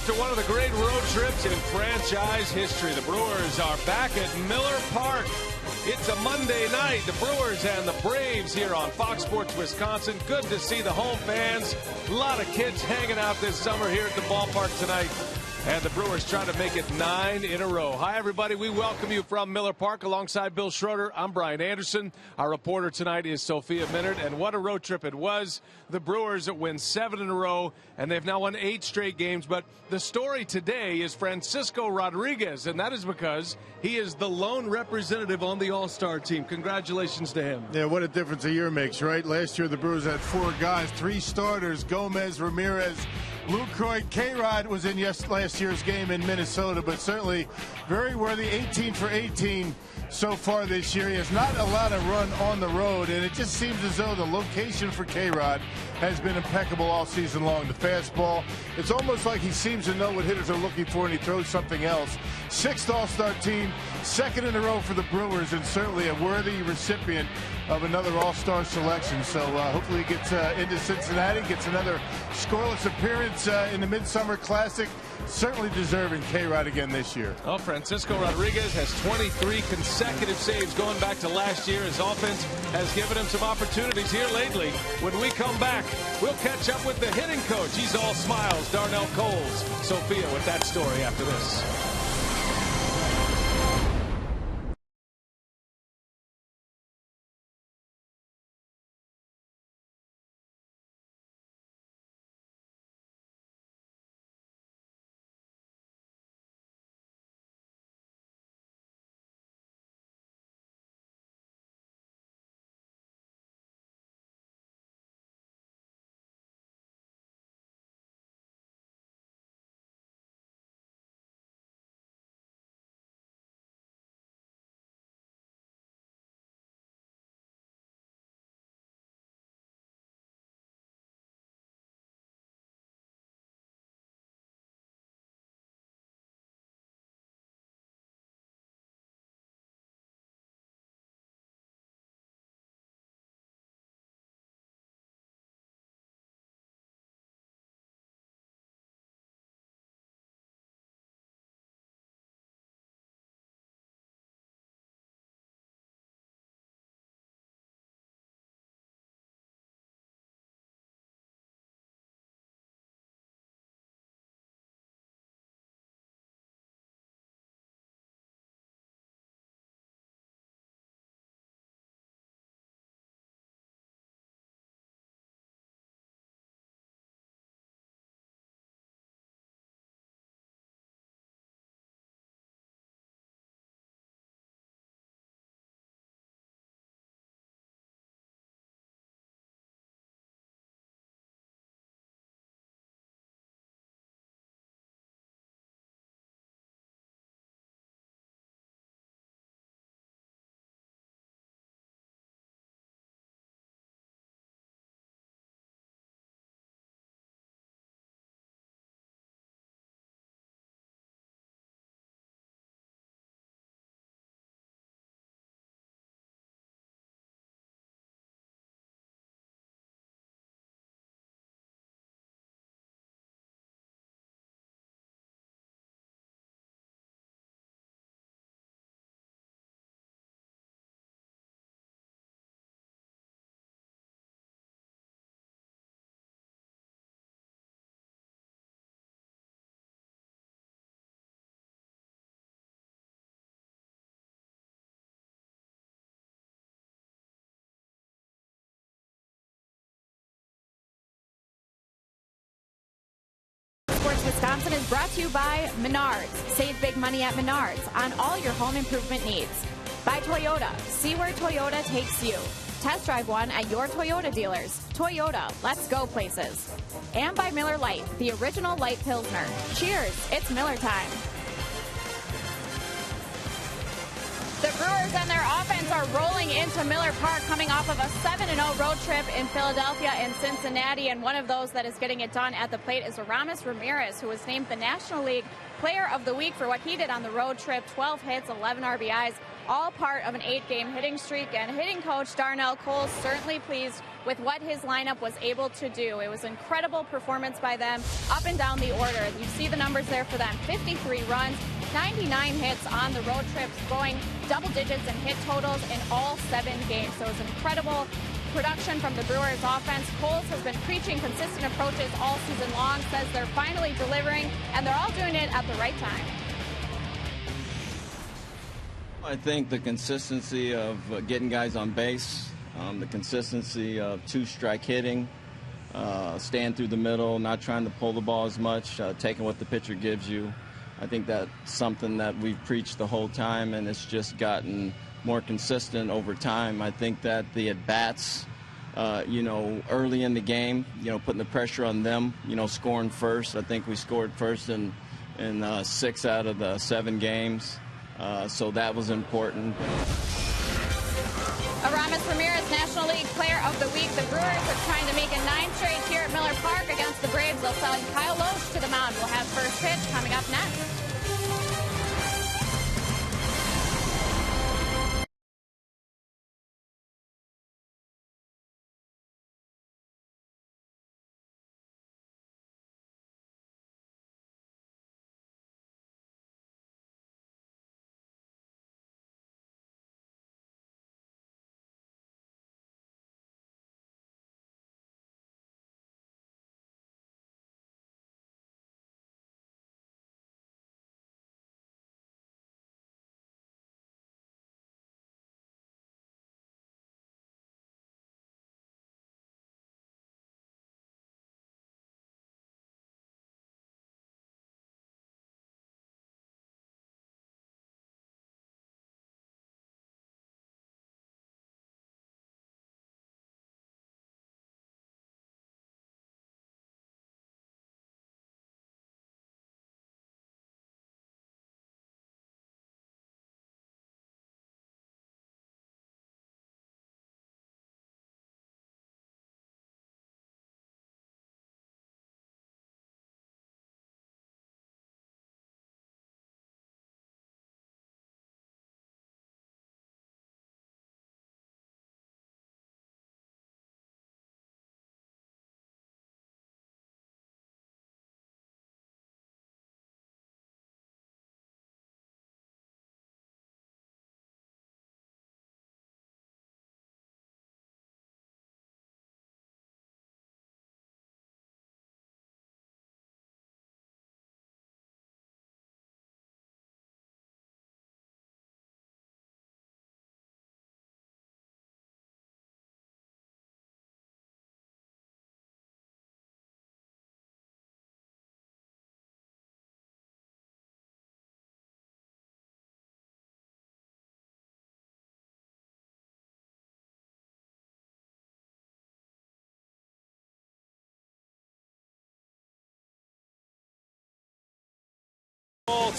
after one of the great road trips in franchise history. The Brewers are back at Miller Park. It's a Monday night. The Brewers and the Braves here on Fox Sports Wisconsin. Good to see the home fans. A lot of kids hanging out this summer here at the ballpark tonight. And the Brewers trying to make it 9 in a row. Hi, everybody. We welcome you from Miller Park alongside Bill Schroeder. I'm Brian Anderson. Our reporter tonight is Sophia Minard. And what a road trip it was. The Brewers win 7 in a row, and they've now won 8 straight games. But the story today is Francisco Rodriguez, and that is because he is the lone representative on the All-Star team. Congratulations to him. Yeah, what a difference a year makes, right? Last year, the Brewers had 4 guys, 3 starters, Gomez, Ramirez, Lucroy. K-Rod was in last year's game in Minnesota, but certainly very worthy. 18 for 18 so far this year. He has not allowed a run on the road, and it just seems as though the location for K-Rod has been impeccable all season long. The fastball, it's almost like he seems to know what hitters are looking for, and he throws something else. 6th All-Star team, 2nd in a row for the Brewers, and certainly a worthy recipient of another All-Star selection. So hopefully he gets into Cincinnati, gets another scoreless appearance in the Midsummer Classic. Certainly deserving K-Rod again this year. Oh, Francisco Rodriguez has 23 consecutive saves going back to last year. His offense has given him some opportunities here lately. When we come back, we'll catch up with the hitting coach. He's all smiles, Darnell Coles. Sophia with that story after this. Sports Wisconsin is brought to you by Menards. Save big money at Menards on all your home improvement needs. By Toyota. See where Toyota takes you. Test drive one at your Toyota dealers. Toyota, let's go places. And by Miller Lite, the original light Pilsner. Cheers, it's Miller time. The Brewers and their offense are rolling into Miller Park, coming off of a 7-0 road trip in Philadelphia and Cincinnati. And one of those that is getting it done at the plate is Aramis Ramirez, who was named the National League Player of the Week for what he did on the road trip. 12 hits, 11 RBIs. all part of an 8-game hitting streak. And hitting coach Darnell Cole certainly pleased with what his lineup was able to do. It was an incredible performance by them up and down the order. You see the numbers there for them: 53 runs, 99 hits on the road trips, going double digits in hit totals in all 7 games. So it was incredible production from the Brewers offense. Coles has been preaching consistent approaches all season long, says they're finally delivering, and they're all doing it at the right time. I think the consistency of getting guys on base, the consistency of 2-strike hitting, staying through the middle, not trying to pull the ball as much, taking what the pitcher gives you. I think that's something that we've preached the whole time, and it's just gotten more consistent over time. I think that the at-bats, early in the game, putting the pressure on them, scoring first. I think we scored first in 6 out of the 7 games, so that was important. Aramis Ramirez, National League Player of the Week. The Brewers are trying to make it 9 straight here at Miller Park against the Braves. They'll send Kyle Loesch to the mound. We'll have first pitch coming up next.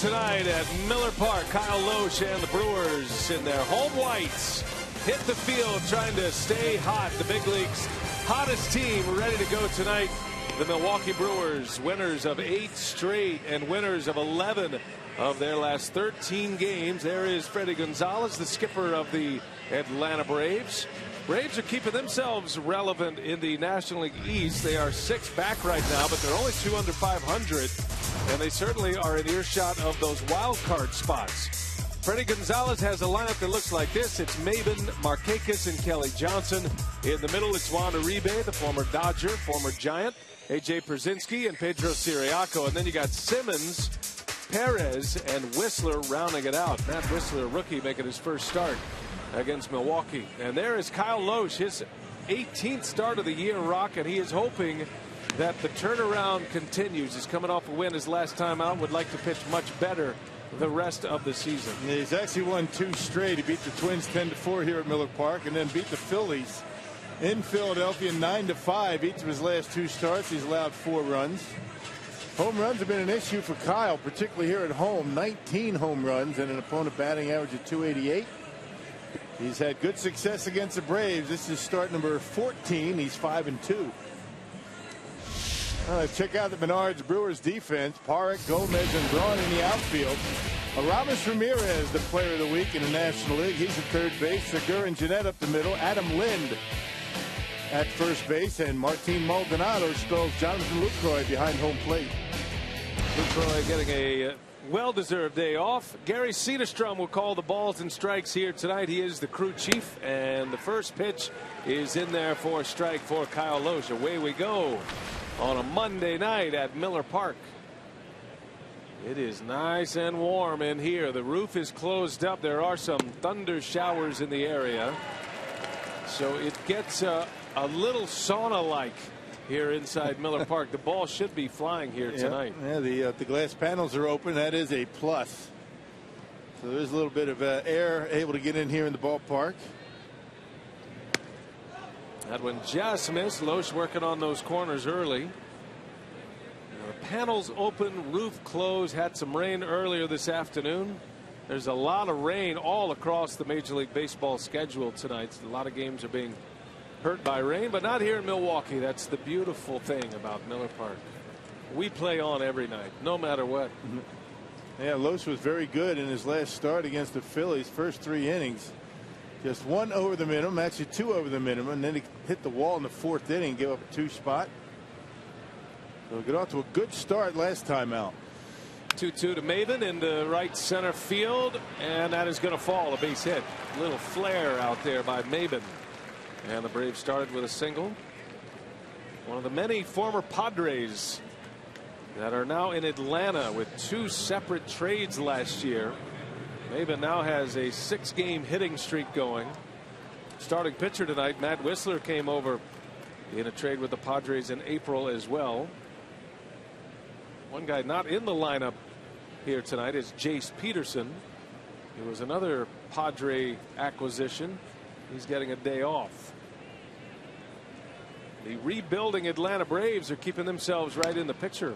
Tonight at Miller Park, Kyle Loesch and the Brewers in their home whites hit the field trying to stay hot. The big league's hottest team ready to go tonight. The Milwaukee Brewers, winners of 8 straight and winners of 11 of their last 13 games. There is Fredi Gonzalez, the skipper of the Atlanta Braves. Braves are keeping themselves relevant in the National League East. They are 6 back right now, but they're only 2 under 500. And they certainly are in earshot of those wild card spots. Fredi Gonzalez has a lineup that looks like this. It's Maben, Markakis, and Kelly Johnson. In the middle, it's Juan Uribe, the former Dodger, former Giant, A.J. Pierzynski, and Pedro Siriaco. And then you got Simmons, Perez, and Whistler rounding it out. Matt Whistler, a rookie, making his first start against Milwaukee. And there is Kyle Loesch, his 18th start of the year, Rock, and he is hoping that the turnaround continues. He's coming off a win his last time out, would like to pitch much better the rest of the season. He's actually won 2 straight. He beat the Twins 10-4 here at Miller Park, and then beat the Phillies in Philadelphia 9-5. Each of his last 2 starts, he's allowed 4 runs. Home runs have been an issue for Kyle, particularly here at home. 19 home runs and an opponent batting average of .288. He's had good success against the Braves. This is start number 14. He's 5-2. All right, check out the Menards Brewers defense. Parek, Gomez, and Braun in the outfield. Aramis Ramirez, the player of the week in the National League. He's at third base. Segura and Jeanette up the middle. Adam Lind at first base. And Martin Maldonado spells Jonathan Lucroy behind home plate. Lucroy getting a well-deserved day off. Gary Cederstrom will call the balls and strikes here tonight. He is the crew chief, and the first pitch is in there for a strike for Kyle Lohse. Away we go on a Monday night at Miller Park. It is nice and warm in here. The roof is closed up. There are some thunder showers in the area, so it gets a little sauna-like here inside Miller Park. The ball should be flying here tonight. Yeah, the glass panels are open. That is a plus. So there's a little bit of air able to get in here in the ballpark. That one just missed. Lohse working on those corners early. The panels open, roof closed. Had some rain earlier this afternoon. There's a lot of rain all across the Major League Baseball schedule tonight. A lot of games are being hurt by rain, but not here in Milwaukee. That's the beautiful thing about Miller Park. We play on every night, no matter what. Yeah, Lohse was very good in his last start against the Phillies. First 3 innings, just 1 over the minimum, actually 2 over the minimum, and then he hit the wall in the 4th inning, gave up a 2 spot. So got off to a good start last time out. 2-2 to Maven into right center field, and that is going to fall. A base hit. A little flare out there by Maven. And the Braves started with a single. One of the many former Padres that are now in Atlanta with 2 separate trades last year. Maven now has a 6-game hitting streak going. Starting pitcher tonight, Matt Whistler, came over in a trade with the Padres in April as well. One guy not in the lineup here tonight is Jace Peterson. It was another Padre acquisition. He's getting a day off. The rebuilding Atlanta Braves are keeping themselves right in the picture.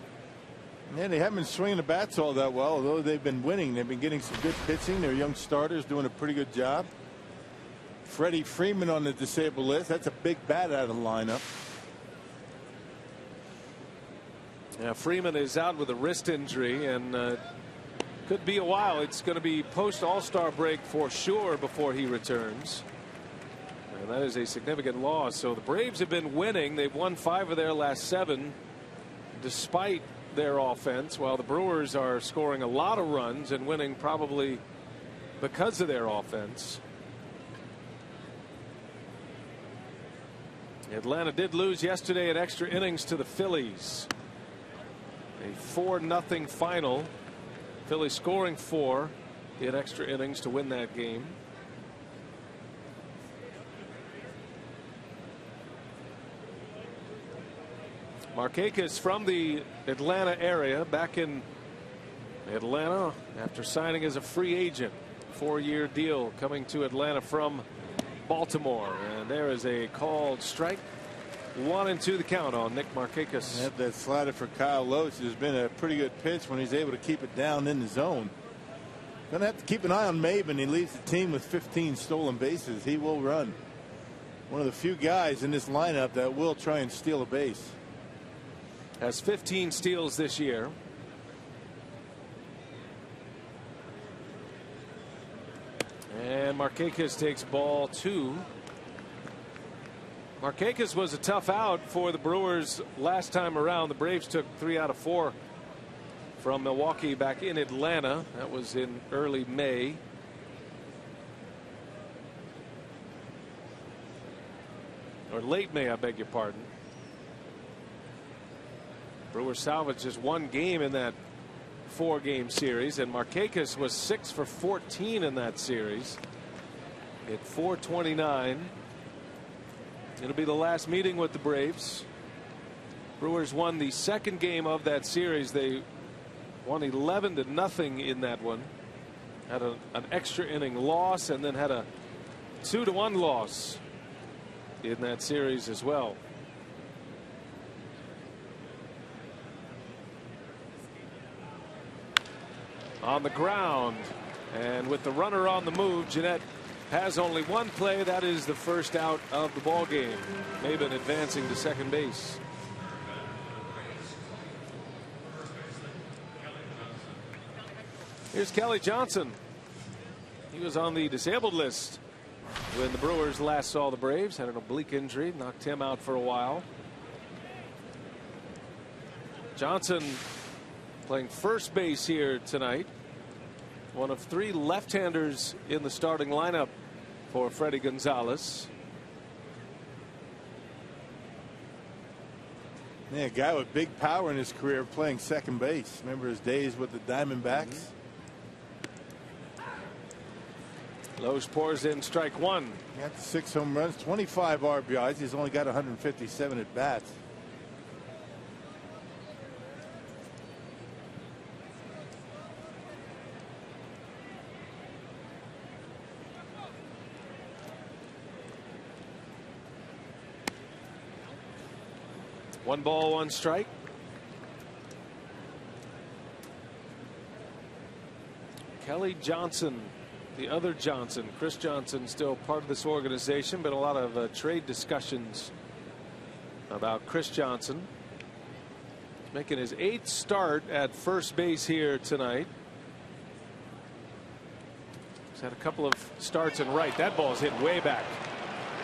Yeah, they haven't been swinging the bats all that well, although they've been winning. They've been getting some good pitching. Their young starters doing a pretty good job. Freddie Freeman on the disabled list. That's a big bat out of the lineup. Yeah, Freeman is out with a wrist injury, and could be a while. It's going to be post All-Star break for sure before he returns. And that is a significant loss. So the Braves have been winning. They've won 5 of their last 7 despite their offense, while the Brewers are scoring a lot of runs and winning probably because of their offense. Atlanta did lose yesterday in extra innings to the Phillies. A 4-0 final. Phillies scoring 4 in extra innings to win that game. Markakis from the Atlanta area, back in Atlanta after signing as a free agent. 4-year deal coming to Atlanta from Baltimore. And there is a called strike. 1-2 the count on Nick Markakis. That slider for Kyle Lohse has been a pretty good pitch when he's able to keep it down in the zone. Gonna have to keep an eye on Maven. He leads the team with 15 stolen bases. He will run. One of the few guys in this lineup that will try and steal a base. Has 15 steals this year. And Markakis takes ball 2. Markakis was a tough out for the Brewers last time around. The Braves took 3 out of 4 from Milwaukee back in Atlanta. That was in early May. Or late May, I beg your pardon. Brewers salvaged just 1 game in that 4-game series, and Markakis was 6 for 14 in that series. At .429. It'll be the last meeting with the Braves. Brewers won the 2nd game of that series. They won 11-0 in that one. Had an extra inning loss, and then had a 2-1 loss in that series as well. On the ground, and with the runner on the move, Jeanette has only 1 play. That is the first out of the ball game. Maven advancing to second base. Here's Kelly Johnson. He was on the disabled list when the Brewers last saw the Braves. Had an oblique injury, knocked him out for a while. Johnson playing first base here tonight. One of 3 left-handers in the starting lineup for Freddie Gonzalez. Yeah, a guy with big power in his career playing second base. Remember his days with the Diamondbacks. Loesch pours in strike 1. He got 6 home runs, 25 RBIs. He's only got 157 at bats. One ball, one strike. Kelly Johnson, the other Johnson, Chris Johnson, still part of this organization, but a lot of trade discussions about Chris Johnson. He's making his 8th start at first base here tonight. He's had a couple of starts in right. That ball's hit way back.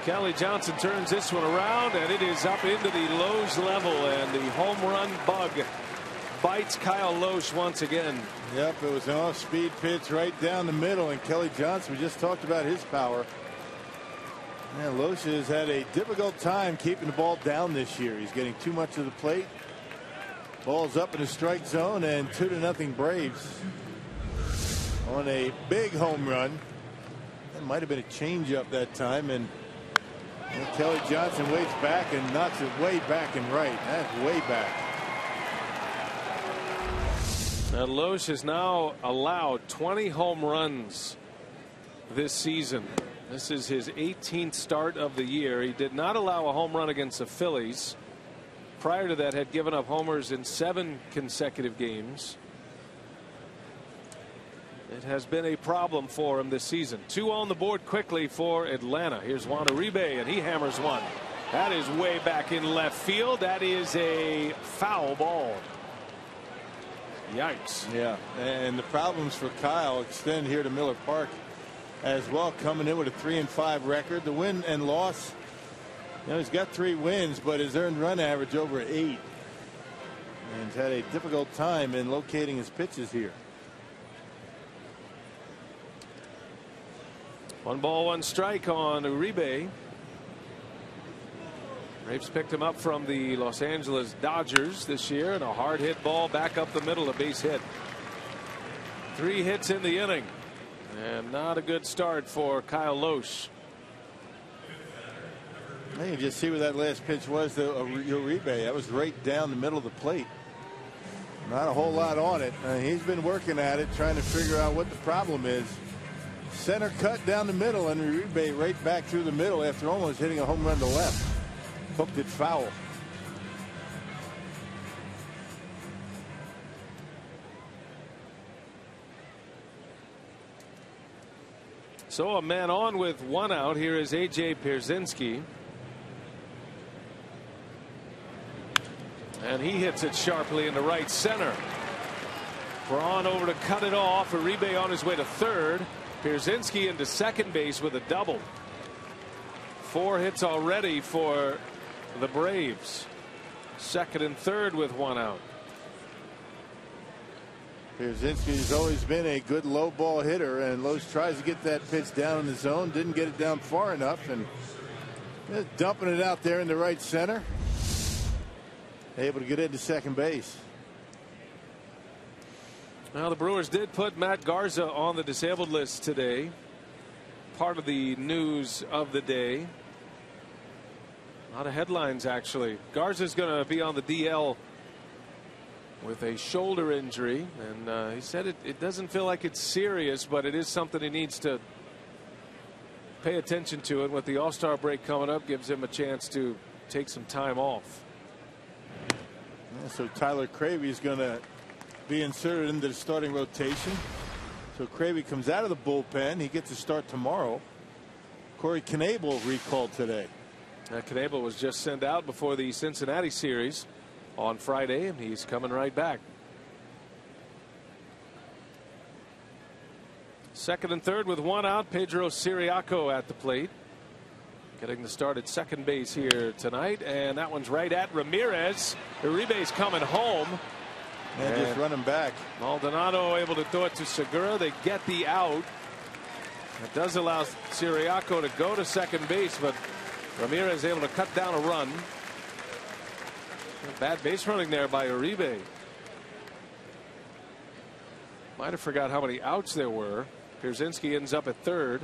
Kelly Johnson turns this one around, and it is up into the Loesch level, and the home run bug bites Kyle Loesch once again. Yep, it was an off-speed pitch right down the middle, and Kelly Johnson, we just talked about his power. Man, Loesch has had a difficult time keeping the ball down this year. He's getting too much of the plate. Ball's up in the strike zone, and 2-0 Braves on a big home run. That might have been a changeup that time, and Kelly Johnson waits back and knocks it way back and right. That's way back. Now Loesch has now allowed 20 home runs this season. This is his 18th start of the year. He did not allow a home run against the Phillies. Prior to that, had given up homers in 7 consecutive games. It has been a problem for him this season. 2 on the board quickly for Atlanta. Here's Juan Uribe, and he hammers one. That is way back in left field. That is a foul ball. Yikes. Yeah, and the problems for Kyle extend here to Miller Park as well, coming in with a 3-5 record. The win and loss, he's got 3 wins, but his earned run average over 8. And he's had a difficult time in locating his pitches here. 1 ball, 1 strike on Uribe. Braves picked him up from the Los Angeles Dodgers this year, and a hard hit ball back up the middle, a base hit. 3 hits in the inning, and not a good start for Kyle Loesch. You can just see where that last pitch was to Uribe. That was right down the middle of the plate. Not a whole lot on it. He's been working at it, trying to figure out what the problem is. Center cut down the middle, and Uribe right back through the middle after almost hitting a home run to left. Hooked it foul. So a man on with 1 out. Here is A.J. Pierzynski. And he hits it sharply into right center. Braun over to cut it off. Uribe on his way to third. Pierzynski into second base with a double. 4 hits already for the Braves. Second and third with 1 out. Pierzynski's always been a good low ball hitter, and Loesch tries to get that pitch down in the zone. Didn't get it down far enough, and just dumping it out there in the right center. Able to get into second base. Well, the Brewers did put Matt Garza on the disabled list today. Part of the news of the day. A lot of headlines, actually. Garza's going to be on the DL with a shoulder injury, and he said it doesn't feel like it's serious, but it is something he needs to pay attention to, and with the All-Star break coming up, gives him a chance to take some time off. Yeah, so Tyler Cravey is going to be inserted into the starting rotation. So Cravey comes out of the bullpen. He gets a start tomorrow. Corey Knebel recalled today. Knebel was just sent out before the Cincinnati series on Friday, and he's coming right back. Second and third with one out. Pedro Ciriaco at the plate. Getting the start at second base here tonight. And that one's right at Ramirez. Uribe's coming home. And just running back. Maldonado able to throw it to Segura. They get the out. It does allow Ciriaco to go to second base, but Ramirez able to cut down a run. Bad base running there by Uribe. Might have forgot how many outs there were. Pierzynski ends up at third.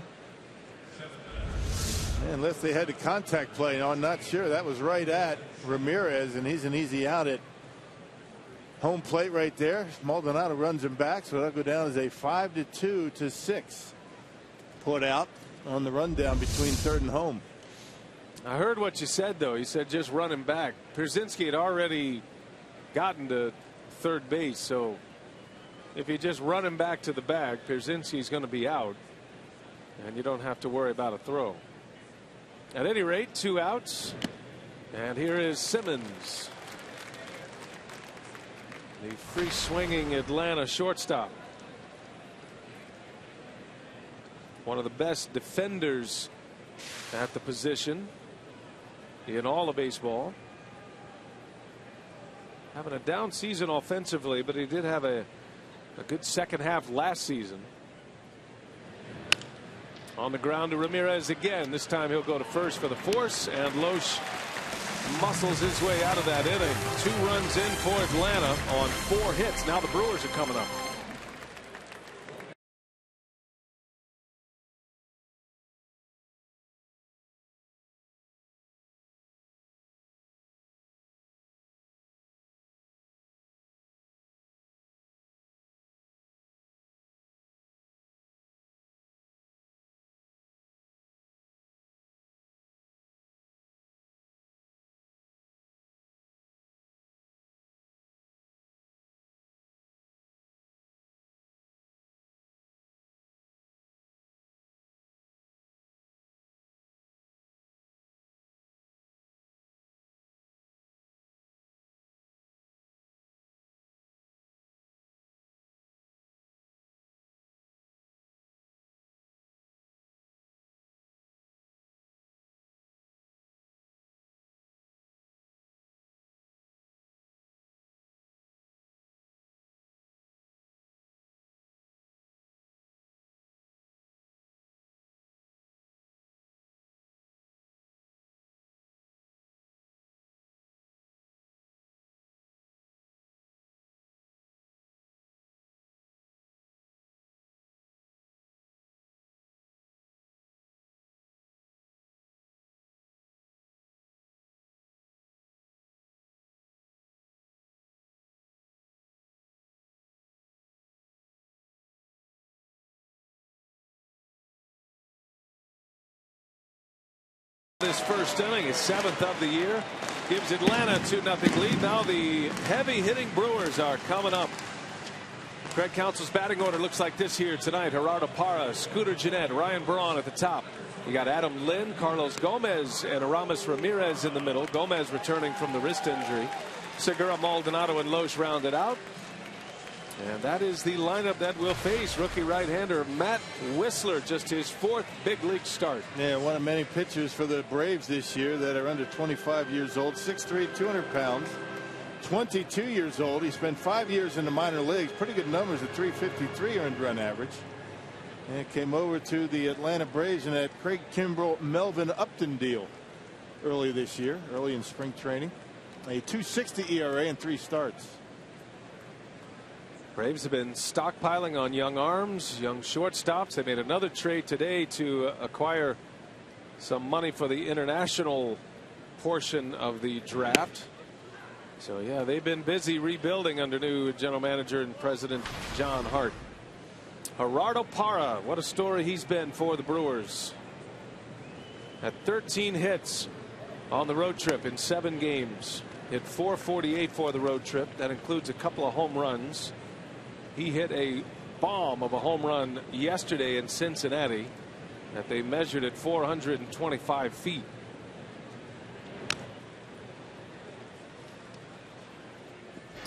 Unless they had a contact play, no, I'm not sure. That was right at Ramirez, and he's an easy out at home plate right there. Maldonado runs him back, so that'll go down as a 5-2 to 6 put out on the rundown between third and home. I heard what you said, though. You said just run him back. Pierzynski had already gotten to third base, so if you just run him back to the bag, Pierzynski's going to be out, and you don't have to worry about a throw. At any rate, 2 outs, and here is Simmons, the free swinging Atlanta shortstop. One of the best defenders at the position in all of baseball. Having a down season offensively, but he did have a good second half last season. On the ground to Ramirez again. This time he'll go to first for the force, and Loesch muscles his way out of that inning. 2 runs in for Atlanta on 4 hits. Now the Brewers are coming up. This first inning is 7th of the year, gives Atlanta a 2-0 lead. Now the heavy hitting Brewers are coming up. Craig Counsell's batting order looks like this here tonight. Gerardo Parra, Scooter Gennett, Ryan Braun at the top. You got Adam Lynn, Carlos Gomez, and Aramis Ramirez in the middle. Gomez returning from the wrist injury. Segura, Maldonado, and Loesch rounded out. And that is the lineup that will face rookie right-hander Matt Whistler, just his 4th big league start. Yeah, one of many pitchers for the Braves this year that are under 25 years old, 6'3", 200 pounds, 22 years old. He spent 5 years in the minor leagues. Pretty good numbers at .353 earned run average. And came over to the Atlanta Braves in that Craig Kimbrell, Melvin Upton deal early this year, early in spring training. A .260 ERA and 3 starts. Braves have been stockpiling on young arms, young shortstops. They made another trade today to acquire some money for the international portion of the draft. So yeah, they've been busy rebuilding under new general manager and president John Hart. Gerardo Parra, what a story he's been for the Brewers. At 13 hits on the road trip in 7 games. Hit .448 for the road trip. That includes a couple of home runs. He hit a bomb of a home run yesterday in Cincinnati that they measured at 425 feet.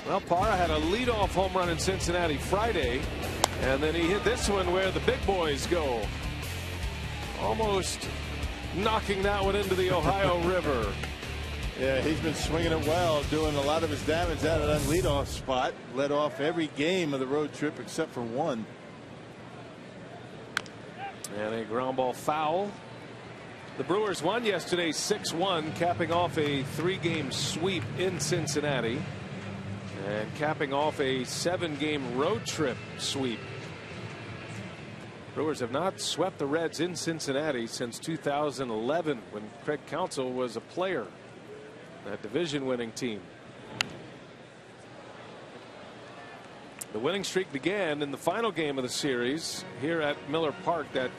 Well, Parra had a leadoff home run in Cincinnati Friday. And then he hit this one where the big boys go. Almost knocking that one into the Ohio River. Yeah, he's been swinging it well, doing a lot of his damage out of that leadoff spot. Led off every game of the road trip except for one. And a ground ball foul. The Brewers won yesterday 6-1, capping off a 3-game sweep in Cincinnati and capping off a 7-game road trip sweep. Brewers have not swept the Reds in Cincinnati since 2011 when Craig Counsell was a player. That division winning team. The winning streak began in the final game of the series here at Miller Park that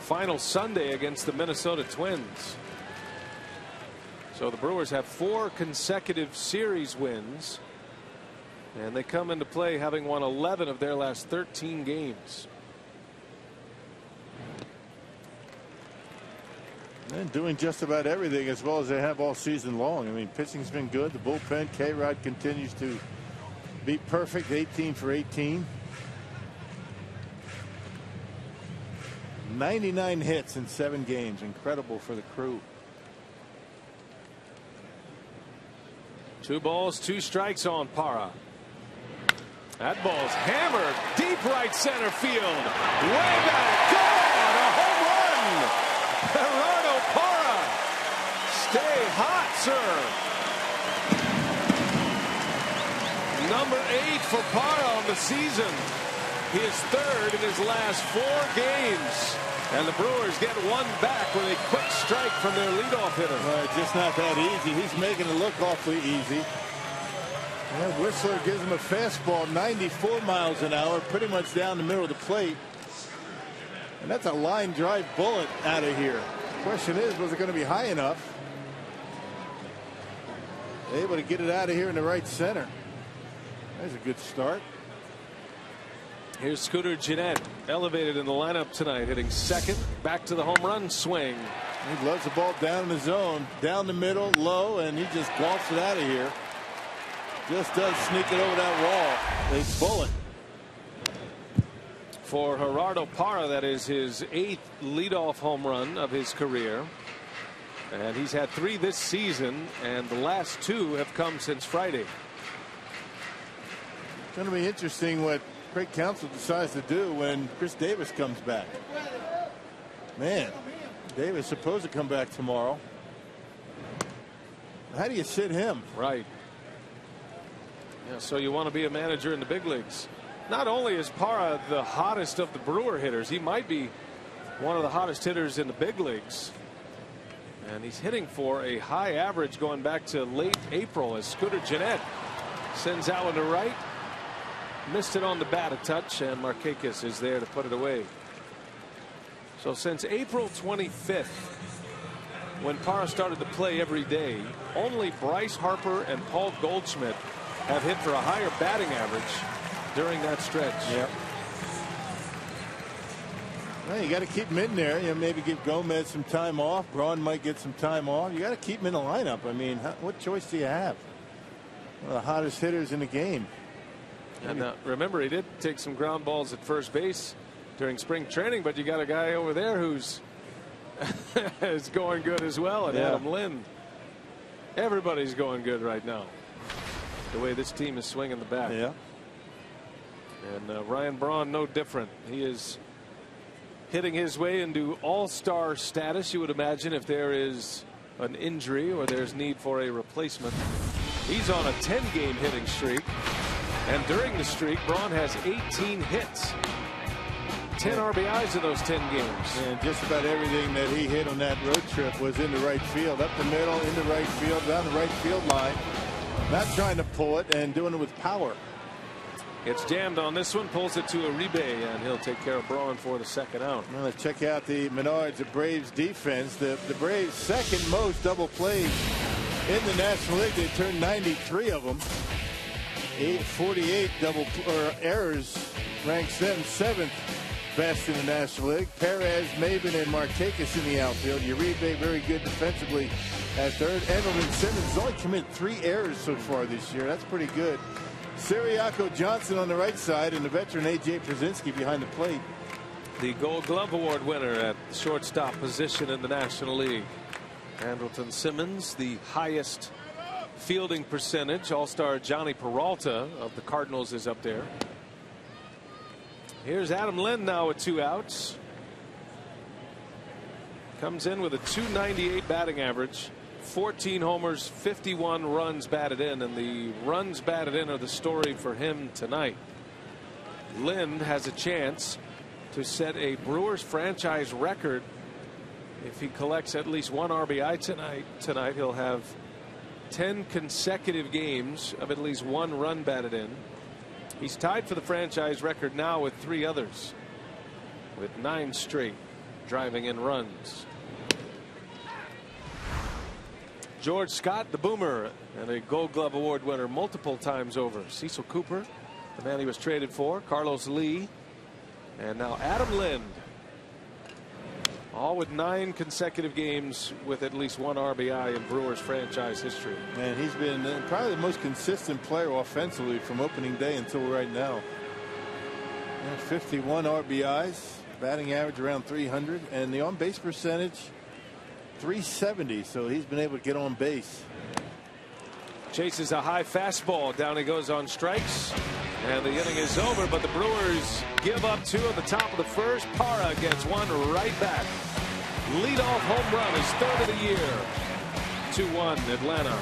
final Sunday against the Minnesota Twins. So the Brewers have 4 consecutive series wins, and they come into play having won 11 of their last 13 games. And doing just about everything as well as they have all season long. I mean, pitching's been good. The bullpen, K-Rod continues to be perfect, 18 for 18. 99 hits in 7 games. Incredible for the crew. 2 balls, 2 strikes on Parra. That ball's hammered deep right center field. Way back. Gone. A home run. Gerardo Parra. Stay hot, sir. Number 8 for Parra on the season. His 3rd in his last 4 games. And the Brewers get one back with a quick strike from their leadoff hitter. Well, it's just not that easy. He's making it look awfully easy. Well, Whistler gives him a fastball 94 miles an hour, pretty much down the middle of the plate. And that's a line drive bullet out of here. The question is, was it going to be high enough? Able to get it out of here in the right center. That's a good start. Here's Scooter Gennett, elevated in the lineup tonight, hitting 2nd. Back to the home run swing. He loves the ball down in the zone, down the middle, low, and he just golfs it out of here. Just does sneak it over that wall. They bullet. For Gerardo Parra, that is his 8th leadoff home run of his career. And he's had 3 this season, and the last 2 have come since Friday. It's going to be interesting what Craig Counsell decides to do when Chris Davis comes back. Man, Davis supposed to come back tomorrow. How do you sit him? Right. Yeah, so you want to be a manager in the big leagues. Not only is Parra the hottest of the Brewer hitters, he might be one of the hottest hitters in the big leagues. And he's hitting for a high average going back to late April as Scooter Gennett sends that one to right. Missed it on the bat a touch, and Markakis is there to put it away. So since April 25th, when Parra started to play every day, only Bryce Harper and Paul Goldschmidt have hit for a higher batting average during that stretch. Yep. Well, you got to keep him in there. You know, maybe give Gomez some time off. Braun might get some time off. You got to keep him in the lineup. I mean, what choice do you have? One of the hottest hitters in the game. And remember, he did take some ground balls at first base during spring training, but you got a guy over there who's is going good as well, and Adam Lind. Everybody's going good right now. The way this team is swinging the bat. Yeah. And Ryan Braun, no different. He is hitting his way into all-star status, you would imagine, if there is an injury or there's need for a replacement. He's on a 10-game hitting streak. And during the streak, Braun has 18 hits. 10 RBIs in those 10 games. And just about everything that he hit on that road trip was in the right field. Up the middle, into right field, down the right field line. Not trying to pull it and doing it with power. Gets jammed on this one, pulls it to Uribe, and he'll take care of Braun for the 2nd out. Well, let's check out the Menards, the Braves defense. The Braves' 2nd most double plays in the National League. They turned 93 of them. 48 errors ranks them 7th best in the National League. Perez, Maben, and Markakis in the outfield. Uribe very good defensively at 3rd. Edelman Simmons has only committed 3 errors so far this year. That's pretty good. Ciriaco Johnson on the right side and the veteran A.J. Przinsky behind the plate. The Gold Glove Award winner at shortstop position in the National League. Andrelton Simmons, the highest fielding percentage. All-star Johnny Peralta of the Cardinals is up there. Here's Adam Lind now with 2 outs. Comes in with a .298 batting average. 14 homers, 51 runs batted in, and the runs batted in are the story for him tonight. Lind has a chance to set a Brewers franchise record. If he collects at least 1 RBI tonight, he'll have 10 consecutive games of at least 1 run batted in. He's tied for the franchise record now with 3 others, with 9 straight driving in runs. George Scott, the Boomer, and a Gold Glove Award winner multiple times over. Cecil Cooper, the man he was traded for, Carlos Lee, and now Adam Lind. All with 9 consecutive games with at least 1 RBI in Brewers franchise history. And he's been probably the most consistent player offensively from opening day until right now. 51 RBIs, batting average around 300, and the on-base percentage 370, so he's been able to get on base. Chases a high fastball. Down he goes on strikes. And the inning is over, but the Brewers give up 2 at the top of the first. Parra gets 1 right back. Leadoff home run, his 3rd of the year. 2-1 Atlanta.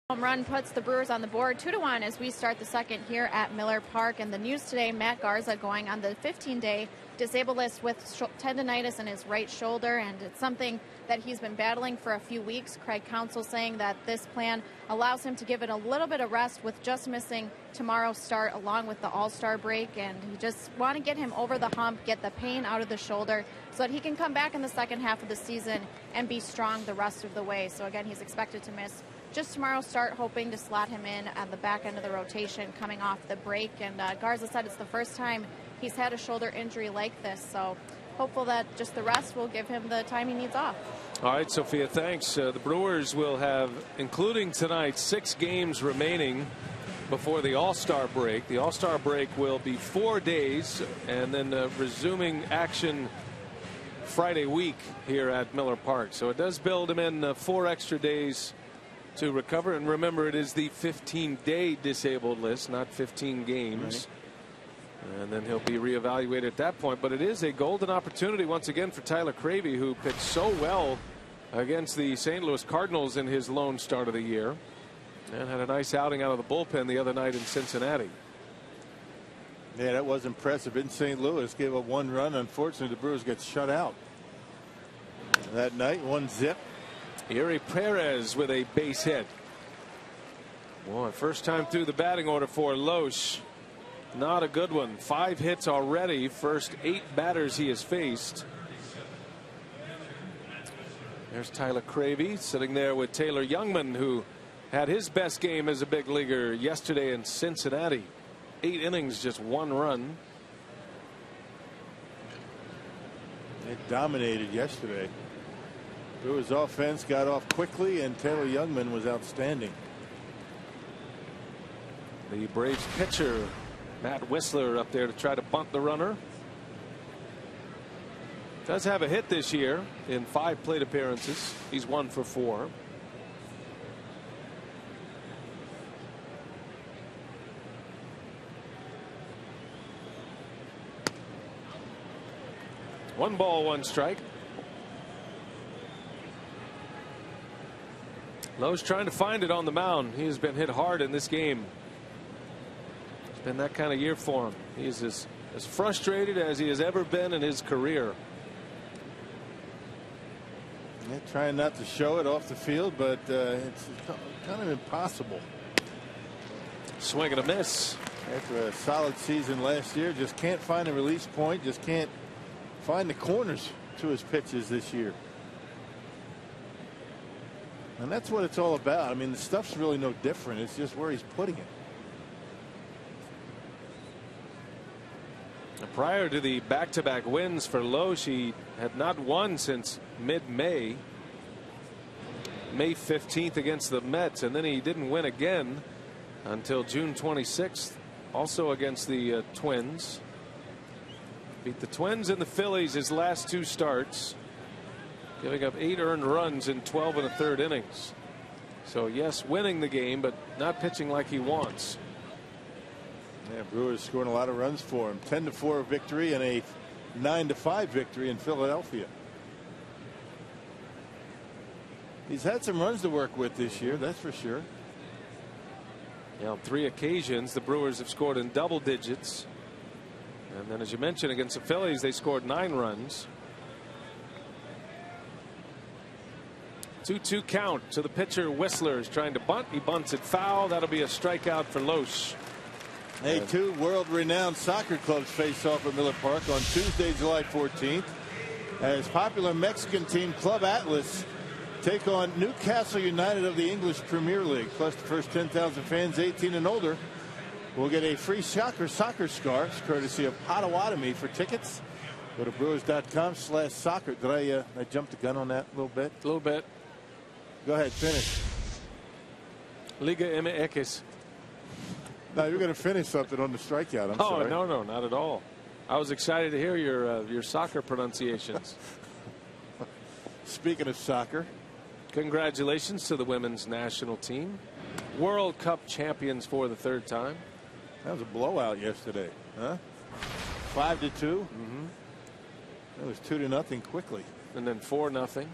Home run puts the Brewers on the board 2-1 as we start the second here at Miller Park. And the news today, Matt Garza going on the 15-day disabled list with tendonitis in his right shoulder, and it's something that he's been battling for a few weeks. Craig Counsell saying that this plan allows him to give it a little bit of rest with just missing tomorrow's start along with the All-Star break, and he just want to get him over the hump, get the pain out of the shoulder so that he can come back in the second half of the season and be strong the rest of the way. So again, he's expected to miss just tomorrow's start, hoping to slot him in at the back end of the rotation coming off the break. And Garza said it's the first time he's had a shoulder injury like this, so hopeful that just the rest will give him the time he needs off. All right, Sophia, thanks. The Brewers will have, including tonight, 6 games remaining before the All-Star break. The All-Star break will be 4 days, and then resuming action Friday week here at Miller Park. So it does build him in 4 extra days to recover. And remember, it is the 15-day disabled list, not 15 games. Right. And then he'll be reevaluated at that point. But it is a golden opportunity once again for Tyler Cravey, who pitched so well against the St. Louis Cardinals in his lone start of the year and had a nice outing out of the bullpen the other night in Cincinnati. Yeah, that was impressive in St. Louis. Gave up 1 run. Unfortunately, the Brewers get shut out that night. 1-zip. Yuri Perez with a base hit. Boy, first time through the batting order for Loesch. Not a good one. 5 hits already. First 8 batters he has faced. There's Tyler Cravey sitting there with Taylor Youngman, who had his best game as a big leaguer yesterday in Cincinnati. 8 innings, just 1 run. It dominated yesterday. Brewers offense got off quickly, and Taylor Youngman was outstanding. The Braves pitcher, Matt Whistler, up there to try to bunt the runner. Does have a hit this year in 5 plate appearances. He's 1 for 4. One ball, 1 strike. Lowe's trying to find it on the mound. He has been hit hard in this game. It's been that kind of year for him. He is as frustrated as he has ever been in his career. Yeah, trying not to show it off the field, but it's kind of impossible. Swing and a miss. After a solid season last year, just can't find a release point, just can't find the corners to his pitches this year. And that's what it's all about. I mean, the stuff's really no different. It's just where he's putting it. Prior to the back-to-back wins for Loesch, he had not won since mid-May. May 15th against the Mets, and then he didn't win again until June 26th, also against the Twins. Beat the Twins and the Phillies his last 2 starts, giving up 8 earned runs in 12 1/3 innings. So yes, winning the game, but not pitching like he wants. Yeah, Brewers scoring a lot of runs for him. 10-4 victory and a 9-5 victory in Philadelphia. He's had some runs to work with this year, that's for sure. Yeah, on 3 occasions the Brewers have scored in double digits. And then, as you mentioned, against the Phillies, they scored 9 runs. 2-2 count to the pitcher. Whistler is trying to bunt. He bunts it foul. That'll be a strikeout for Loesch. Hey, 2 world-renowned soccer clubs face off at Miller Park on Tuesday, July 14th, as popular Mexican team Club Atlas take on Newcastle United of the English Premier League. Plus, the first 10,000 fans 18 and older will get a free soccer scarf, courtesy of Potawatomi. For tickets, go to brewers.com/soccer. Did I jump the gun on that a little bit? A little bit. Go ahead, finish. Liga MX. No, you're going to finish something on the strikeout. I'm sorry. Oh, no, not at all. I was excited to hear your soccer pronunciations. Speaking of soccer, congratulations to the women's national team. World Cup champions for the 3rd time. That was a blowout yesterday, huh? 5-2. It was 2-0 quickly. And then 4-0.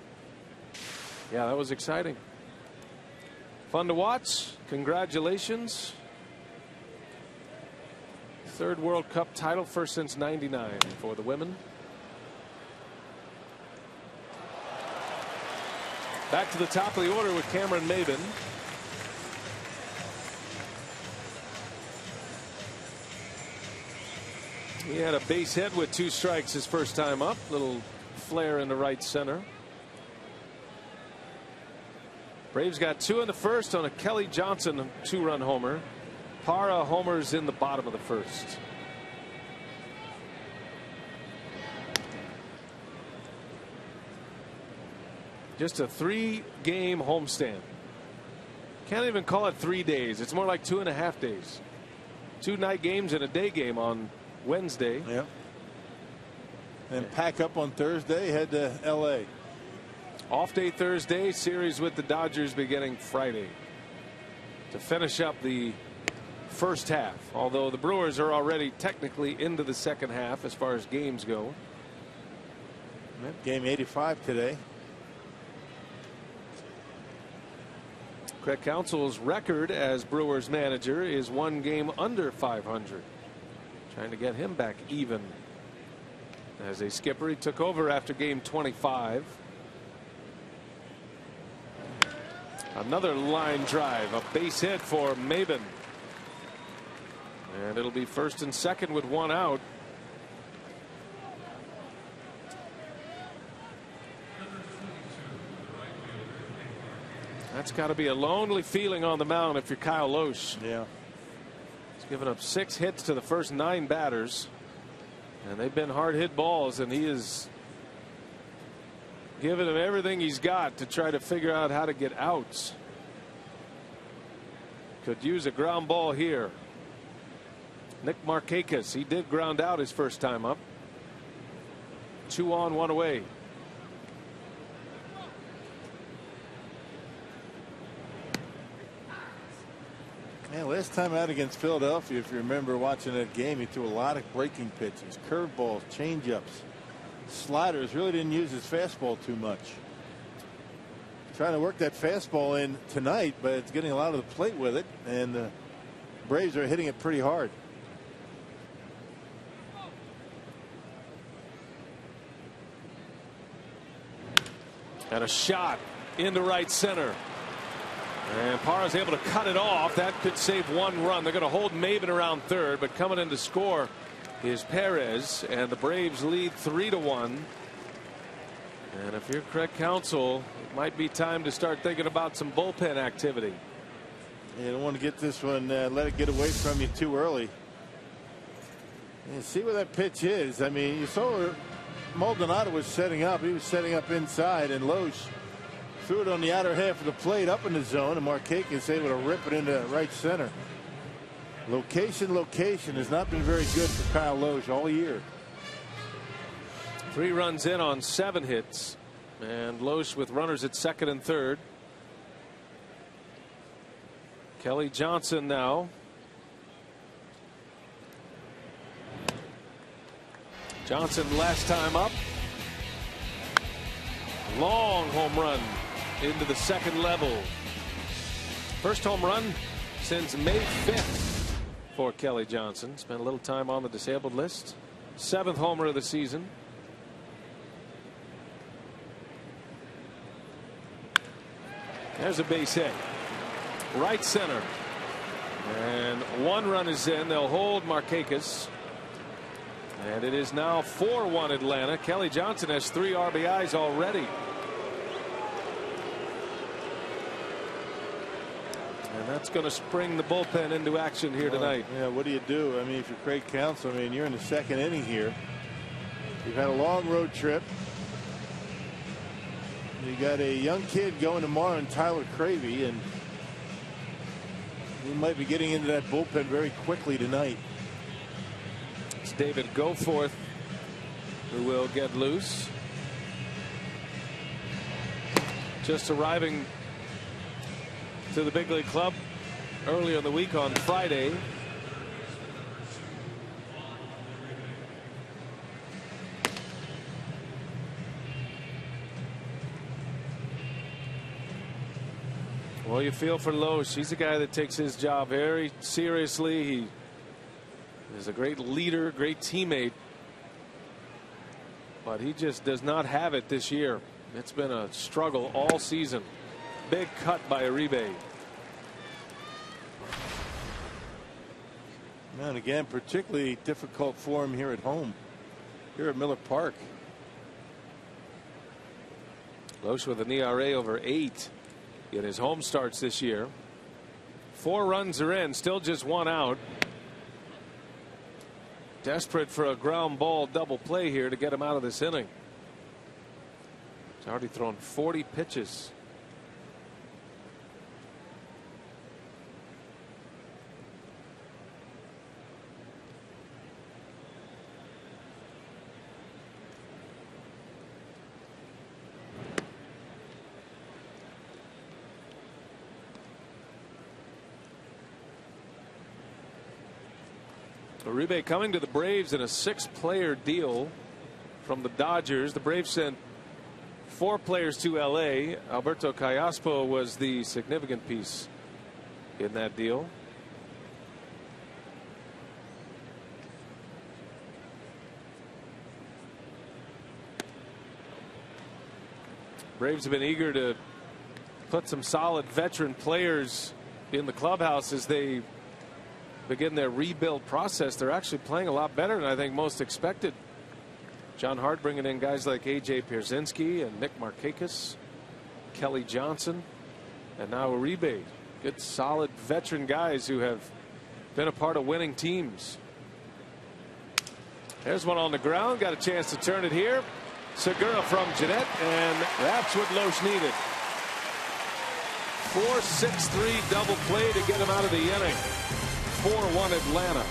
Yeah, that was exciting. Fun to watch. Congratulations. 3rd World Cup title, first since '99 for the women. Back to the top of the order with Cameron Maybin. He had a base hit with 2 strikes his first time up. Little flare in the right center. Braves got 2 in the first on a Kelly Johnson 2-run homer. Parra homers in the bottom of the first. Just a 3-game homestand. Can't even call it 3 days. It's more like 2.5 days. 2 night games and a day game on Wednesday. Yeah. And pack up on Thursday, head to LA. Off day Thursday, series with the Dodgers beginning Friday to finish up the first half, although the Brewers are already technically into the second half as far as games go. Game 85 today. Craig Counsell's record as Brewers manager is 1 game under 500. Trying to get him back even. As a skipper, he took over after game 25. Another line drive, a base hit for Maben. And it'll be first and second with one out. That's got to be a lonely feeling on the mound if you're Kyle Lohse. Yeah. He's given up 6 hits to the first 9 batters. And they've been hard hit balls, and he is giving him everything he's got to try to figure out how to get outs. Could use a ground ball here. Nick Markakis, he did ground out his first time up. 2 on, 1 away. Yeah, last time out against Philadelphia, if you remember watching that game, he threw a lot of breaking pitches, curveballs, changeups, sliders. Really didn't use his fastball too much. Trying to work that fastball in tonight, but it's getting a lot of the plate with it, and the Braves are hitting it pretty hard. And a shot into right center. And Parra's able to cut it off. That could save 1 run. They're going to hold Maben around third, but coming in to score is Perez, and the Braves lead 3-1. And if you're Craig Counsell, it might be time to start thinking about some bullpen activity. You don't want to get this one, let it get away from you too early. And see where that pitch is. I mean, you saw where Maldonado was setting up. He was setting up inside, and Lohse threw it on the outer half of the plate up in the zone, and Markakis able to rip it into right center. Location has not been very good for Kyle Lohse all year. 3 runs in on 7 hits, and Lohse with runners at second and third. Kelly Johnson now. Johnson last time up. Long home run into the second level. First home run since May 5th for Kelly Johnson. Spent a little time on the disabled list. 7th homer of the season. There's a base hit. Right center. And 1 run is in. They'll hold Markakis. And it is now 4-1 Atlanta. Kelly Johnson has 3 RBIs already. And that's going to spring the bullpen into action here tonight. Yeah, what do you do? I mean, if you're Craig Counsell, I mean, you're in the second inning here. You've had a long road trip. You got a young kid going tomorrow in Tyler Cravey, and he might be getting into that bullpen very quickly tonight. It's David Goforth who will get loose. Just arriving to the big league club earlier in the week on Friday. Well, you feel for Lohse. He's a guy that takes his job very seriously. He is a great leader, great teammate, but he just does not have it this year. It's been a struggle all season. Big cut by Uribe. And again, particularly difficult for him here at home, here at Miller Park. Lohse with an ERA over 8 in his home starts this year. 4 runs are in, still just 1 out. Desperate for a ground ball double play here to get him out of this inning. He's already thrown 40 pitches. Uribe coming to the Braves in a 6-player deal from the Dodgers. The Braves sent 4 players to LA. Alberto Callaspo was the significant piece in that deal. Braves have been eager to put some solid veteran players in the clubhouse as they begin their rebuild process. They're actually playing a lot better than I think most expected. John Hart bringing in guys like A.J. Pierzynski and Nick Markakis, Kelly Johnson, and now Uribe. Good, solid veteran guys who have been a part of winning teams. There's one on the ground. Got a chance to turn it here. Segura from Jeanette, and that's what Loesch needed. 4-6-3 double play to get him out of the inning. 4-1 Atlanta.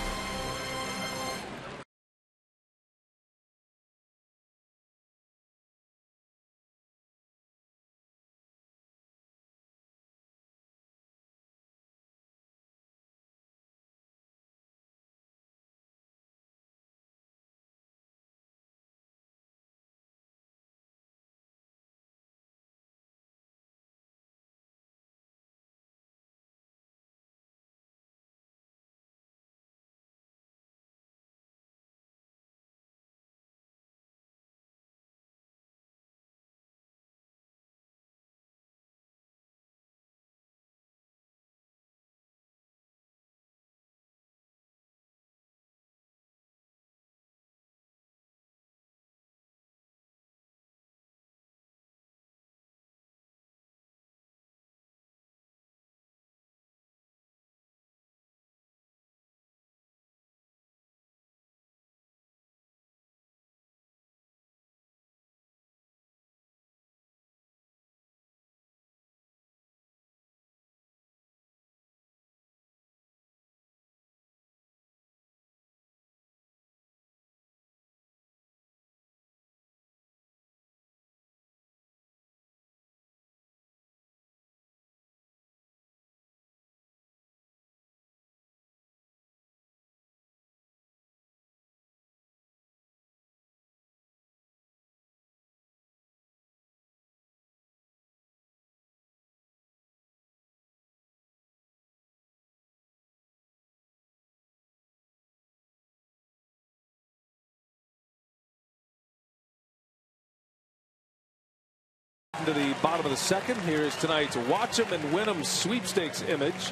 To the bottom of the second. Here is tonight's Watch 'em and Win 'em sweepstakes image.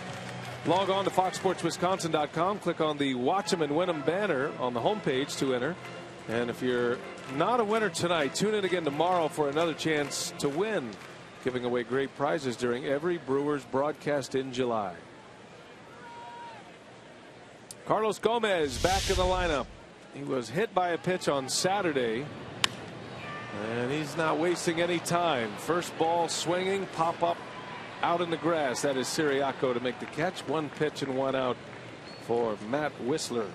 Log on to foxsportswisconsin.com. Click on the Watch 'em and Win 'em banner on the homepage to enter. And if you're not a winner tonight, tune in again tomorrow for another chance to win. Giving away great prizes during every Brewers broadcast in July. Carlos Gomez back in the lineup. He was hit by a pitch on Saturday. And he's not wasting any time. First ball swinging, pop up out in the grass. That is Siriaco to make the catch. One pitch and one out for Matt Whistler.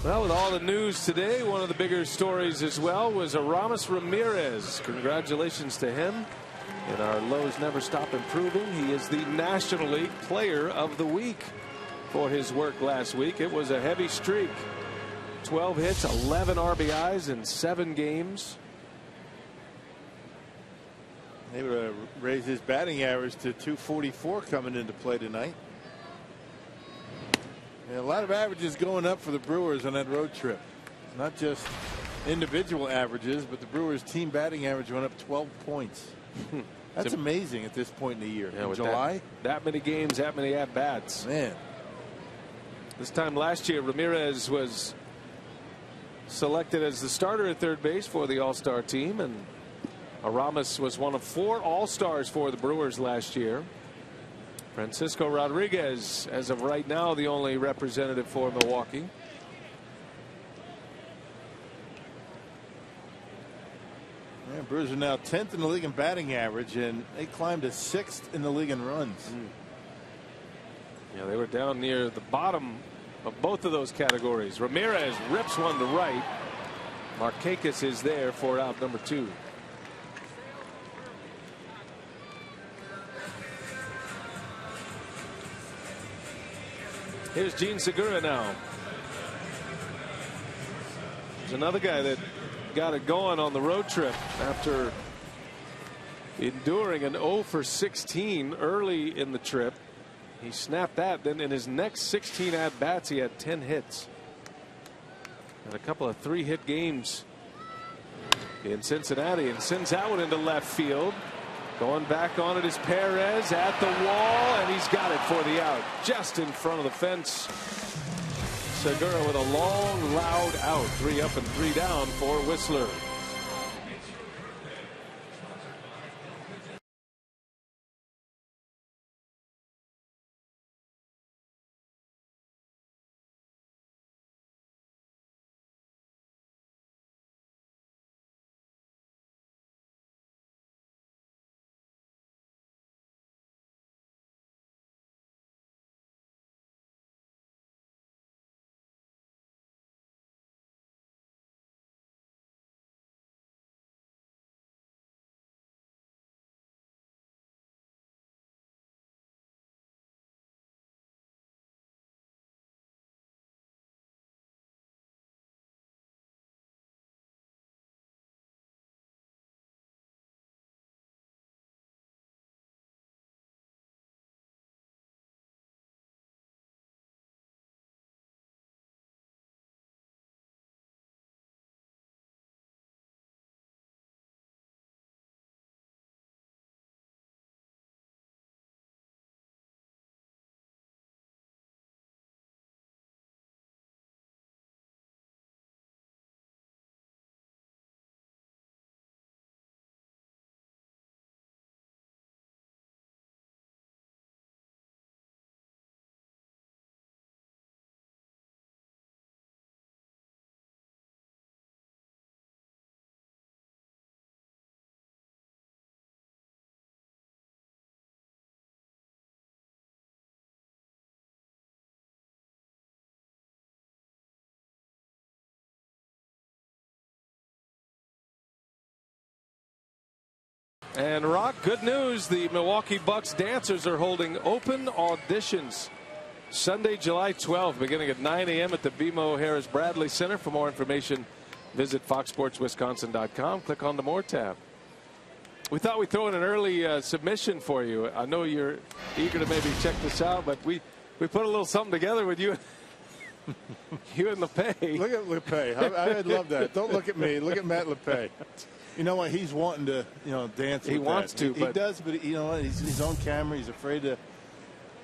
Well, with all the news today, one of the bigger stories as well was Aramis Ramirez. Congratulations to him. And our lows never stop improving. He is the National League Player of the Week for his work last week. It was a heavy streak. 12 hits, 11 RBIs in 7 games. They would raise his batting average to 244 coming into play tonight. And a lot of averages going up for the Brewers on that road trip. Not just individual averages, but the Brewers team batting average went up 12 points. That's amazing at this point in the year. In July, that many games, that many at bats. Man. This time last year, Ramirez was selected as the starter at third base for the All-Star team, and Aramis was one of 4 All-Stars for the Brewers last year. Francisco Rodriguez, as of right now, the only representative for Milwaukee. Yeah, Brewers are now 10th in the league in batting average, and they climbed to 6th in the league in runs. Yeah, they were down near the bottom of both of those categories. Ramirez rips one to right. Markakis is there for out number 2. Here's Gene Segura now. There's another guy that got it going on the road trip after enduring an 0 for 16 early in the trip. He snapped that. Then in his next 16 at bats, he had 10 hits and a couple of 3-hit games in Cincinnati, and sends that one into left field. Going back on it is Perez at the wall, and he's got it for the out, just in front of the fence. Segura with a long, loud out. 3 up and 3 down for Whistler. And Rock, good news. The Milwaukee Bucks dancers are holding open auditions Sunday, July 12th, beginning at 9 a.m. at the BMO Harris Bradley Center. For more information, visit foxsportswisconsin.com. Click on the More tab. We thought we'd throw in an early submission for you. I know you're eager to maybe check this out, but we put a little something together with you. You and LePay. Look at LePay. I'd love that. Don't look at me. Look at Matt LePay. You know what? He's wanting to, dance. He wants to, he does, but you know what? He's his own camera. He's afraid to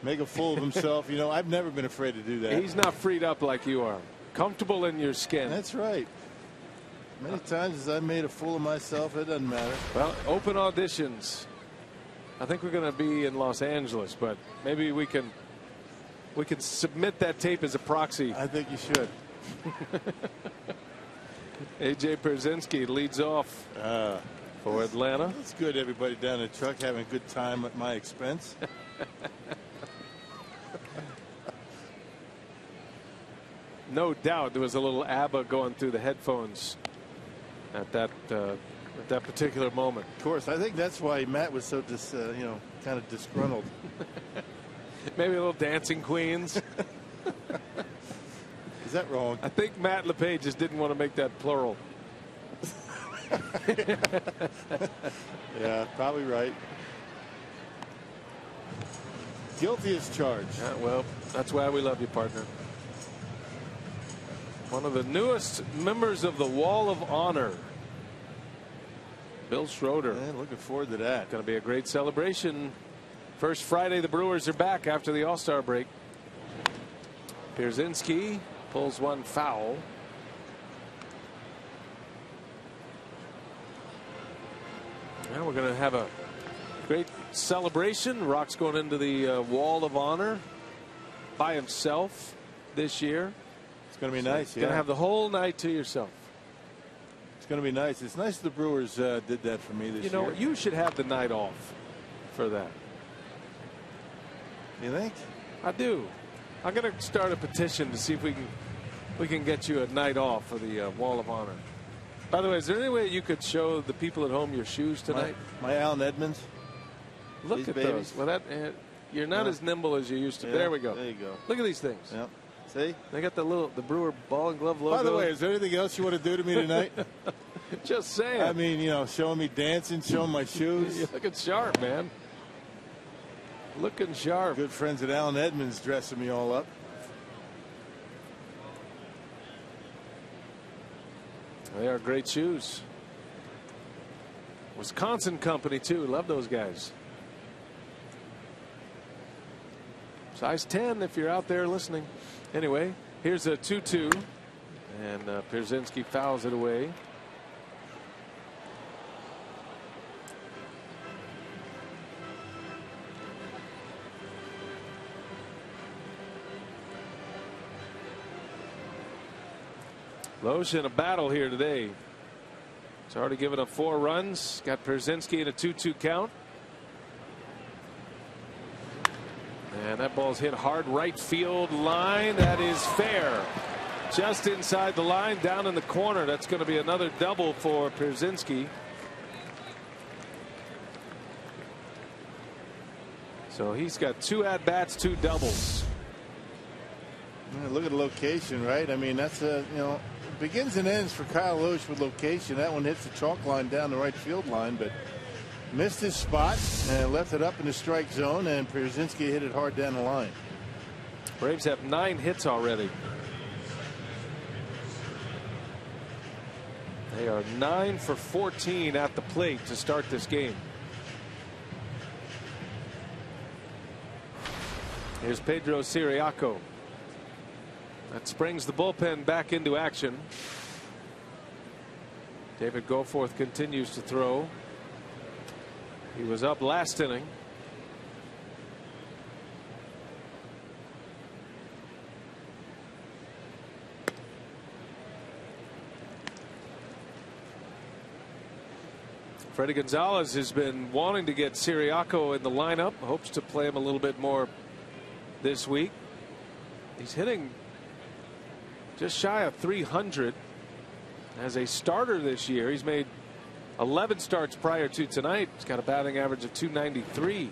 make a fool of himself. I've never been afraid to do that. He's not freed up like you are. Comfortable in your skin. That's right. Many times as I made a fool of myself, it doesn't matter. Well, open auditions. I think we're going to be in Los Angeles, but maybe we can submit that tape as a proxy. I think you should. A.J. Pierzynski leads off for Atlanta. It's good, everybody down in the truck having a good time at my expense. No doubt there was a little ABBA going through the headphones at that particular moment. Of course, I think that's why Matt was so kind of disgruntled. Maybe a little Dancing Queens. Is that wrong? I think Matt LePage just didn't want to make that plural. Yeah, probably right. Guilty as charged. Well, that's why we love you, partner. One of the newest members of the Wall of Honor, Bill Schroeder. Yeah, looking forward to that. Going to be a great celebration. First Friday, the Brewers are back after the All-Star break. Pierzynski pulls one foul. Now we're going to have a great celebration. Rock's going into the Wall of Honor by himself this year. It's going to be nice. Going to have the whole night to yourself. It's going to be nice. It's nice the Brewers did that for me this year. You should have the night off for that. You think? I do. I'm going to start a petition to see if we can get you a night off for the Wall of Honor. By the way, is there any way you could show the people at home your shoes tonight? My Allen Edmonds. Look These at babies. those. Well, you're not as nimble as you used to. Yeah, there we go. There you go. Look at these things. Yep. See? They got the Brewer ball and glove logo. By the way, is there anything else you want to do to me tonight? Just saying. I mean, showing me dancing, showing my shoes. You're looking sharp, man. Looking sharp. Good friends at Allen Edmonds dressing me all up. They are great shoes. Wisconsin company too. Love those guys. Size 10 if you're out there listening. Anyway, here's a 2-2, and Pierzynski fouls it away. Loesch in a battle here today. He's already given up 4 runs. Got Pierzynski in a 2-2 count. And that ball's hit hard right field line. That is fair. Just inside the line, down in the corner. That's going to be another double for Pierzynski. So he's got 2 at-bats, 2 doubles. Yeah, look at the location, right? I mean, that's a, you know, begins and ends for Kyle Loesch with location. That one hits the chalk line down the right field line, but missed his spot and left it up in the strike zone, and Pierzynski hit it hard down the line. Braves have 9 hits already. They are 9 for 14 at the plate to start this game. Here's Pedro Ciriaco. That springs the bullpen back into action. David Goforth continues to throw. He was up last inning. Freddie Gonzalez has been wanting to get Ciriaco in the lineup. Hopes to play him a little bit more this week. He's hitting just shy of 300 as a starter this year. He's made 11 starts prior to tonight. He's got a batting average of 293.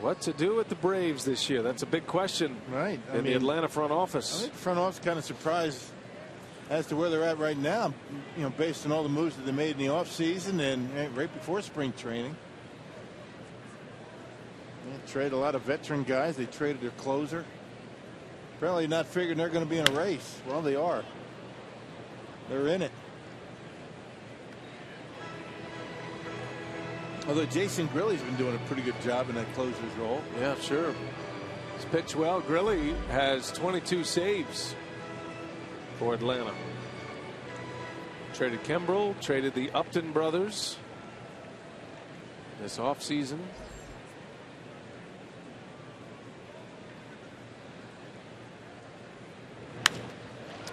What to do with the Braves this year? That's a big question, right? In the Atlanta front office. I think the front office kind of surprised as to where they're at right now, you know, based on all the moves that they made in the offseason and right before spring training. They trade a lot of veteran guys. They traded their closer. Apparently not figuring they're going to be in a race. Well, they are. They're in it. Although Jason Grilli's been doing a pretty good job in that closer's role. Yeah, sure. He's pitched well. Grilli has 22 saves for Atlanta. Traded Kimbrel, traded the Upton brothers this offseason.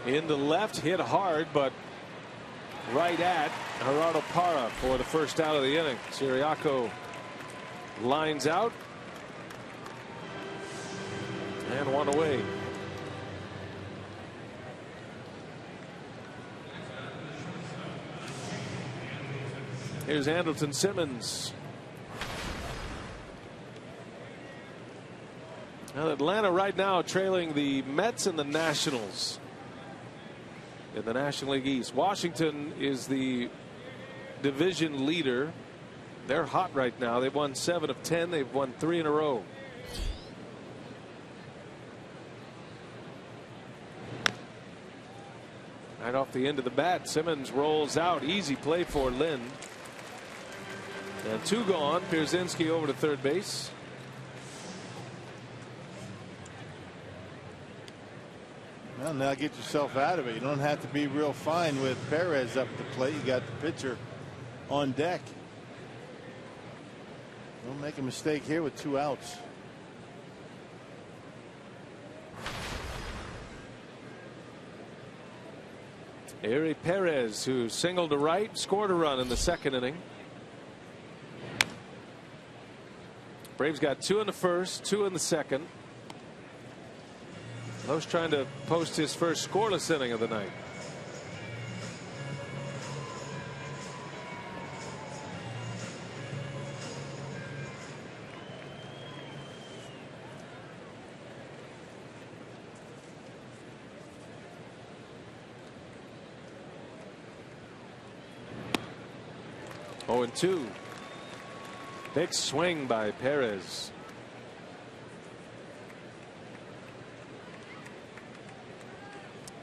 In the left, hit hard, but right at Gerardo Parra for the first out of the inning. Ciriaco lines out and one away. Here's Andrelton Simmons. Now Atlanta right now trailing the Mets and the Nationals in the National League East. Washington is the division leader. They're hot right now. They've won 7 of 10. They've won 3 in a row. Right off the end of the bat, Simmons rolls out. Easy play for Lynn. And 2 gone. Pierzynski over to third base. Well, now get yourself out of it. You don't have to be real fine with Perez up the plate. You got the pitcher on deck. Don't make a mistake here with 2 outs. Eri Perez, who singled to right, scored a run in the second inning. Braves got 2 in the first, 2 in the second. Loesch trying to post his first scoreless inning of the night. Oh, and 2. Big swing by Perez.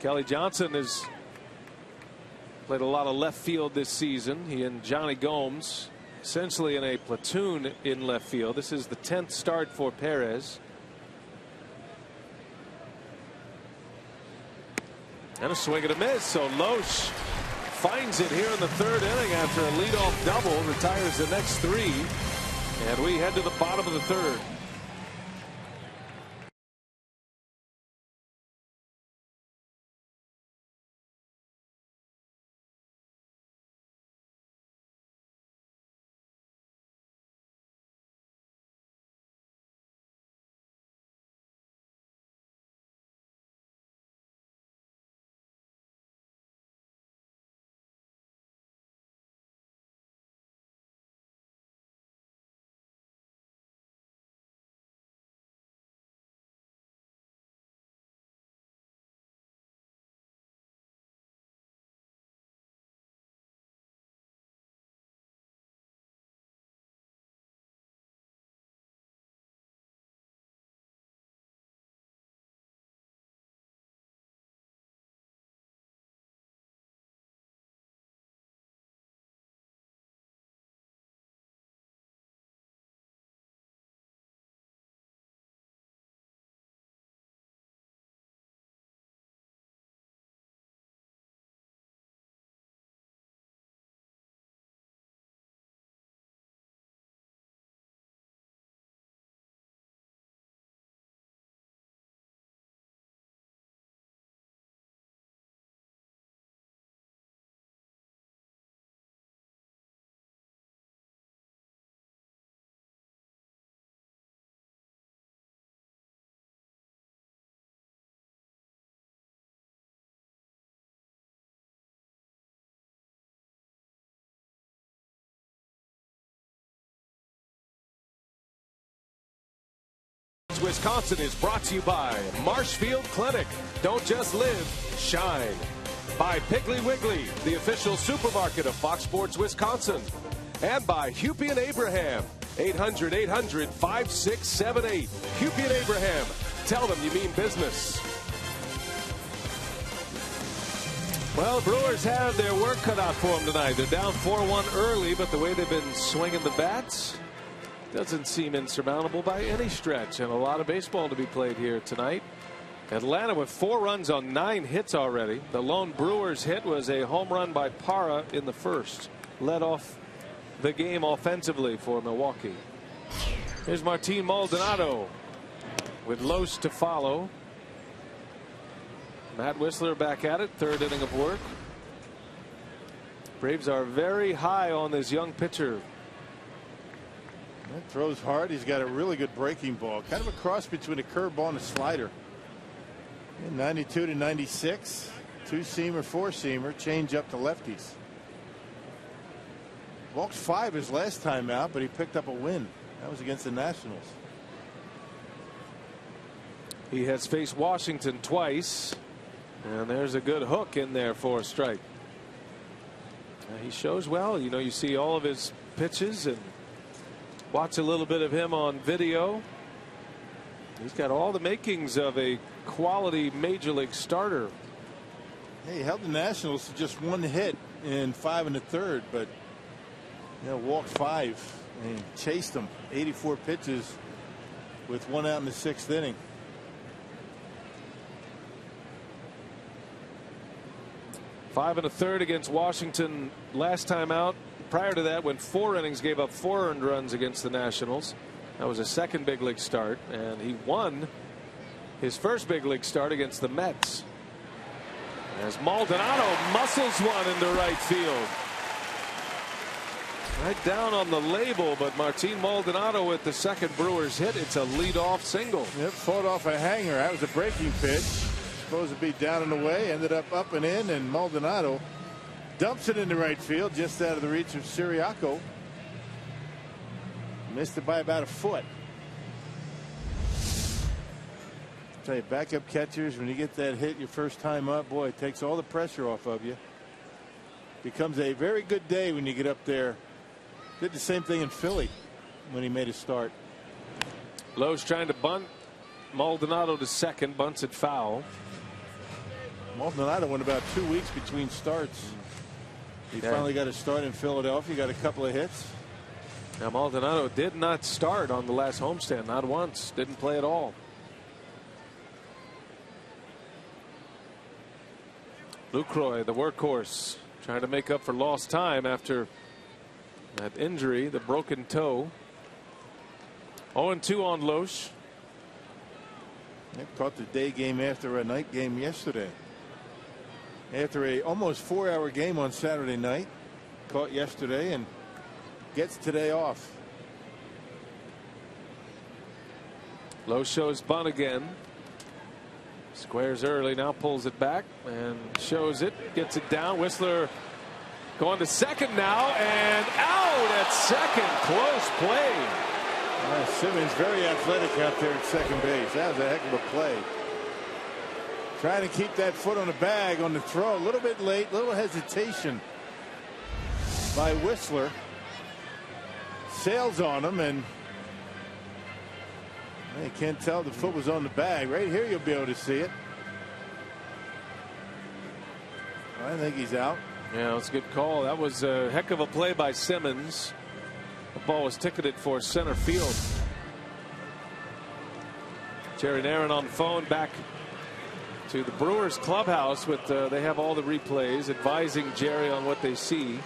Kelly Johnson has played a lot of left field this season. He and Johnny Gomes essentially in a platoon in left field. This is the 10th start for Perez. And a swing and a miss. So Loesch finds it here in the 3rd inning after a leadoff double, retires the next 3, and we head to the bottom of the 3rd. Wisconsin is brought to you by Marshfield Clinic. Don't just live, shine. By Piggly Wiggly, the official supermarket of Fox Sports Wisconsin. And by Hupy and Abraham, 800-800-5678. Hupy and Abraham, tell them you mean business. Well, Brewers have their work cut out for them tonight. They're down 4-1 early, but the way they've been swinging the bats doesn't seem insurmountable by any stretch, and a lot of baseball to be played here tonight. Atlanta with 4 runs on 9 hits already. The lone Brewers hit was a home run by Parra in the 1st. Led off the game offensively for Milwaukee. Here's Martin Maldonado with Loesch to follow. Matt Whistler back at it, 3rd inning of work. Braves are very high on this young pitcher. That throws hard. He's got a really good breaking ball. Kind of a cross between a curveball and a slider. 92 to 96. 2-seamer, 4-seamer. Change up to lefties. Walked 5 his last time out, but he picked up a win. That was against the Nationals. He has faced Washington twice. And there's a good hook in there for a strike. He shows well. You know, you see all of his pitches and watch a little bit of him on video. He's got all the makings of a quality major league starter. Hey, he held the Nationals to just 1 hit in 5 1/3, but walked 5 and chased them 84 pitches with 1 out in the 6th inning. Five and a third against Washington last time out. Prior to that, went 4 innings, gave up 4 earned runs against the Nationals. That was a second big league start, and he won his first big league start against the Mets. As Maldonado muscles one into right field. Right down on the label, but Martin Maldonado with the second Brewers hit. It's a leadoff single. Yep, fought off a hanger. That was a breaking pitch. Supposed to be down and away. Ended up and in, and Maldonado dumps it into right field, just out of the reach of Siriaco. Missed it by about a foot. I'll tell you, backup catchers, when you get that hit your first time up, boy, it takes all the pressure off of you. Becomes a very good day when you get up there. Did the same thing in Philly when he made his start. Lowe's trying to bunt. Maldonado to second, bunts it foul. Maldonado went about 2 weeks between starts. He finally got a start in Philadelphia. Got a couple of hits. Now Maldonado did not start on the last homestand, not once. Didn't play at all. Lucroy, the workhorse, trying to make up for lost time after that injury, the broken toe. 0-2 on Loesch. They caught the day game after a night game yesterday. After a almost 4-hour game on Saturday night, caught yesterday and gets today off. Loesch shows bunt again. Squares early, now pulls it back and shows it, gets it down. Whistler going to second now and out at second. Close play. Simmons very athletic out there at second base. That was a heck of a play. Trying to keep that foot on the bag on the throw. A little bit late, a little hesitation by Whistler. Sails on him, and you can't tell the foot was on the bag. Right here you'll be able to see it. I think he's out. Yeah, it's a good call. That was a heck of a play by Simmons. The ball was ticketed for center field. Jerry Narron on the phone back to the Brewers clubhouse with they have all the replays advising Jerry on what they see.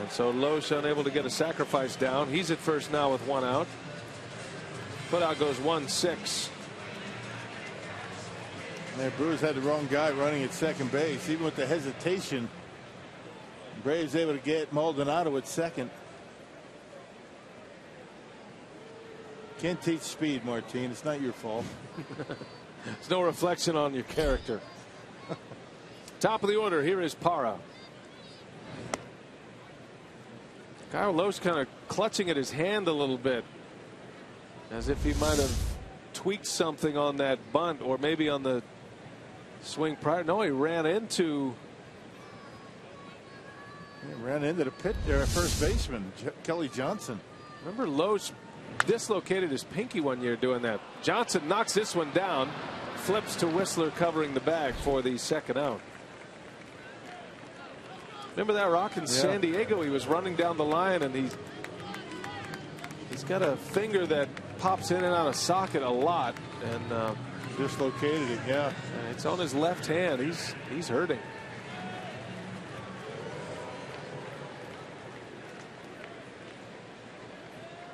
And so Loesch unable to get a sacrifice down. He's at first now with 1 out. Put out goes 1-6. Man, Brewers had the wrong guy running at second base. Even with the hesitation, Braves able to get Maldonado at second. Can't teach speed, Martin. It's not your fault. It's no reflection on your character. Top of the order, here is Parra. Kyle Loesch kind of clutching at his hand a little bit, as if he might have tweaked something on that bunt or maybe on the swing prior. No, he ran into the pit there, first baseman Kelly Johnson. Remember, Loesch dislocated his pinky one year doing that. Johnson knocks this one down, flips to Whistler covering the bag for the second out. Remember that rock in San Diego? He was running down the line, and he's got a finger that pops in and out of socket a lot, and dislocated it. Yeah, and it's on his left hand. He's hurting.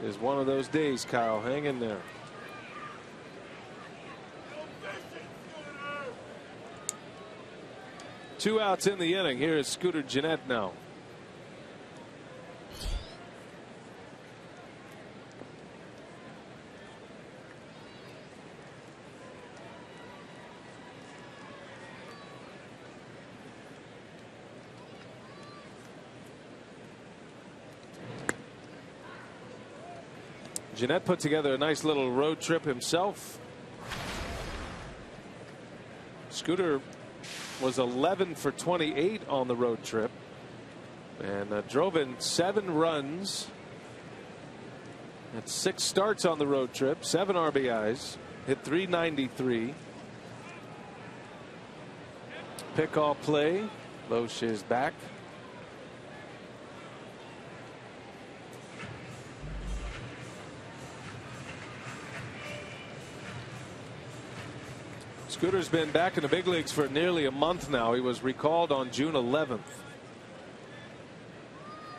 It's one of those days, Kyle. Hang in there. Two outs in the inning. Here is Scooter Gennett now. Gennett put together a nice little road trip himself. Scooter was 11 for 28 on the road trip and drove in 7 runs. Had 6 starts on the road trip, 7 RBIs, hit .393. Pickoff play. Loesch is back. Scooter's been back in the big leagues for nearly a month now. He was recalled on June 11th.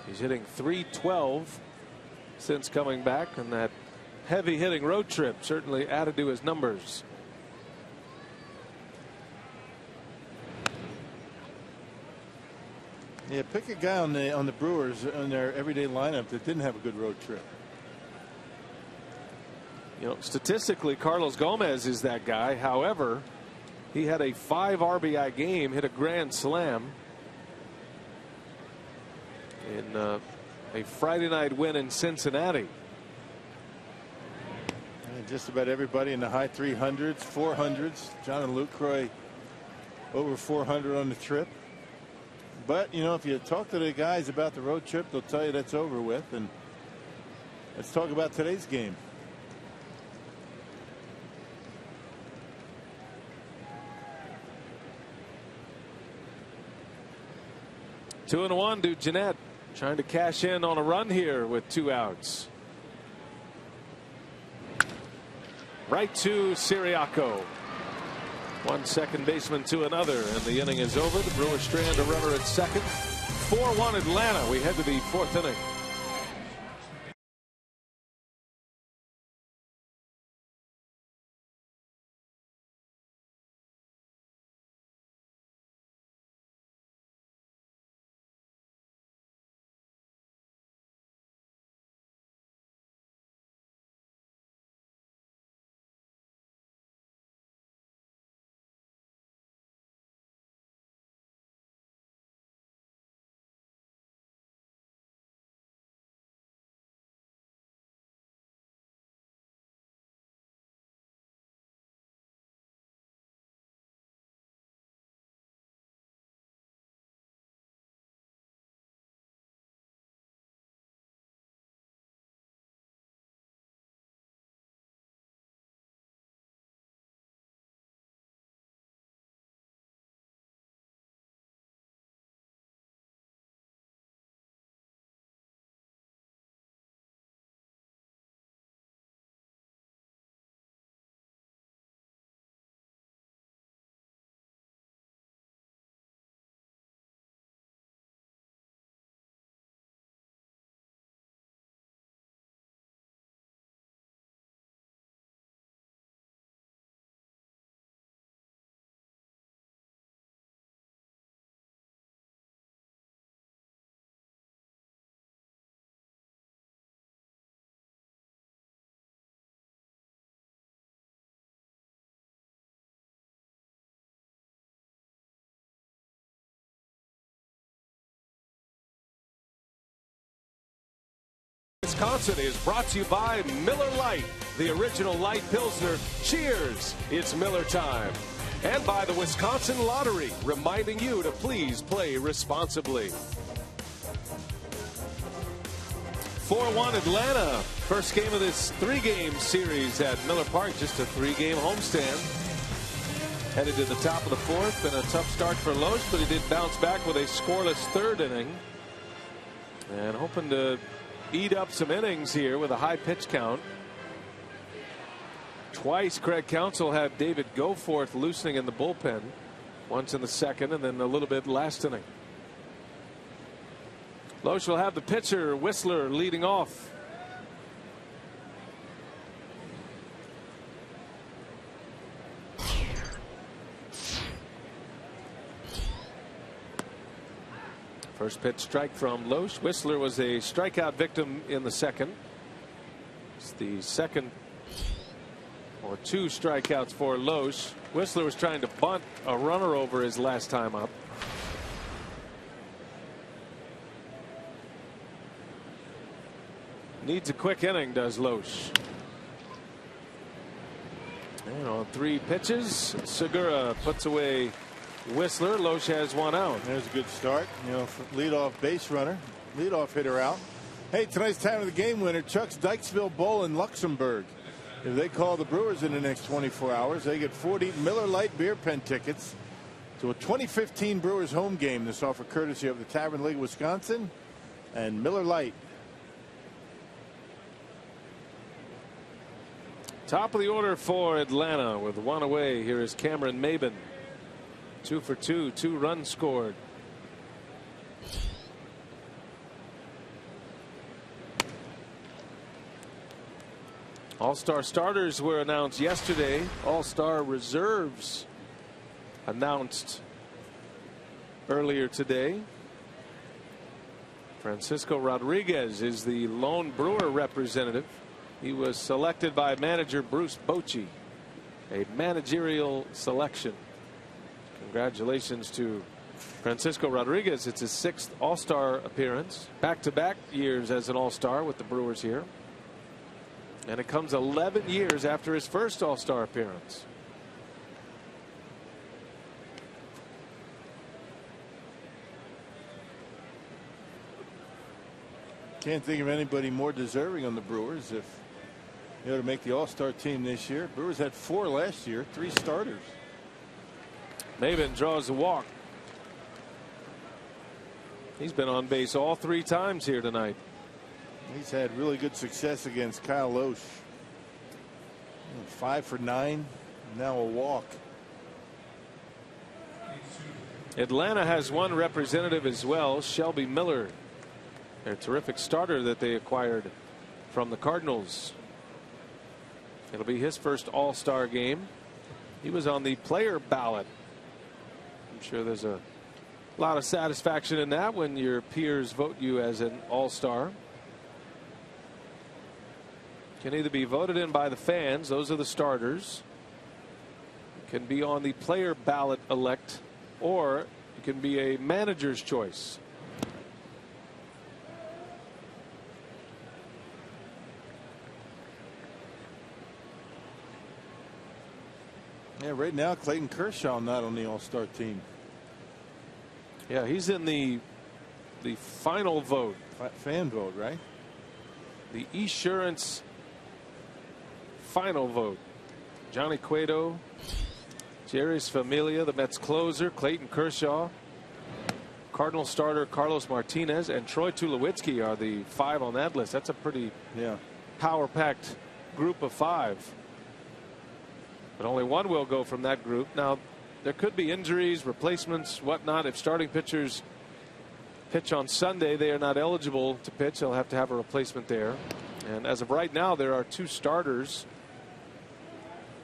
He's hitting .312 since coming back, and that heavy hitting road trip certainly added to his numbers. Yeah, pick a guy on the Brewers on their everyday lineup that didn't have a good road trip. You know, statistically, Carlos Gomez is that guy. However, he had a 5 RBI game, hit a grand slam in a Friday night win in Cincinnati. And just about everybody in the high 300s, 400s. John and Lucroy over 400 on the trip. But, you know, if you talk to the guys about the road trip, they'll tell you that's over with. And let's talk about today's game. 2-1 to Jeanette, trying to cash in on a run here with 2 outs. Right to Siriaco. One second baseman to another, and the inning is over. The Brewers strand a runner at second. 4-1 Atlanta. We head to the 4th inning. Wisconsin is brought to you by Miller Lite, the original light Pilsner. Cheers, it's Miller time. And by the Wisconsin Lottery, reminding you to please play responsibly. 4-1 Atlanta. First game of this 3-game series at Miller Park. Just a 3-game homestand. Headed to the top of the 4th. Been a tough start for Loesch, but he did bounce back with a scoreless 3rd inning. And hoping to eat up some innings here with a high pitch count. Twice Craig Counsell had David Goforth loosening in the bullpen. Once in the 2nd and then a little bit last inning. Loesch will have the pitcher Whistler leading off. First pitch strike from Loesch. Whistler was a strikeout victim in the 2nd. It's the 2nd or 2 strikeouts for Loesch. Whistler was trying to bunt a runner over his last time up. Needs a quick inning, does Loesch. And on 3 pitches, Segura puts away Whistler. Loesch has 1 out. There's a good start. You know, leadoff base runner, leadoff hitter out. Hey, tonight's time of the game winner, Chuck's Dykesville Bowl in Luxembourg. If they call the Brewers in the next 24 hours, they get 40 Miller Lite beer pen tickets to a 2015 Brewers home game. This offer courtesy of the Tavern League of Wisconsin and Miller Lite. Top of the order for Atlanta with 1 away. Here is Cameron Maben. 2 for 2, 2 runs scored. All-star starters were announced yesterday. All-star reserves announced earlier today. Francisco Rodriguez is the lone Brewer representative. He was selected by manager Bruce Bochy. A managerial selection. Congratulations to Francisco Rodriguez. It's his 6th All-Star appearance. Back-to-back years as an All-Star with the Brewers here. And it comes 11 years after his first All-Star appearance. Can't think of anybody more deserving on the Brewers if you know to make the All-Star team this year. Brewers had 4 last year, 3 starters. Maben draws a walk. He's been on base all 3 times here tonight. He's had really good success against Kyle Loesch. 5 for 9. Now a walk. Atlanta has one representative as well, Shelby Miller, a terrific starter that they acquired from the Cardinals. It'll be his first All-Star game. He was on the player ballot. I'm sure there's a lot of satisfaction in that when your peers vote you as an All-Star. Can either be voted in by the fans, those are the starters. Can be on the player ballot elect, or it can be a manager's choice. Yeah, right now Clayton Kershaw not on the All-Star team. Yeah, he's in the final vote. Fan vote, right? The Esurance final vote. Johnny Cueto, Jerry's Familia, the Mets closer, Clayton Kershaw, Cardinal starter Carlos Martinez, and Troy Tulowitzki are the 5 on that list. That's a pretty power-packed group of 5. But only one will go from that group. Now, there could be injuries, replacements, whatnot. If starting pitchers pitch on Sunday, they are not eligible to pitch. They'll have to have a replacement there. And as of right now, there are 2 starters,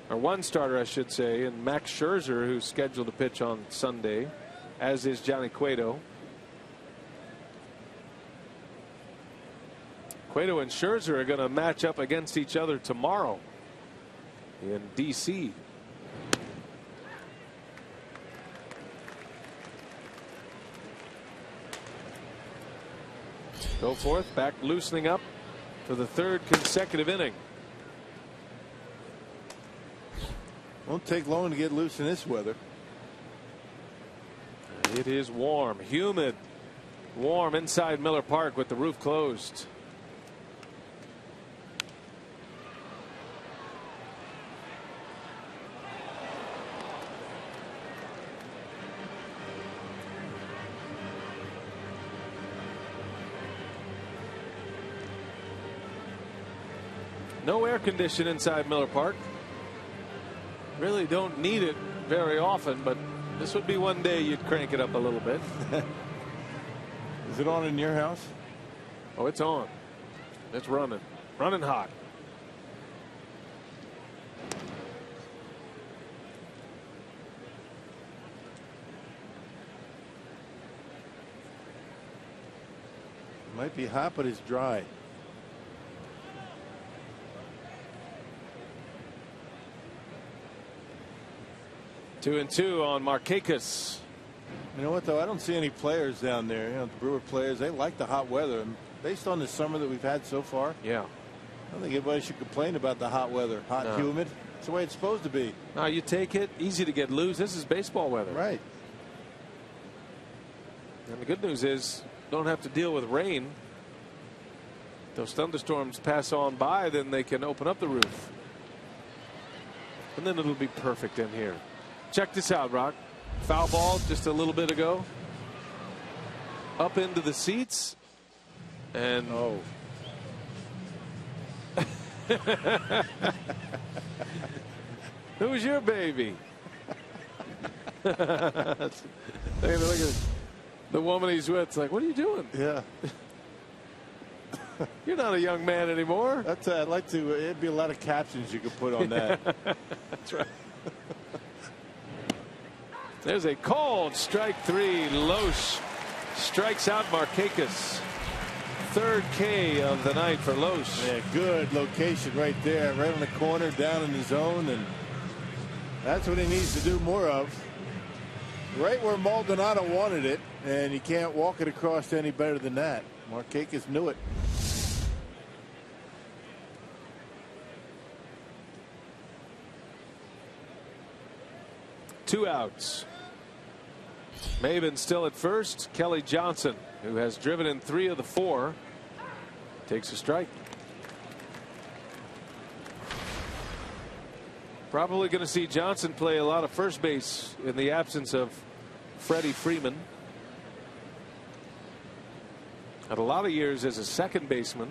or 1 starter, I should say, and Max Scherzer, who's scheduled to pitch on Sunday, as is Johnny Cueto. Cueto and Scherzer are going to match up against each other tomorrow in D.C. Goforth back loosening up for the 3rd consecutive inning. Won't take long to get loose in this weather. It is warm, humid, warm inside Miller Park with the roof closed. No air condition inside Miller Park. Really don't need it very often, but this would be one day you'd crank it up a little bit. Is it on in your house? Oh, it's on. It's running. Running hot. Might be hot, but it's dry. Two and two on Markakis. You know what, though? I don't see any players down there. You know, the Brewer players, they like the hot weather. And based on the summer that we've had so far, yeah, I don't think anybody should complain about the hot weather. Hot and humid. It's the way it's supposed to be. No, you take it. Easy to get loose. This is baseball weather. Right. And the good news is, don't have to deal with rain. Those thunderstorms pass on by, then they can open up the roof. And then it'll be perfect in here. Check this out, Rock. Foul ball just a little bit ago. Up into the seats. And who's your baby? Look at the woman he's with. It's like, what are you doing? Yeah. You're not a young man anymore. That's I'd like to. It'd be a lot of captions you could put on that. That's right. There's a called strike 3. Loesch strikes out Markakis. 3rd K of the night for Loesch. Yeah, good location right there, right on the corner, down in the zone, and that's what he needs to do more of. Right where Maldonado wanted it, and you can't walk it across any better than that. Markakis knew it. Two outs. Maven still at first. Kelly Johnson, who has driven in 3 of the 4, takes a strike. Probably going to see Johnson play a lot of first base in the absence of Freddie Freeman. Had a lot of years as a second baseman,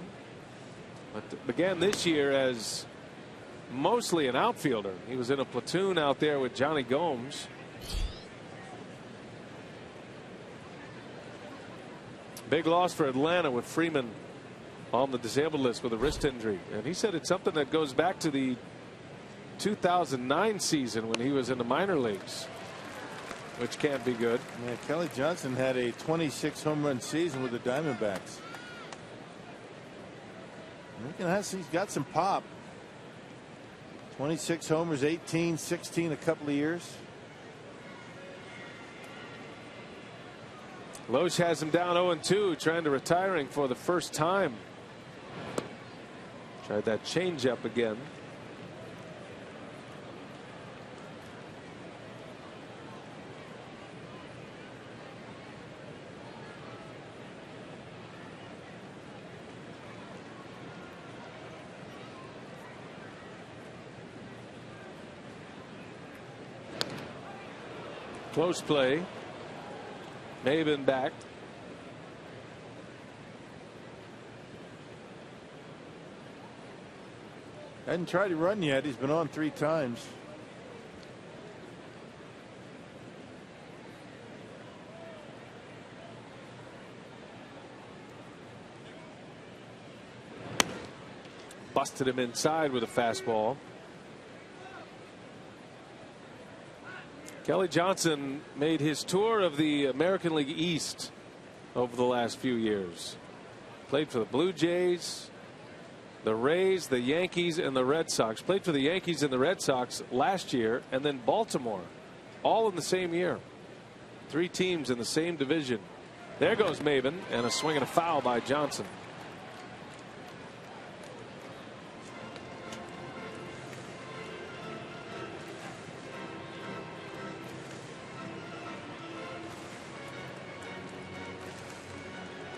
but began this year as mostly an outfielder. He was in a platoon out there with Johnny Gomes. Big loss for Atlanta with Freeman on the disabled list with a wrist injury. And he said it's something that goes back to the 2009 season when he was in the minor leagues, which can't be good. Yeah, Kelly Johnson had a 26 home run season with the Diamondbacks. He's got some pop. 26 homers, 18, 16 a couple of years. Loesch has him down 0-2, trying to retiring for the first time. Tried that changeup again. Close play. Maben back. Hadn't tried to run yet. He's been on 3 times. Busted him inside with a fastball. Kelly Johnson made his tour of the American League East over the last few years. Played for the Blue Jays, the Rays, the Yankees, and the Red Sox. Played for the Yankees and the Red Sox last year, and then Baltimore, all in the same year. 3 teams in the same division. There goes Maben, and a swing and a foul by Johnson.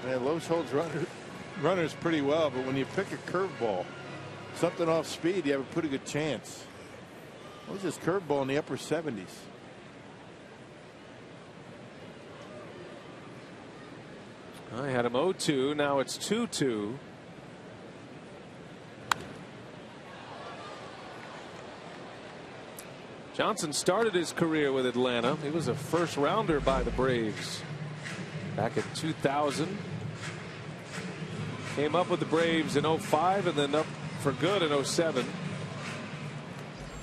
Yeah, Loesch holds runners pretty well, but when you pick a curveball, something off speed, you have a pretty good chance. What was this curveball in the upper 70s? I had him 0-2. Now it's 2-2. Johnson started his career with Atlanta. He was a first rounder by the Braves back in 2000. Came up with the Braves in 05 and then up for good in 07.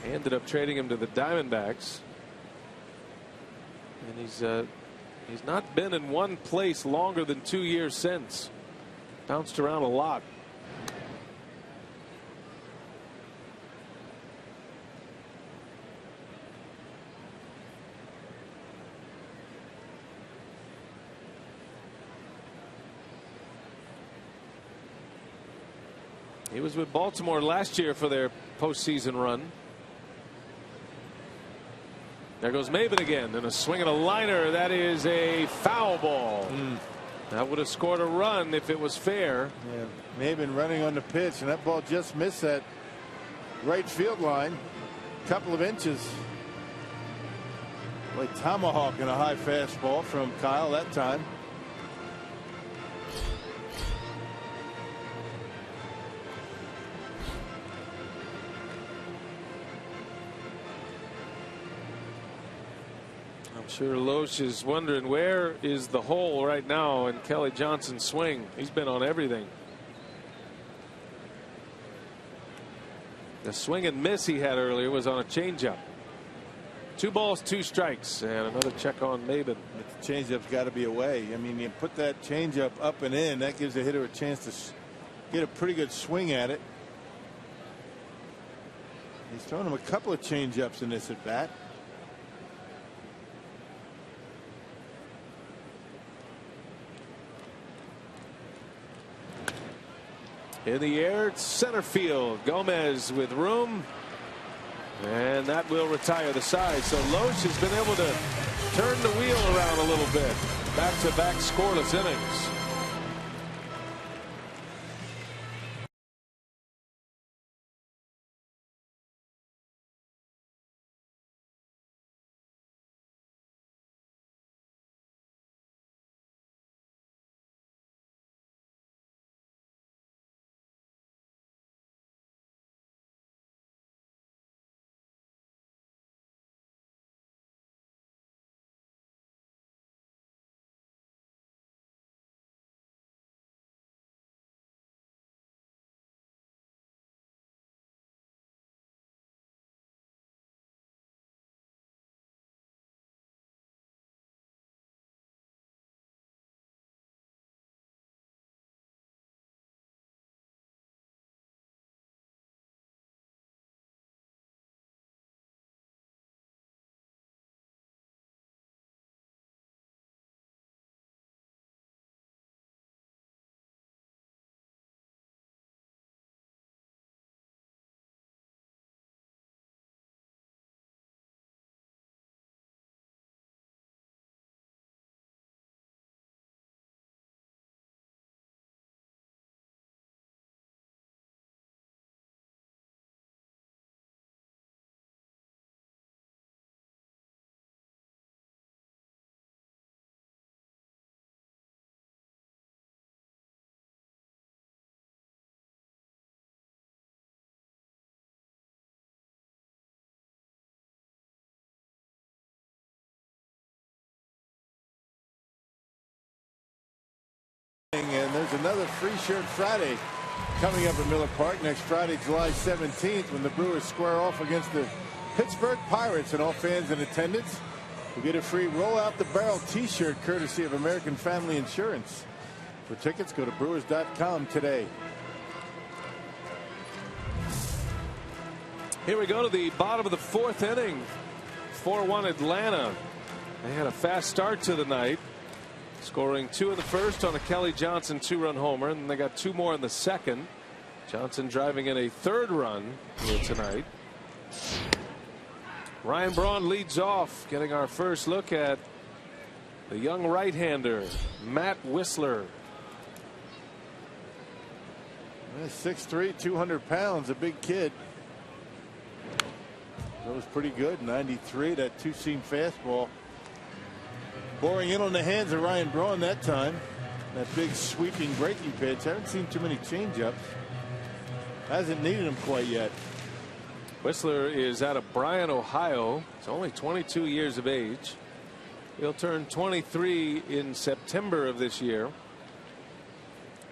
Ended up trading him to the Diamondbacks. And he's not been in one place longer than 2 years since. Bounced around a lot. He was with Baltimore last year for their postseason run. There goes Maben again, and a swing and a liner. That is a foul ball. That would have scored a run if it was fair. Yeah, Maben running on the pitch, and that ball just missed that right field line. A couple of inches. Like tomahawking a high fastball from Kyle that time. I'm sure Loesch is wondering where is the hole right now in Kelly Johnson's swing. He's been on everything. The swing and miss he had earlier was on a changeup. 2 balls, 2 strikes, and another check on Maben. But the changeup's got to be away. I mean, you put that changeup up and in, that gives the hitter a chance to get a pretty good swing at it. He's thrown him a couple of changeups in this at bat. In the air, it's center field. Gomez with room. And that will retire the side. So Loesch has been able to turn the wheel around a little bit. Back-to-back scoreless innings. And there's another Free Shirt Friday coming up at Miller Park next Friday, July 17th, when the Brewers square off against the Pittsburgh Pirates, and all fans in attendance will get a free Roll Out the Barrel t-shirt courtesy of American Family Insurance. For tickets, go to brewers.com today. Here we go to the bottom of the fourth inning. 4-1 Atlanta. They had a fast start to the night, scoring 2 in the first on a Kelly Johnson 2-run homer, and they got 2 more in the second. Johnson driving in a 3rd run here tonight. Ryan Braun leads off, getting our first look at the young right-hander, Matt Whistler. 6'3", 200 pounds, a big kid. That was pretty good. 93, that two-seam fastball. Boring in on the hands of Ryan Braun that time. That big sweeping breaking pitch. Haven't seen too many changeups. Hasn't needed him quite yet. Whistler is out of Bryan, Ohio. He's only 22 years of age. He'll turn 23 in September of this year.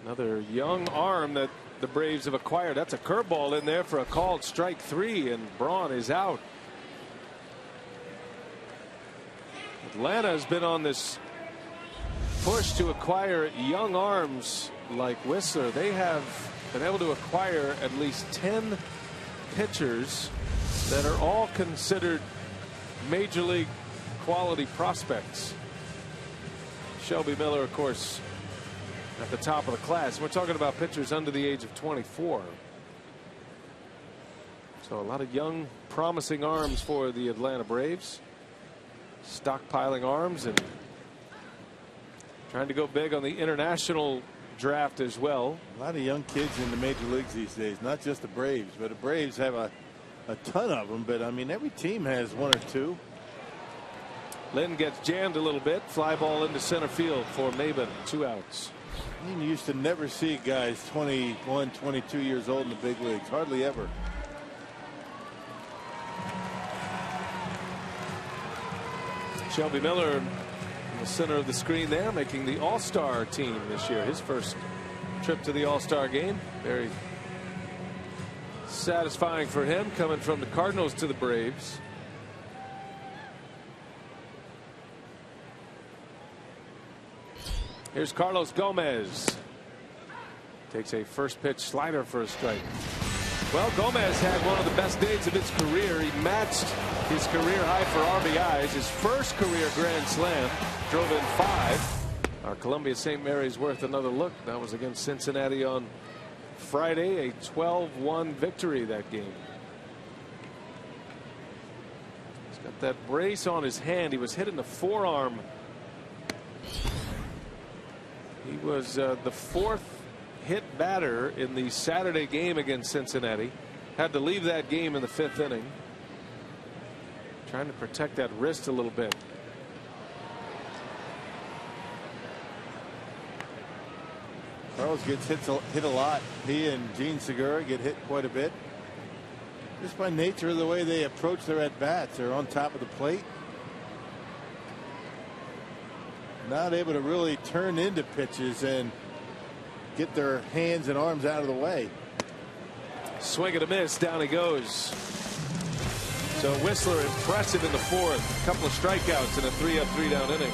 Another young arm that the Braves have acquired. That's a curveball in there for a called strike 3, and Braun is out. Atlanta has been on this push to acquire young arms like Whistler. They have been able to acquire at least 10 pitchers that are all considered major league quality prospects. Shelby Miller, of course, at the top of the class. We're talking about pitchers under the age of 24. So a lot of young, promising arms for the Atlanta Braves. Stockpiling arms and trying to go big on the international draft as well. A lot of young kids in the major leagues these days, not just the Braves, but the Braves have a ton of them. But I mean, every team has 1 or 2. Lynn gets jammed a little bit. Fly ball into center field for Maben. 2 outs. You used to never see guys 21, 22 years old in the big leagues. Hardly ever. Shelby Miller in the center of the screen there, making the All-Star team this year. His first trip to the All-Star game. Very satisfying for him, coming from the Cardinals to the Braves. Here's Carlos Gomez. Takes a first pitch slider for a strike. Well, Gomez had one of the best days of his career. He matched his career high for RBIs. His first career grand slam. Drove in 5. Our Columbia St. Mary's worth another look. That was against Cincinnati on Friday. A 12-1 victory that game. He's got that brace on his hand. He was hit in the forearm. He was the 4th hit batter in the Saturday game against Cincinnati. Had to leave that game in the 5th inning. Trying to protect that wrist a little bit. Carlos gets hit a lot. He and Gene Segura get hit quite a bit. Just by nature of the way they approach their at-bats. They're on top of the plate. Not able to really turn into pitches and get their hands and arms out of the way. Swing and a miss. Down he goes. So Whistler impressive in the 4th. Couple of strikeouts in a 3-up 3-down inning.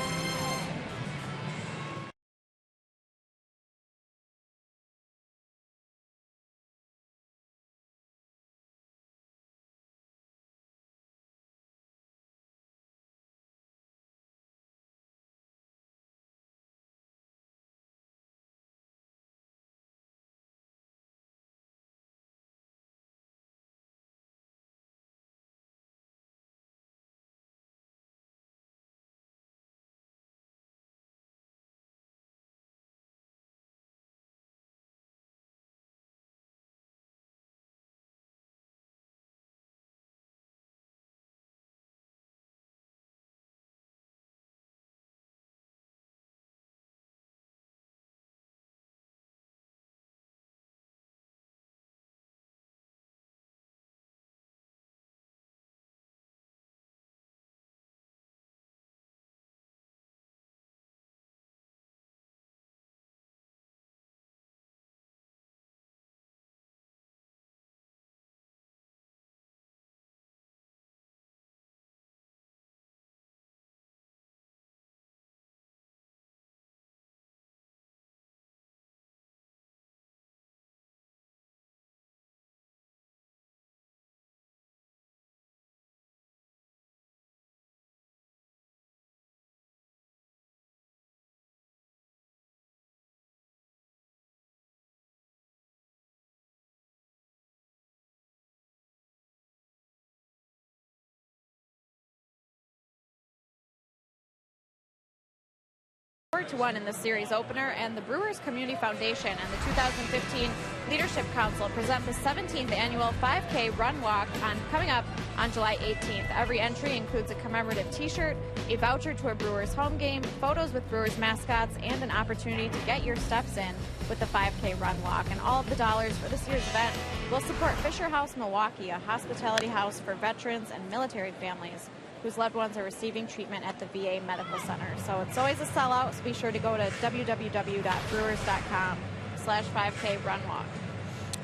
5-1 in the series opener, and the Brewers Community Foundation and the 2015 Leadership Council present the 17th annual 5K Run Walk coming up on July 18th. Every entry includes a commemorative t-shirt, a voucher to a Brewers home game, photos with Brewers mascots, and an opportunity to get your steps in with the 5K Run Walk. And all of the dollars for this year's event will support Fisher House Milwaukee, a hospitality house for veterans and military families whose loved ones are receiving treatment at the VA Medical Center. So it's always a sellout, so be sure to go to www.brewers.com/5K Run Walk.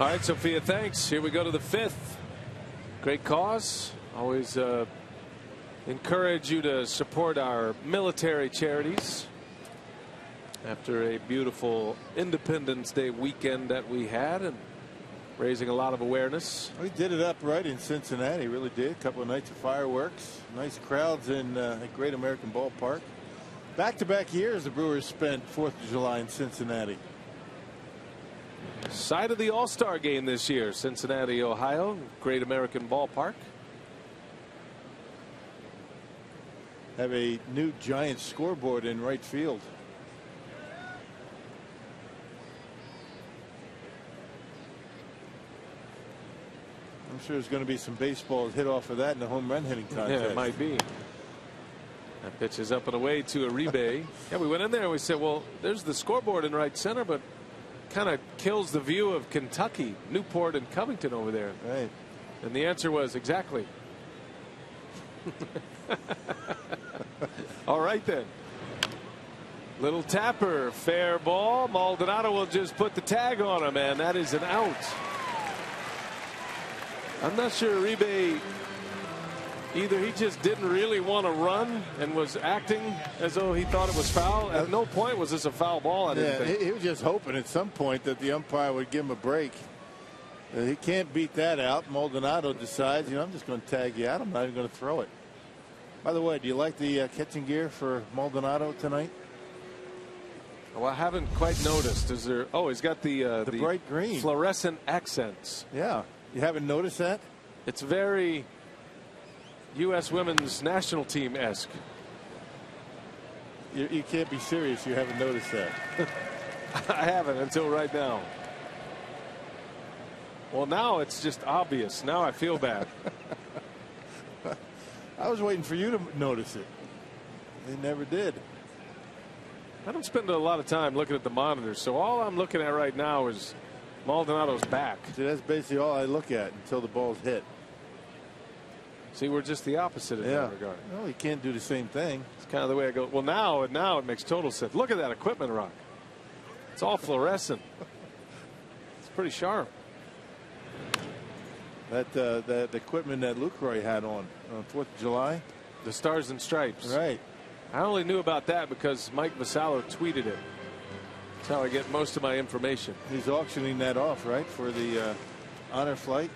All right, Sophia, thanks. Here we go to the 5th. Great cause. Always encourage you to support our military charities after a beautiful Independence Day weekend that we had, and raising a lot of awareness. We did it up right in Cincinnati, really did. A couple of nights of fireworks, nice crowds in a great American ballpark. Back-to-back years the Brewers spent 4th of July in Cincinnati. Site of the All-Star game this year, Cincinnati, Ohio, great American ballpark. Have a new giant scoreboard in right field. I'm sure there's going to be some baseballs hit off of that in the home run hitting contest. Yeah, it might be. That pitch is up and away to Uribe. Yeah, we went in there and we said, well, there's the scoreboard in right center, but kind of kills the view of Kentucky, Newport, and Covington over there. Right. And the answer was exactly. All right, then. Little tapper, fair ball. Maldonado will just put the tag on him, and that is an out. I'm not sure Uribe, either he just didn't really want to run and was acting as though he thought it was foul. At no point was this a foul ball. I didn't think. He was just hoping at some point that the umpire would give him a break. He can't beat that out. Maldonado decides, I'm just going to tag you out. I'm not even going to throw it. By the way, do you like the catching gear for Maldonado tonight? Well, I haven't quite noticed. Is there? Oh, he's got the bright green fluorescent accents. Yeah. You haven't noticed that? It's very U.S. women's national team-esque. You can't be serious. You haven't noticed that. I haven't until right now. Well, now it's just obvious. Now I feel bad. I was waiting for you to notice it. They never did. I don't spend a lot of time looking at the monitors, so all I'm looking at right now is Maldonado's back. See, that's basically all I look at until the ball's hit. See, we're just the opposite in that regard. Well, you can't do the same thing. It's kind of the way I go. Well, now it makes total sense. Look at that equipment, Rock. It's all fluorescent. It's pretty sharp. That equipment that Lucroy had on 4th of July. The Stars and Stripes. Right. I only knew about that because Mike Vasallo tweeted it. That's how I get most of my information. He's auctioning that off, right, for the honor flight?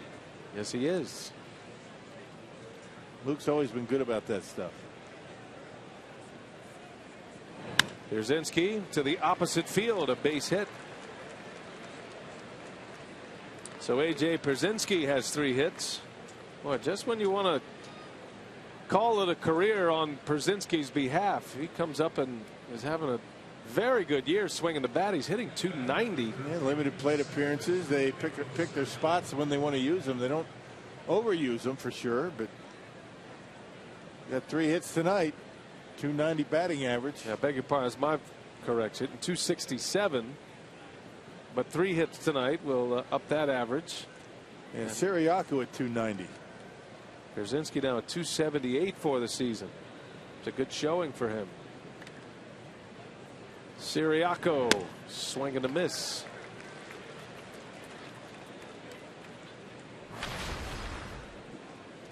Yes, he is. Luke's always been good about that stuff. Pierzynski to the opposite field, a base hit. So A.J. Pierzynski has 3 hits. Boy, just when you want to call it a career on Pierzynski's behalf, he comes up and is having a very good year swinging the bat. He's hitting .290. Yeah, limited plate appearances. They pick their spots when they want to use them. They don't overuse them for sure, but got 3 hits tonight. .290 batting average. Yeah, I beg your pardon. That's my correction. .267. But 3 hits tonight will up that average. And Siriaco at .290. Pierzynski now at .278 for the season. It's a good showing for him. Siriaco swinging a miss.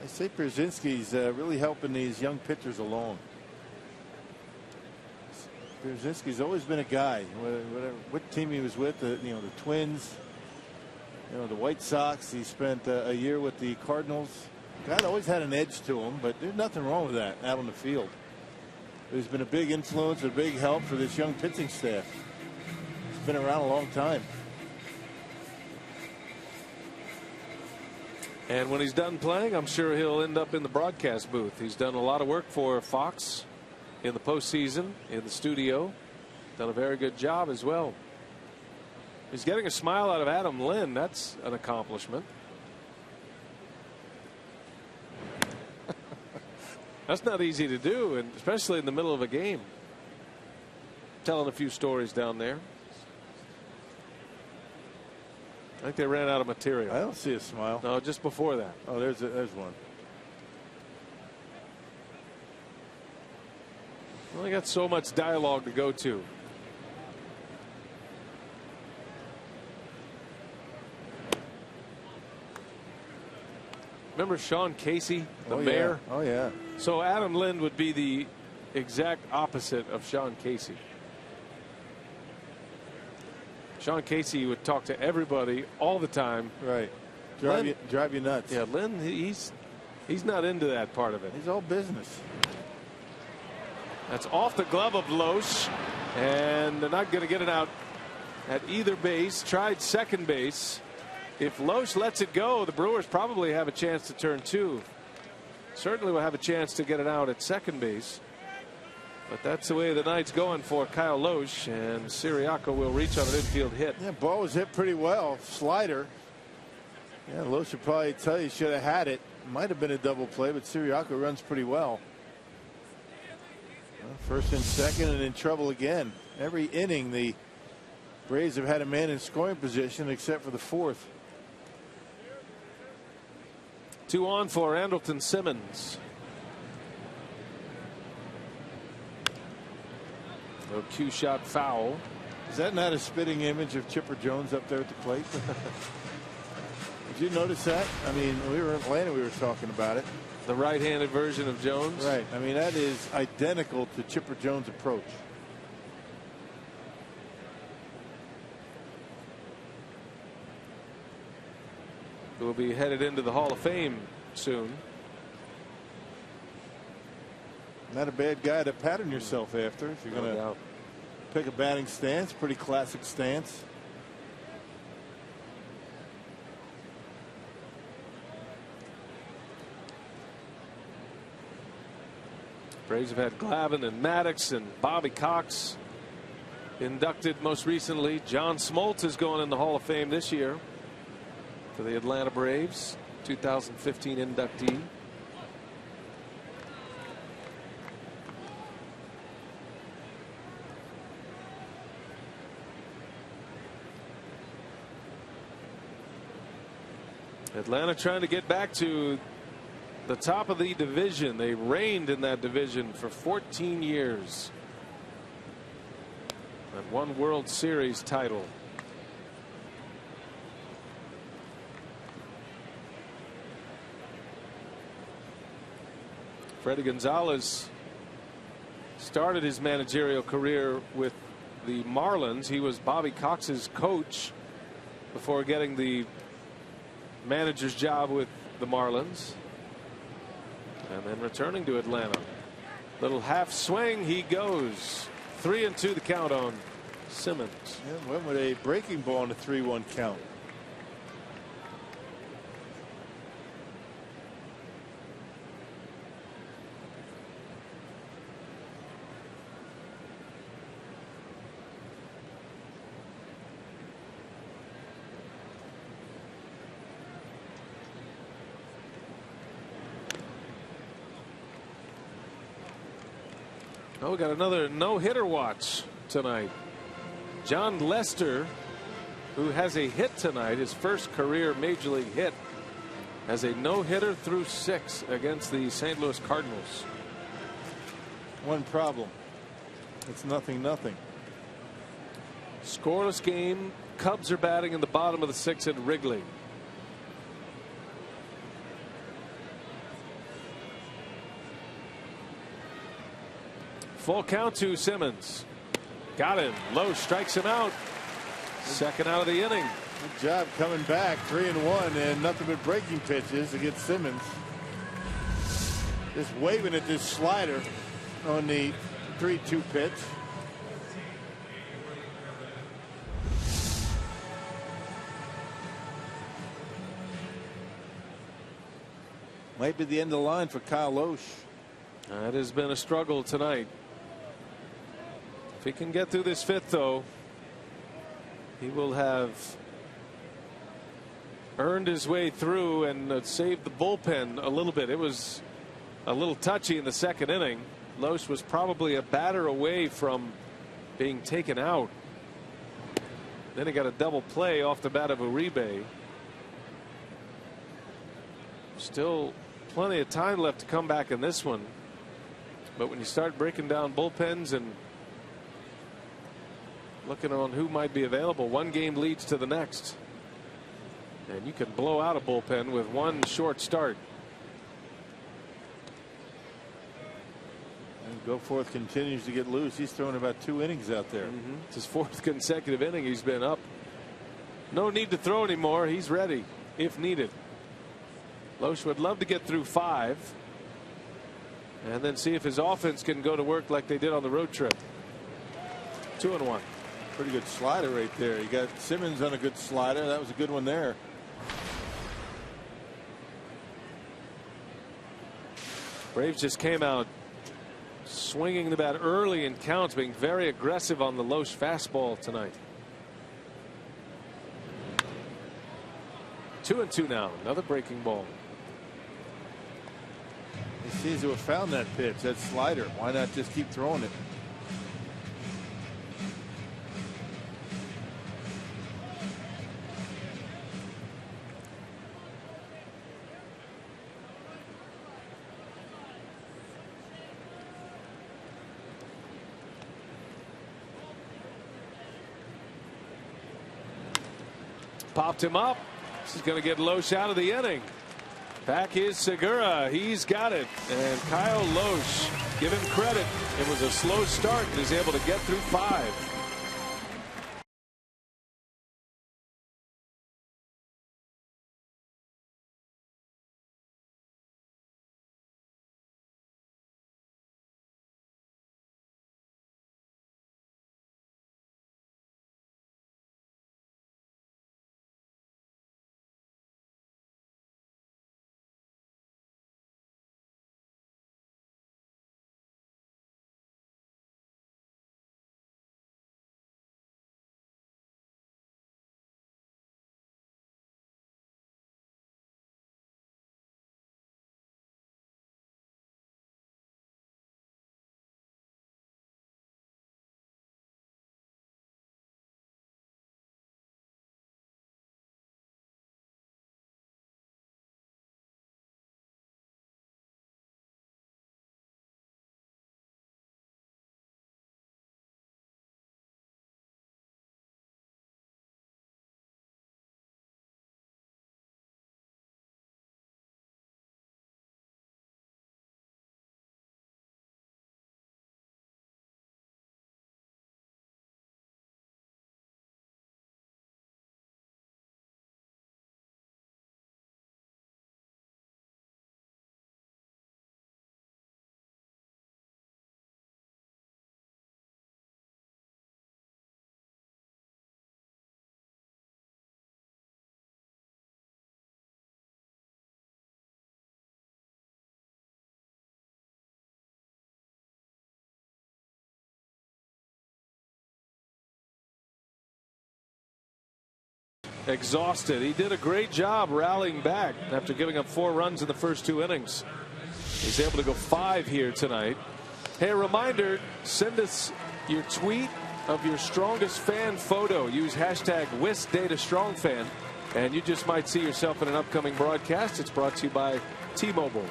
I say Pierzynski's really helping these young pitchers along. Pierzynski's always been a guy, what team he was with, the Twins, the White Sox. He spent a year with the Cardinals. God always had an edge to him, but there's nothing wrong with that out on the field. He's been a big influence, a big help for this young pitching staff. He's been around a long time. And when he's done playing, I'm sure he'll end up in the broadcast booth. He's done a lot of work for Fox in the postseason, in the studio. Done a very good job as well. He's getting a smile out of Adam Lynn. That's an accomplishment. That's not easy to do, and especially in the middle of a game. Telling a few stories down there. I think they ran out of material. I don't see a smile. No, just before that. Oh, there's one. Well, I got so much dialogue to go to. Remember Sean Casey, the mayor? Yeah. Oh, yeah. So Adam Lynn would be the exact opposite of Sean Casey. Sean Casey would talk to everybody all the time. Right. Drive you nuts. Yeah, Lynn, he's not into that part of it. He's all business. That's off the glove of Loesch, and they're not going to get it out at either base. Tried second base. If Loesch lets it go, the Brewers probably have a chance to turn two. Certainly will have a chance to get it out at second base. But that's the way the night's going for Kyle Loesch, and Siriaco will reach on an infield hit. Yeah, ball was hit pretty well. Slider. Yeah, Loesch should probably tell you should have had it. Might have been a double play, but Siriaco runs pretty well. First and second, and in trouble again. Every inning, the Braves have had a man in scoring position except for the fourth. 2 on for Andrelton Simmons. No cue shot foul. Is that not a spitting image of Chipper Jones up there at the plate? Did you notice that? I mean, we were in Atlanta, we were talking about it. The right-handed version of Jones. Right. I mean, that is identical to Chipper Jones' approach. Will be headed into the Hall of Fame soon. Not a bad guy to pattern yourself after if you're going to pick a batting stance. Pretty classic stance. Braves have had Glavine and Maddox and Bobby Cox inducted most recently. John Smoltz is going in the Hall of Fame this year for the Atlanta Braves, 2015 inductee. Atlanta trying to get back to the top of the division. They reigned in that division for 14 years and one World Series title. Freddie Gonzalez started his managerial career with the Marlins. He was Bobby Cox's coach before getting the manager's job with the Marlins, and then returning to Atlanta. Little half swing, he goes. 3-2 the count on Simmons. Yeah, went with a breaking ball on a 3-1 count. Oh, we got another no-hitter watch tonight. John Lester, who has a hit tonight, his first career major league hit, has a no-hitter through 6 against the St. Louis Cardinals. One problem. It's 0-0. Scoreless game. Cubs are batting in the bottom of the 6th at Wrigley. Full count to Simmons. Got him. Loesch strikes him out. Second out of the inning. Good job coming back. 3-1 and nothing but breaking pitches against Simmons. Just waving at this slider on the 3-2 pitch. Might be the end of the line for Kyle Loesch. That has been a struggle tonight. If he can get through this fifth, though, he will have earned his way through and saved the bullpen a little bit. It was a little touchy in the second inning. Loesch was probably a batter away from being taken out. Then he got a double play off the bat of Uribe. Still plenty of time left to come back in this one. But when you start breaking down bullpens and looking on who might be available, one game leads to the next. And you can blow out a bullpen with one short start. And Goforth continues to get loose. He's thrown about 2 innings out there. It's his 4th consecutive inning he's been up. No need to throw anymore. He's ready if needed. Loesch would love to get through 5 and then see if his offense can go to work like they did on the road trip. 2-1. Pretty good slider right there. You got Simmons on a good slider. That was a good one there. Braves just came out swinging the bat early in counts, being very aggressive on the Loesch fastball tonight. 2-2 now. Another breaking ball. He seems to have found that pitch, that slider. Why not just keep throwing it? Popped him up. This is going to get Loesch out of the inning. Back is Segura. He's got it. And Kyle Loesch, give him credit. It was a slow start, and he's able to get through 5. Exhausted. He did a great job rallying back after giving up 4 runs in the first 2 innings. He's able to go 5 here tonight. Hey, a reminder, send us your tweet of your strongest fan photo. Use hashtag WisDataStrongFan, and you just might see yourself in an upcoming broadcast. It's brought to you by T-Mobile.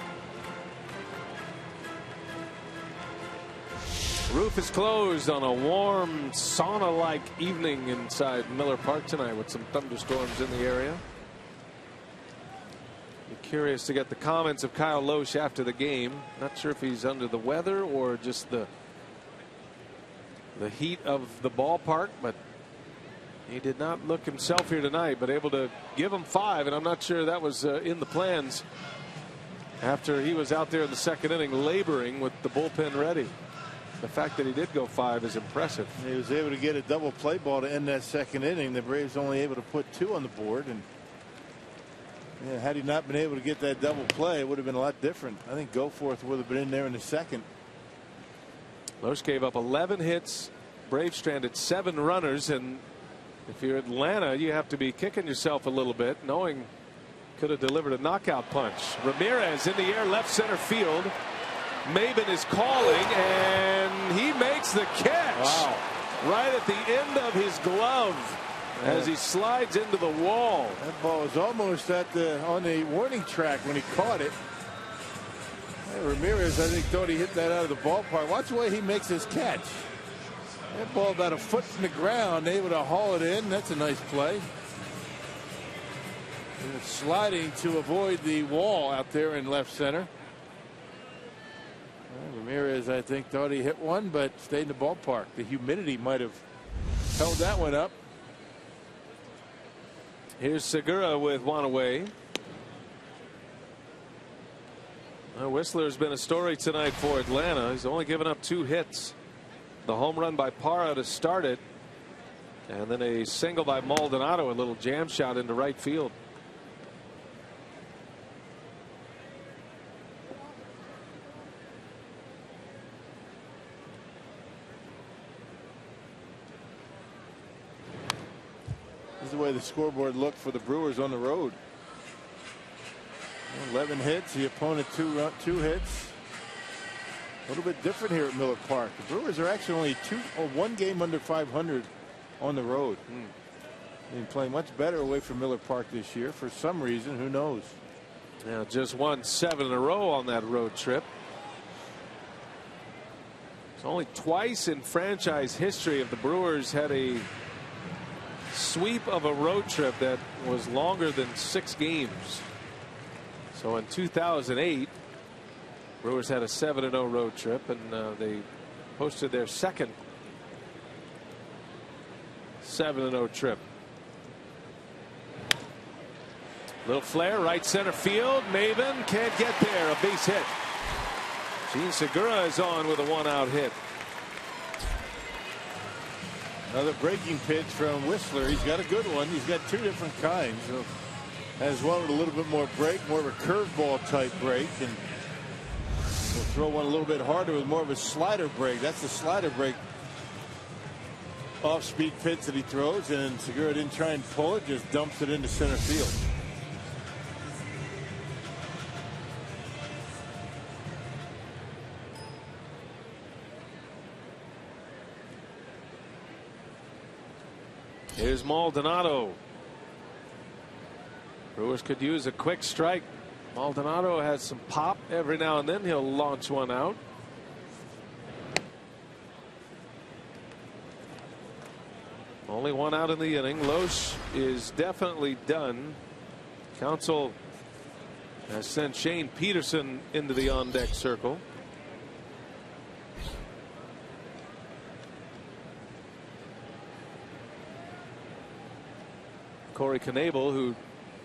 Roof is closed on a warm sauna-like evening inside Miller Park tonight with some thunderstorms in the area. Be curious to get the comments of Kyle Loesch after the game. Not sure if he's under the weather or just the heat of the ballpark, but he did not look himself here tonight, but able to give him 5, and I'm not sure that was in the plans after he was out there in the second inning laboring with the bullpen ready. The fact that he did go 5 is impressive. He was able to get a double play ball to end that second inning. The Braves only able to put 2 on the board, and yeah, had he not been able to get that double play, it would have been a lot different. I think Goforth would have been in there in the second. Loesch gave up 11 hits Braves stranded 7 runners, and if you're Atlanta, you have to be kicking yourself a little bit, knowing could have delivered a knockout punch. Ramirez in the air, left center field. Maben is calling, and he makes the catch. Wow. Right at the end of his glove as he slides into the wall. That ball was almost on the warning track when he caught it. Ramirez, I think, thought he hit that out of the ballpark. Watch the way he makes his catch. That ball about a foot from the ground, able to haul it in. That's a nice play. And sliding to avoid the wall out there in left center. Well, Ramirez, I think, thought he hit one, but stayed in the ballpark. The humidity might have held that one up. Here's Segura with one away. Whistler's been a story tonight for Atlanta. He's only given up 2 hits. The home run by Parra to start it, and then a single by Maldonado, a little jam shot into right field. This is the way the scoreboard looked for the Brewers on the road. 11 hits, the opponent 2 hits. A little bit different here at Miller Park. The Brewers are actually only 1 game under 500 on the road. They've been playing much better away from Miller Park this year for some reason. Who knows? Yeah, just won 7 in a row on that road trip. It's only twice in franchise history of the Brewers had a sweep of a road trip that was longer than 6 games. So in 2008, Brewers had a 7-0 road trip, and they posted their second 7-0 trip. Little flare, right center field. Maben can't get there. A base hit. Gene Segura is on with a 1-out hit. Another breaking pitch from Whistler. He's got a good one. He's got 2 different kinds. So has one with a little bit more break, more of a curveball type break, and will throw one a little bit harder with more of a slider break. That's the slider break off speed pitch that he throws, and Segura didn't try and pull it, just dumps it into center field. Here's Maldonado. Brewers could use a quick strike. Maldonado has some pop every now and then. He'll launch one out. Only 1 out in the inning. Loesch is definitely done. Counsell has sent Shane Peterson into the on deck circle. Corey Knebel, who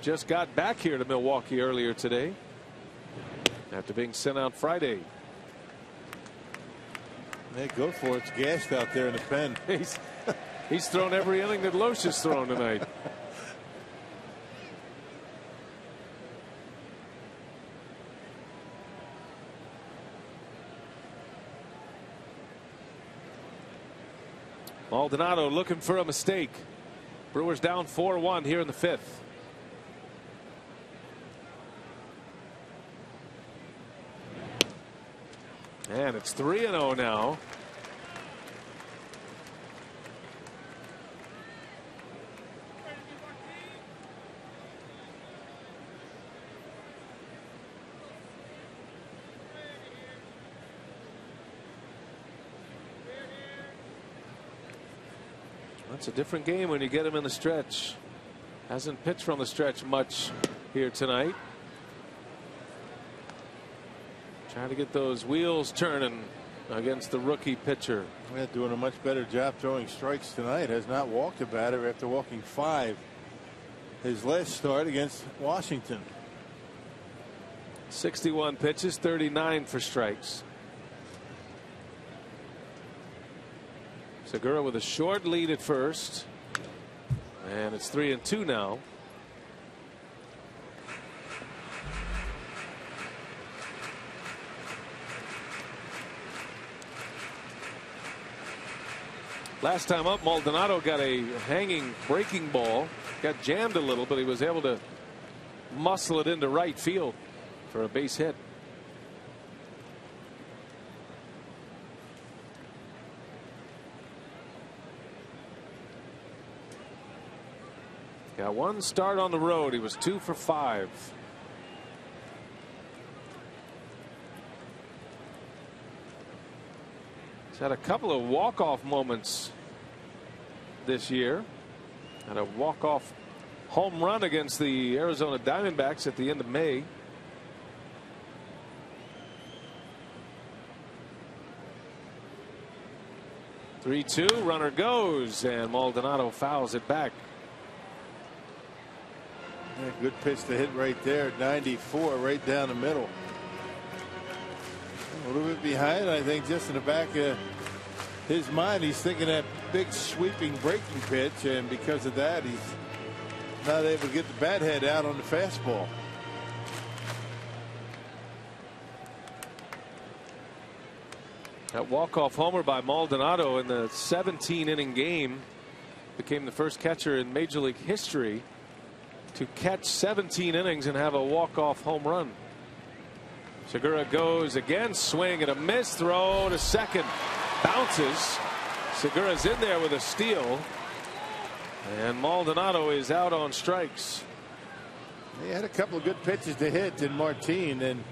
just got back here to Milwaukee earlier today after being sent out Friday. Hey, go for it. It's gassed out there in the pen. He's thrown every inning that Loesch has thrown tonight. Maldonado looking for a mistake. Brewers down 4-1 here in the 5th. And it's 3-0 now. It's a different game when you get him in the stretch. Hasn't pitched from the stretch much here tonight. Trying to get those wheels turning against the rookie pitcher. Yeah, doing a much better job throwing strikes tonight. Has not walked a batter after walking 5 his last start against Washington. 61 pitches, 39 for strikes. Segura with a short lead at first, and it's 3-2 now. Last time up, Maldonado got a hanging breaking ball, got jammed a little, but he was able to muscle it into right field for a base hit. Got one start on the road. He was 2 for 5. He's had a couple of walk-off moments this year. Had a walk-off home run against the Arizona Diamondbacks at the end of May. "3-2, runner goes, and Maldonado fouls it back." Yeah, good pitch to hit right there. 94 right down the middle. A little bit behind, I think, just in the back of his mind. He's thinking that big sweeping breaking pitch, and because of that, he's not able to get the bat head out on the fastball. That walk-off homer by Maldonado in the 17-inning game became the first catcher in Major League history to catch 17 innings and have a walk-off home run. Segura goes again, swing and a miss, throw to second, bounces. Segura's in there with a steal, and Maldonado is out on strikes. He had a couple of good pitches to hit in Martin and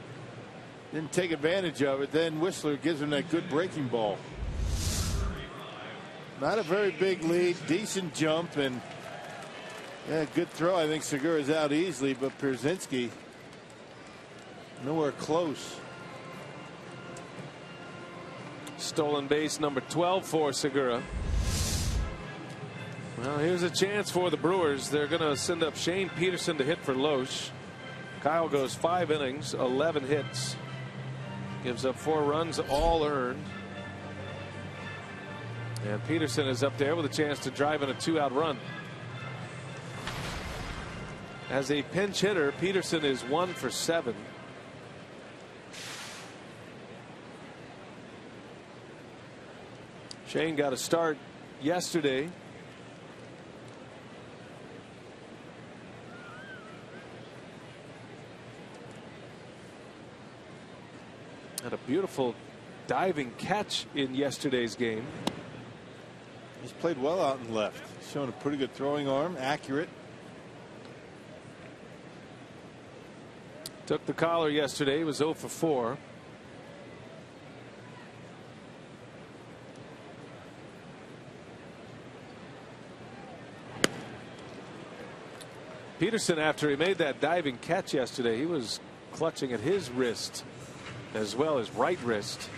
didn't take advantage of it. Then Whistler gives him that good breaking ball. Not a very big lead, decent jump, and yeah, good throw. I think Segura's out easily, but Pierzynski nowhere close. Stolen base number 12 for Segura. Well, here's a chance for the Brewers. They're going to send up Shane Peterson to hit for Loesch. Kyle goes 5 innings, 11 hits, gives up 4 runs, all earned. And Peterson is up there with a chance to drive in a 2-out run. As a pinch hitter, Peterson is 1 for 7. Shane got a start yesterday. Had a beautiful diving catch in yesterday's game. He's played well out in left. He's showing a pretty good throwing arm, accurate. Took the collar yesterday. He was 0 for 4. Peterson, after he made that diving catch yesterday, he was clutching at his wrist as well as right wrist.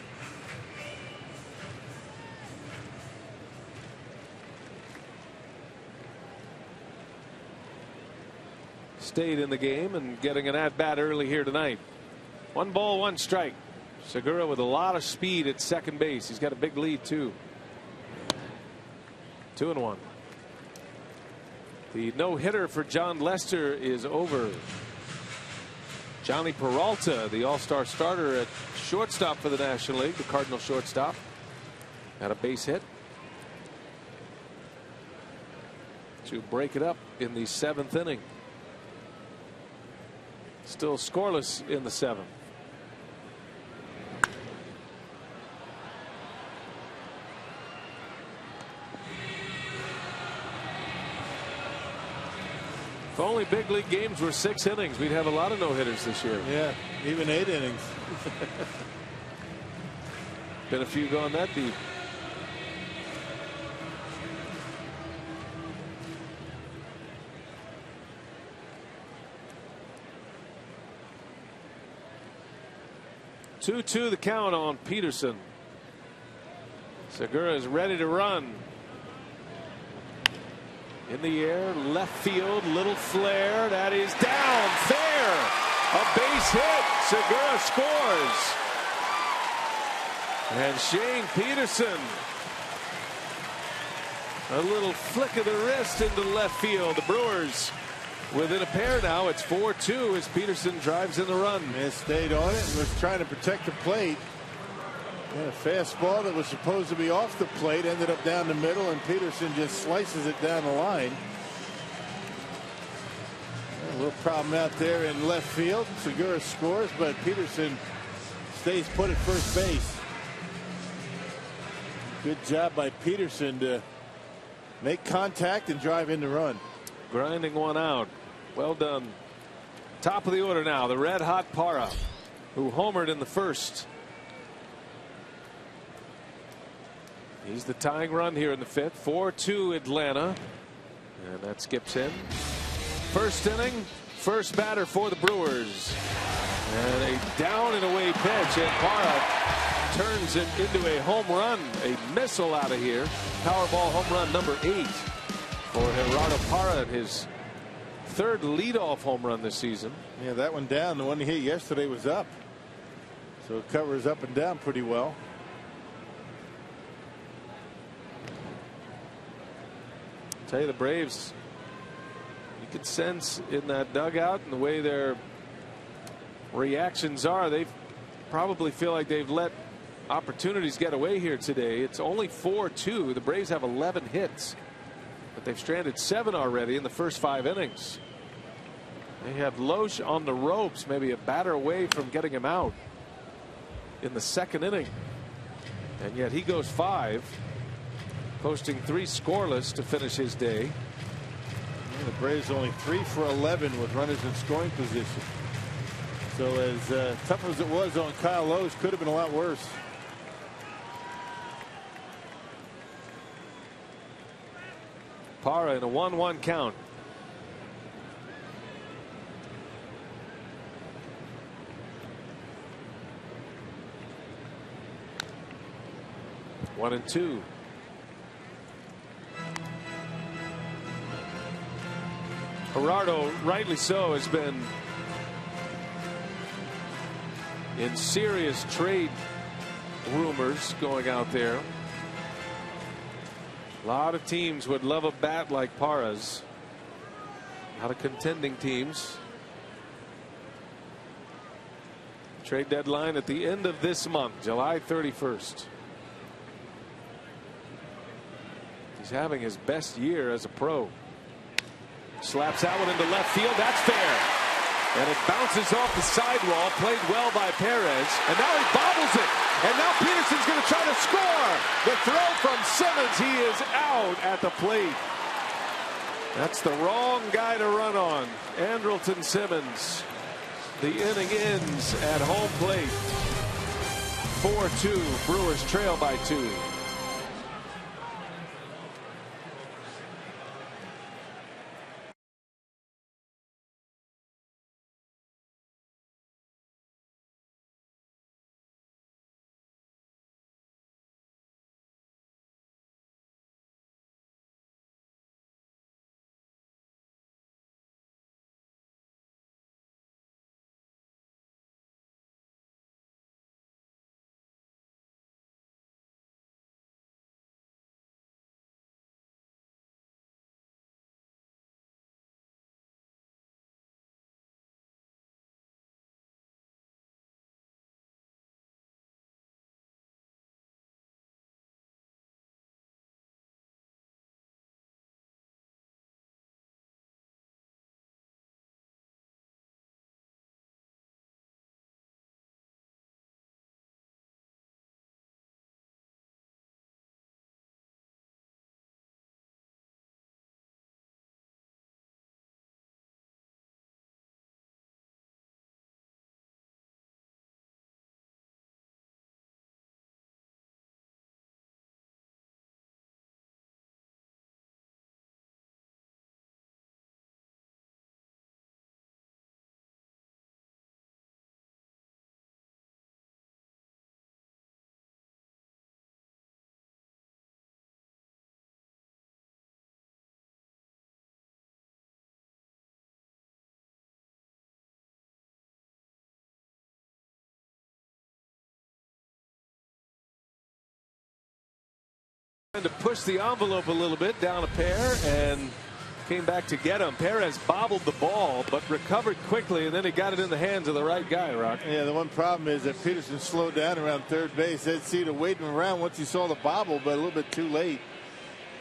Stayed in the game and getting an at-bat early here tonight. 1 ball, 1 strike. Segura with a lot of speed at second base. He's got a big lead too. 2-1. The no-hitter for John Lester is over. Johnny Peralta, the all-star starter at shortstop for the National League, the Cardinal shortstop, had a base hit to break it up in the 7th inning. Still scoreless in the 7th. If only big league games were 6 innings, we'd have a lot of no-hitters this year. Yeah, even 8 innings. Been a few going that deep. Two the count on Peterson. Segura is ready to run. In the air, left field, little flare. That is down, fair. A base hit. Segura scores. And Shane Peterson, a little flick of the wrist into left field. The Brewers within a pair now. It's 4-2 as Peterson drives in the run. And stayed on it and was trying to protect the plate. And a fastball that was supposed to be off the plate ended up down the middle, and Peterson just slices it down the line. A little problem out there in left field. Segura scores, but Peterson stays put at first base. Good job by Peterson to make contact and drive in the run. Grinding one out. Well done. Top of the order now, the red hot Parra, who homered in the first. He's the tying run here in the fifth. 4-2 Atlanta. And that skips in. First inning, first batter for the Brewers. And a down and away pitch, and Parra turns it into a home run. A missile out of here. Powerball home run number 8 for Gerardo Parra, his third leadoff home run this season. Yeah, that one down. The one he hit yesterday was up. So it covers up and down pretty well. I'll tell you, the Braves, you could sense in that dugout and the way their reactions are, they probably feel like they've let opportunities get away here today. It's only 4-2. The Braves have 11 hits, but they've stranded 7 already in the first 5 innings. They have Loesch on the ropes, maybe a batter away from getting him out in the second inning, and yet he goes 5, posting 3 scoreless to finish his day. And the Braves only 3 for 11 with runners in scoring position. So as tough as it was on Kyle Loesch, could have been a lot worse. Parra in a 1-1 count. One and two. Gerardo, rightly so, has been in serious trade rumors going out there. A lot of teams would love a bat like Parra's. A lot of contending teams. Trade deadline at the end of this month, July 31st. He's having his best year as a pro. Slaps that one into left field. That's fair. And it bounces off the sidewall. Played well by Perez. And now he bobbles it. And now Peterson's going to try to score. The throw from Simmons. He is out at the plate. That's the wrong guy to run on. Andrelton Simmons. The inning ends at home plate. 4-2. Brewers trail by 2. To push the envelope a little bit, down a pair, and came back to get him. Perez bobbled the ball, but recovered quickly, and then he got it in the hands of the right guy, Rock. Yeah, the one problem is that Peterson slowed down around third base. Ed Cedar waiting around once he saw the bobble, but a little bit too late.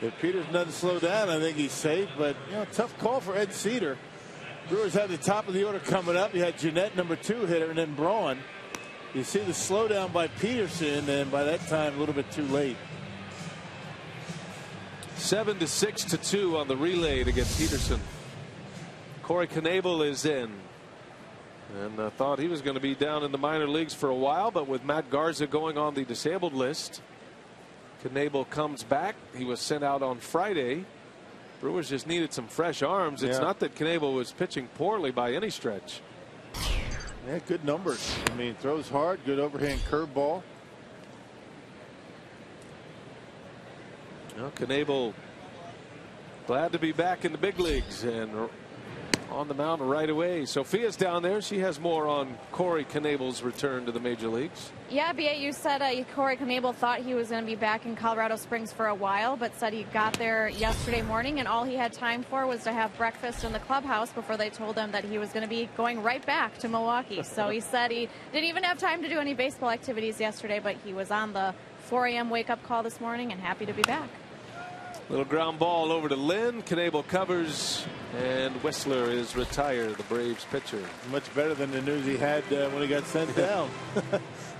If Peterson doesn't slow down, I think he's safe, but tough call for Ed Cedar. Brewers had the top of the order coming up. You had Jeanette, number 2 hitter, and then Braun. You see the slowdown by Peterson, and by that time, a little bit too late. 7-6-2 on the relay against Peterson. Corey Knebel is in. And I thought he was going to be down in the minor leagues for a while, but with Matt Garza going on the disabled list, Knebel comes back. He was sent out on Friday. Brewers just needed some fresh arms. It's not that Knebel was pitching poorly by any stretch. Yeah, good numbers. I mean, throws hard, good overhand curveball. Knebel glad to be back in the big leagues and on the mound right away. Sophia's down there. She has more on Corey Knebel's return to the major leagues. Yeah, BA, you said Corey Knebel thought he was going to be back in Colorado Springs for a while, but said he got there yesterday morning and all he had time for was to have breakfast in the clubhouse before they told him that he was going to be going right back to Milwaukee. So he said he didn't even have time to do any baseball activities yesterday, but he was on the 4 a.m. wake-up call this morning and happy to be back. Little ground ball over to Lynn. Knebel covers, and Whistler is retired, the Braves pitcher. Much better than the news he had when he got sent down.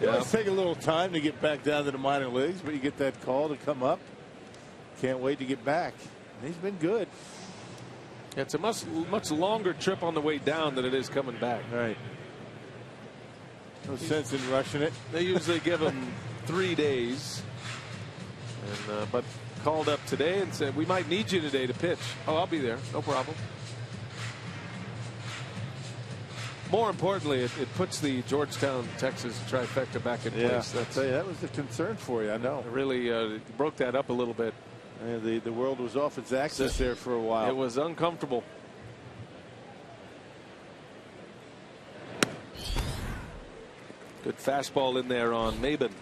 It does take a little time to get back down to the minor leagues, but you get that call to come up. Can't wait to get back. And he's been good. It's a much longer trip on the way down than it is coming back. Right. No sense in rushing it. They usually give him 3 days. And, but called up today and said, we might need you today to pitch. Oh, I'll be there. No problem. More importantly, it puts the Georgetown, Texas trifecta back in place. That was the concern for you. I know. It really broke that up a little bit. The world was off its axis there for a while. It was uncomfortable. Good fastball in there on Maben.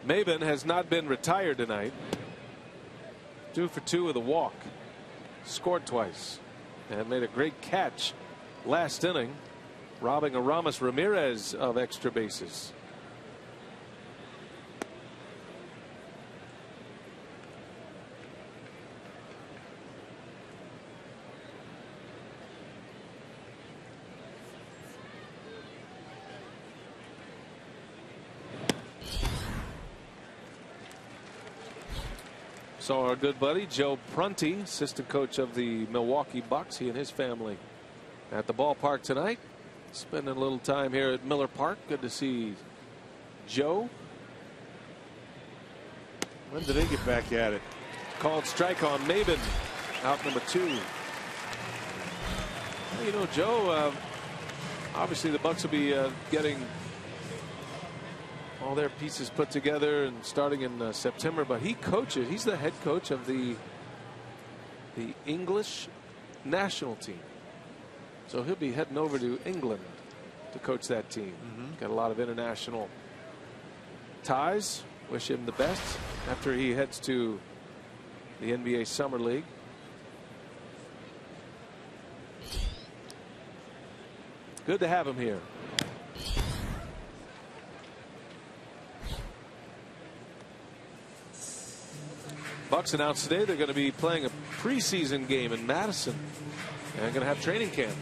Maben has not been retired tonight. 2 for 2 with a walk. Scored twice and made a great catch last inning, robbing Aramis Ramirez of extra bases. Saw our good buddy Joe Prunty, assistant coach of the Milwaukee Bucks. He and his family at the ballpark tonight, spending a little time here at Miller Park. Good to see Joe. When did they get back at it? Called strike on Maben, out number 2. Well, you know, Joe, obviously the Bucks will be getting all their pieces put together and starting in September, but he coaches. He's the head coach of the English national team, so he'll be heading over to England to coach that team. Got a lot of international ties. Wish him the best after he heads to the NBA Summer League. Good to have him here. Bucks announced today they're going to be playing a preseason game in Madison and going to have training camp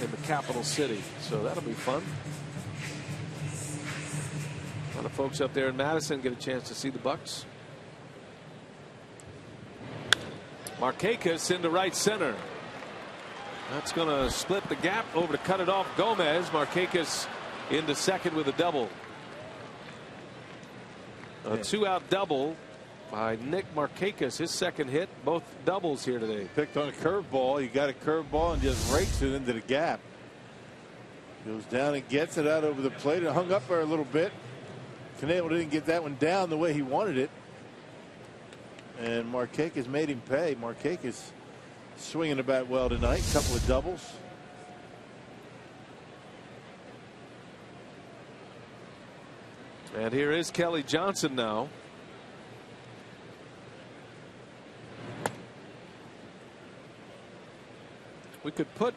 in the capital city, so that'll be fun. A lot of folks up there in Madison get a chance to see the Bucks. Markakis into right center. That's going to split the gap. Over to cut it off Gomez. Markakis into second with a double. A 2-out double by Nick Markakis, his second hit, both doubles here today. Picked on a curveball. He got a curveball and just rakes it into the gap. Goes down and gets it out over the plate. It hung up there a little bit. Knebel didn't get that one down the way he wanted it. And Markakis made him pay. Markakis swinging the bat well tonight. Couple of doubles. And here is Kelly Johnson now. We could put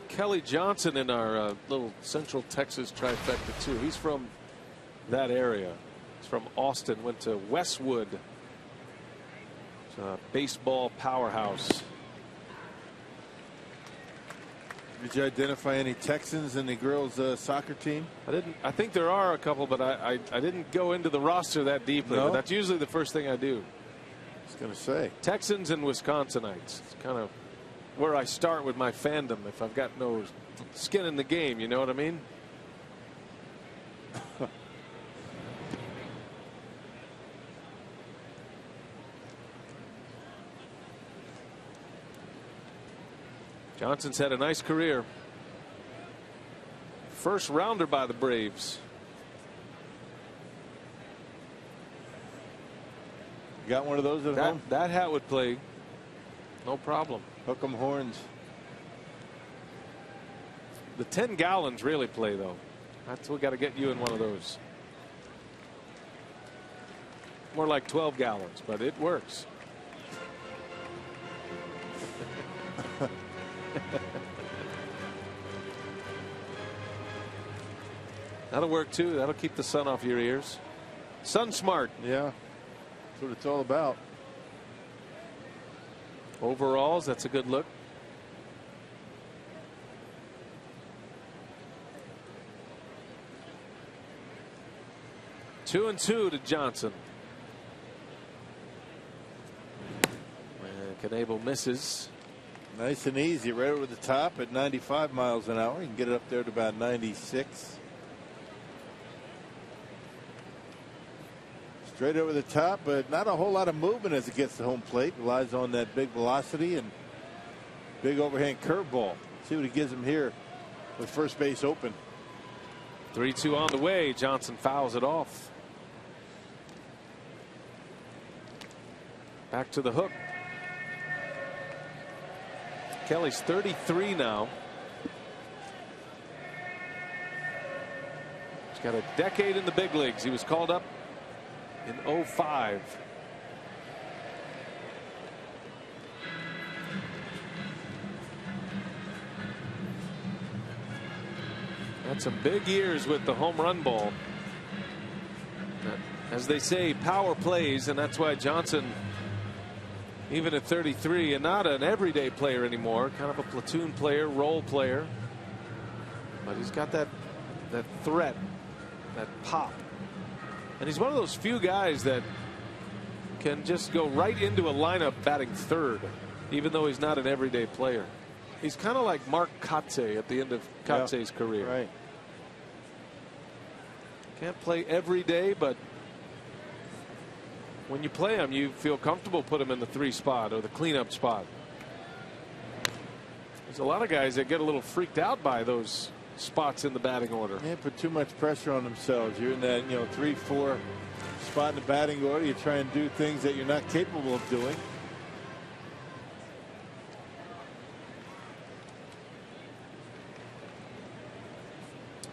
Kelly Johnson in our little Central Texas trifecta too. He's from that area. He's from Austin. Went to Westwood. It's a baseball powerhouse. Did you identify any Texans in the girls' soccer team? I didn't. I think there are a couple, but I didn't go into the roster that deeply. No? But that's usually the first thing I do. I was going to say Texans and Wisconsinites. It's kind of where I start with my fandom if I've got no skin in the game. You know what I mean? Johnson's had a nice career. First rounder by the Braves. Got one of those at home? That hat would play. No problem. Hook 'em horns. The 10 gallons really play, though. We got to get you in one of those. More like 12 gallons, but it works. That'll work too. That'll keep the sun off your ears. Sun smart. Yeah, that's what it's all about. Overalls, that's a good look. Two and two to Johnson. And Knebel misses. Nice and easy, right over the top at 95 miles an hour. You can get it up there to about 96. Straight over the top, but not a whole lot of movement as it gets to home plate. Relies on that big velocity and big overhand curveball. See what he gives him here with first base open. 3-2 on the way. Johnson fouls it off. Back to the hook. Kelly's 33 now. He's got a decade in the big leagues. He was called up in 2005. Had some big years with the home run ball. As they say, power plays, and that's why Johnson, even at 33 and not an everyday player anymore, kind of a platoon player, role player, but he's got that threat, that pop. And he's one of those few guys that can just go right into a lineup batting third, even though he's not an everyday player. He's kind of like Mark Kotsay at the end of Kotsay's career. Right. Can't play every day, but when you play him, you feel comfortable put him in the 3 spot or the cleanup spot. There's a lot of guys that get a little freaked out by those spots in the batting order. They put too much pressure on themselves. You're in that 3-4 spot in the batting order. You try and do things that you're not capable of doing.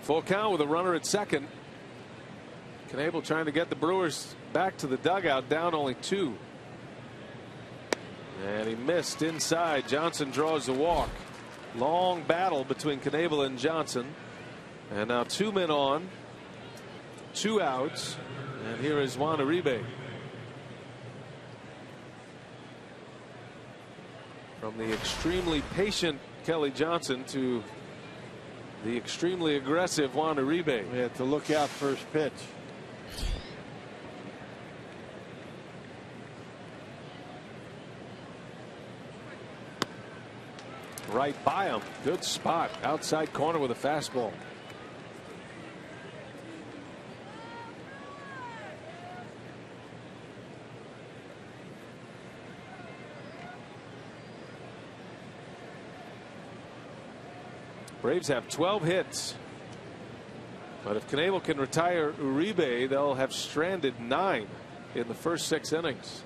Full count with a runner at second. Knebel trying to get the Brewers back to the dugout, down only 2. And he missed inside. Johnson draws the walk. Long battle between Knebel and Johnson. And now 2 men on, 2 outs. And here is Juan Uribe. From the extremely patient Kelly Johnson to the extremely aggressive Juan Uribe. We had to look out first pitch. Right by him. Good spot. Outside corner with a fastball. Braves have 12 hits. But if Knebel can retire Uribe, they'll have stranded 9 in the first 6 innings.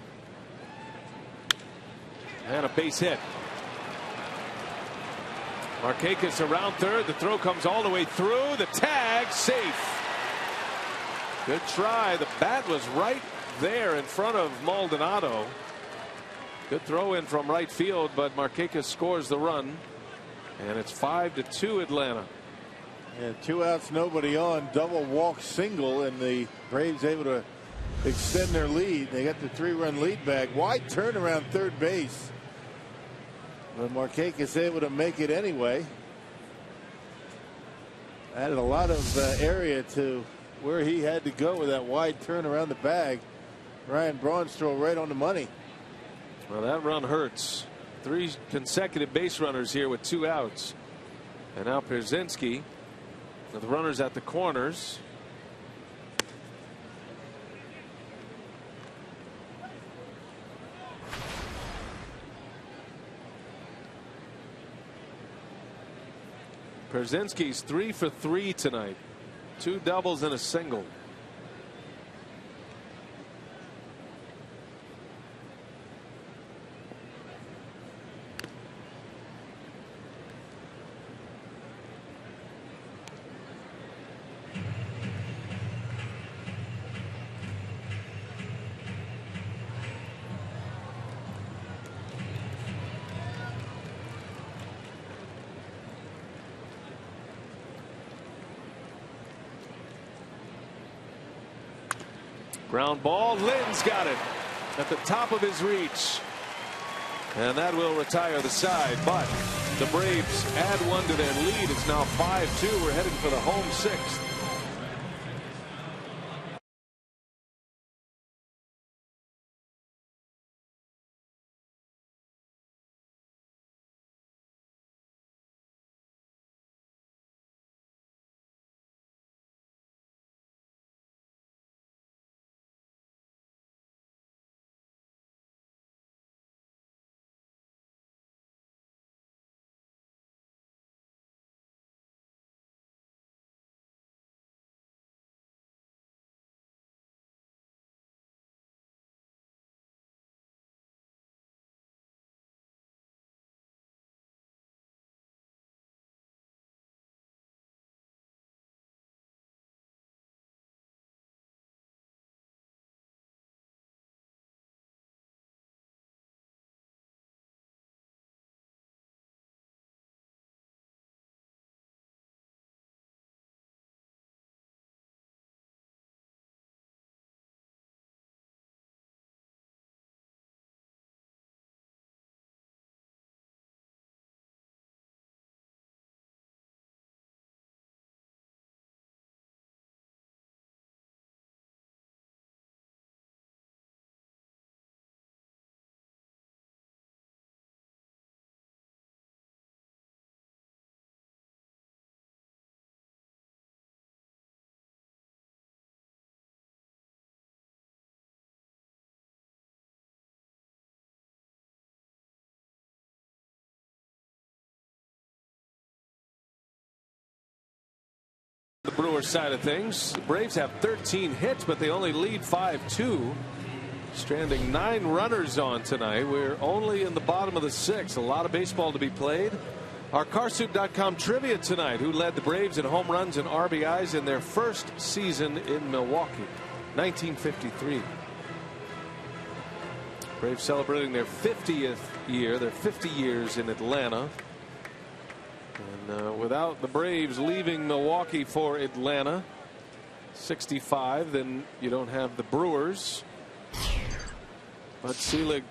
And a base hit. Markakis around third. The throw comes all the way through. The tag safe. Good try. The bat was right there in front of Maldonado. Good throw in from right field, but Markakis scores the run. And it's 5-2 Atlanta. And 2 outs, nobody on. Double walk single, and the Braves able to extend their lead. They got the 3-run lead back. Wide turn around third base. But Markakis able to make it anyway. Added a lot of area to where he had to go with that wide turn around the bag. Ryan Braun's throw right on the money. Well, that run hurts. 3 consecutive base runners here with 2 outs. And now Pierzynski with runners at the corners. Pierzynski's 3 for 3 tonight. 2 doubles and a single. Ground ball. Lynn's got it at the top of his reach. And that will retire the side. But the Braves add 1 to their lead. It's now 5-2. We're heading for the home 6th. The Brewers side of things, the Braves have 13 hits, but they only lead 5-2, stranding 9 runners on tonight. We're only in the bottom of the 6th. A lot of baseball to be played. Our Carsoup.com trivia tonight: who led the Braves in home runs and RBIs in their first season in Milwaukee? 1953. Braves celebrating their 50th year, their 50 years in Atlanta. And without the Braves leaving Milwaukee for Atlanta, 65, then you don't have the Brewers. But Selig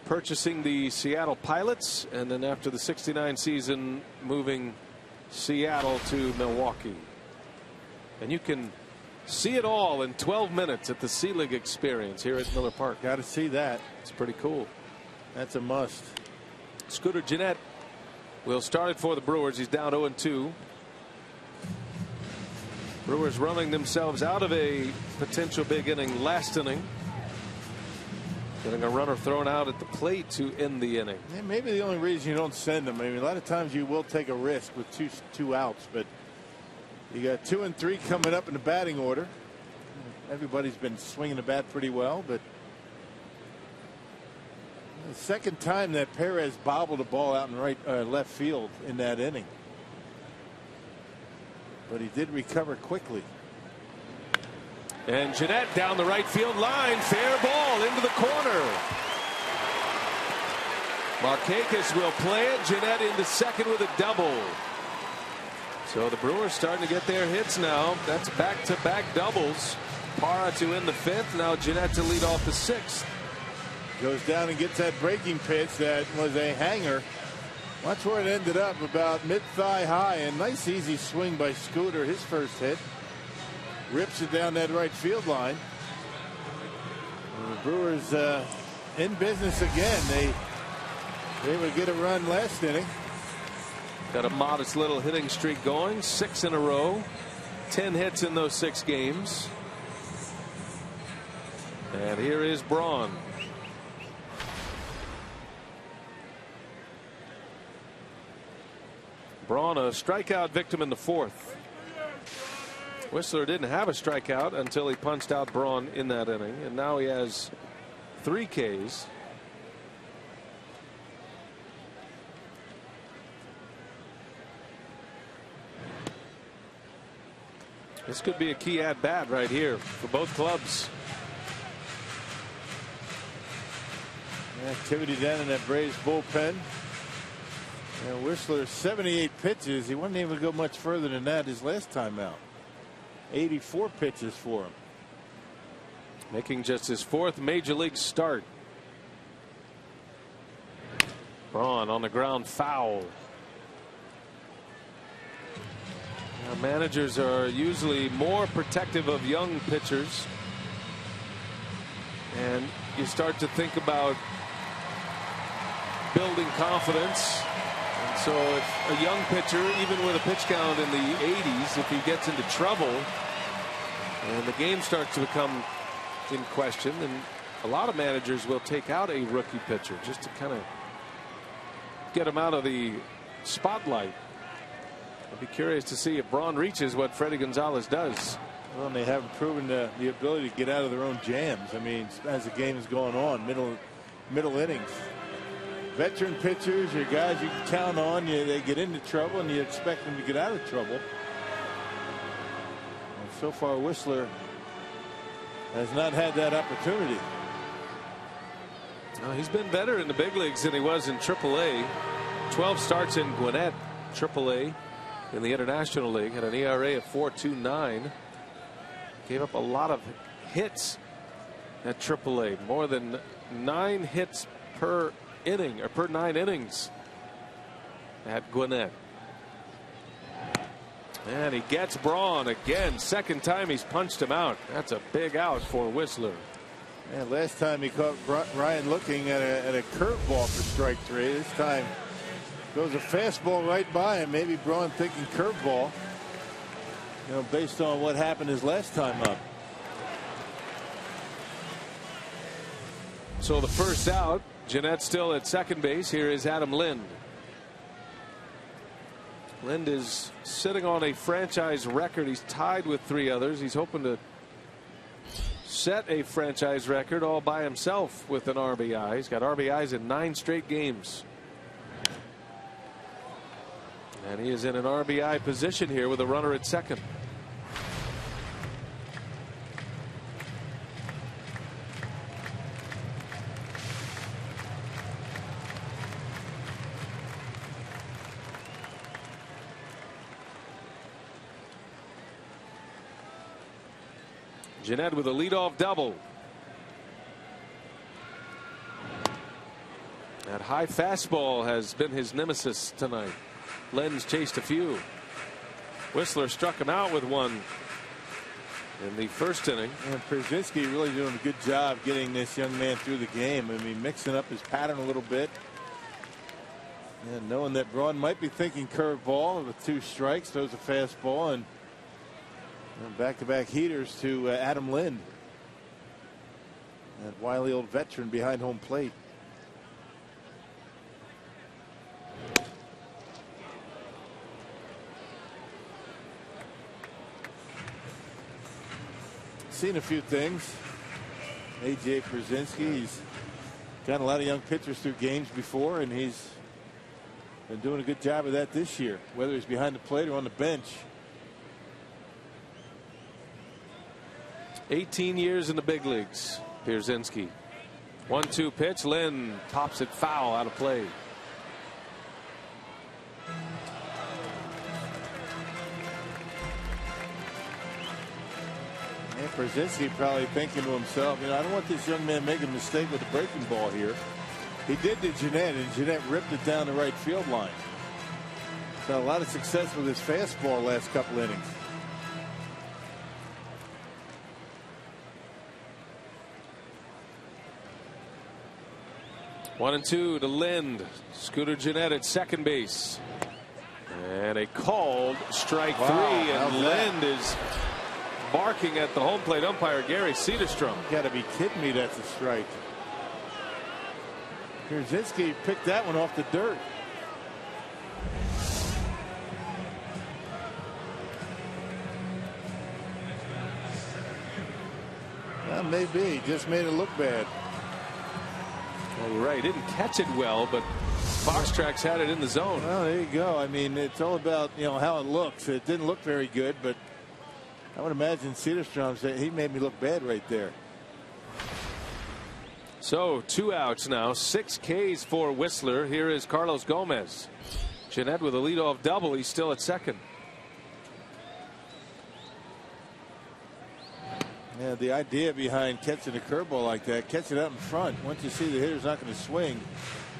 purchasing the Seattle Pilots, and then after the 69 season moving Seattle to Milwaukee. And you can see it all in 12 minutes at the Selig Experience here at Miller Park. Got to see that. It's pretty cool. That's a must. Scooter Gennett will start it for the Brewers. He's down 0-2. Brewers running themselves out of a potential big inning last inning. Getting a runner thrown out at the plate to end the inning. Yeah, maybe the only reason you don't send them. I mean, a lot of times you will take a risk with two outs, but you got 2 and 3 coming up in the batting order. Everybody's been swinging the bat pretty well, but the second time that Perez bobbled the ball out in left field in that inning. But he did recover quickly. And Gennett down the right field line. Fair ball into the corner. Markakis will play it. Jeanette into second with a double. So the Brewers starting to get their hits now. That's back-to-back doubles. Parra to end the fifth. Now Jeanette to lead off the sixth. Goes down and gets that breaking pitch that was a hanger. Watch where it ended up, about mid-thigh high. And nice easy swing by Scooter, his first hit. Rips it down that right field line. And the Brewers in business again. They would get a run last inning. Got a modest little hitting streak going, 6 in a row, 10 hits in those 6 games. And here is Braun. Braun, a strikeout victim in the fourth. Whistler didn't have a strikeout until he punched out Braun in that inning, and now he has 3 Ks. This could be a key at bat right here for both clubs. Activity down in that Braves bullpen. And Whistler 78 pitches. He wouldn't even go much further than that his last time out. 84 pitches for him. Making just his 4th major league start. Braun on the ground, foul. Now, managers are usually more protective of young pitchers. And you start to think about building confidence. And so if a young pitcher, even with a pitch count in the 80s, if he gets into trouble and the game starts to become in question, then a lot of managers will take out a rookie pitcher just to kind of get him out of the spotlight. I'd be curious to see if Braun reaches what Freddie Gonzalez does. Well, and they haven't proven the ability to get out of their own jams. I mean, as the game is going on, middle innings. Veteran pitchers, your guys you can count on. They get into trouble, and you expect them to get out of trouble. And so far, Whistler has not had that opportunity. Well, he's been better in the big leagues than he was in AAA. 12 starts in Gwinnett, AAA. In the International League, had an ERA of 4.29. Gave up a lot of hits at AAA, more than 9 hits per inning, or per 9 innings at Gwinnett. And he gets Braun again. Second time he's punched him out. That's a big out for Whistler. And last time he caught Ryan looking at a curveball for strike 3. This time goes a fastball right by him. Maybe Braun thinking curveball, based on what happened his last time up. So the first out, Jeanette still at second base. Here is Adam Lind. Lind is sitting on a franchise record. He's tied with 3 others. He's hoping to set a franchise record all by himself with an RBI. He's got RBIs in 9 straight games. And he is in an RBI position here with a runner at second. Jeanette with a leadoff double. That high fastball has been his nemesis tonight. Lenz chased a few. Whistler struck him out with one in the first inning. And Pierzynski really doing a good job getting this young man through the game. I mean, mixing up his pattern a little bit. And knowing that Braun might be thinking curveball with 2 strikes, throws a fastball, and back-to-back heaters to Adam Lind. That wily old veteran behind home plate. Seen a few things. A.J. Pierzynski, he's got a lot of young pitchers through games before, and he's been doing a good job of that this year, whether he's behind the plate or on the bench. 18 years in the big leagues, Pierzynski. 1-2 pitch. Lynn tops it foul, out of play. And Brzezinski probably thinking to himself, you know, I don't want this young man making a mistake with the breaking ball here. He did to Jeanette, and Jeanette ripped it down the right field line. So a lot of success with his fastball last couple innings. 1-2 to Lind. Scooter Jeanette at second base. And a called strike 3. And Lind is barking at the home plate umpire, Gary Cederstrom. You got to be kidding me, that's a strike. Brzezinski picked that one off the dirt. Well, maybe. Just made it look bad. Well, you're right. He didn't catch it well, but Foxtrax had it in the zone. Well, there you go. I mean, it's all about, you know, how it looks. It didn't look very good, but I would imagine Cederstrom said he made me look bad right there. So 2 outs now, 6 Ks for Whistler. Here is Carlos Gomez. Jeanette with a leadoff double. He's still at second. Yeah, the idea behind catching a curveball like that, catch it out in front. Once you see the hitter's not going to swing,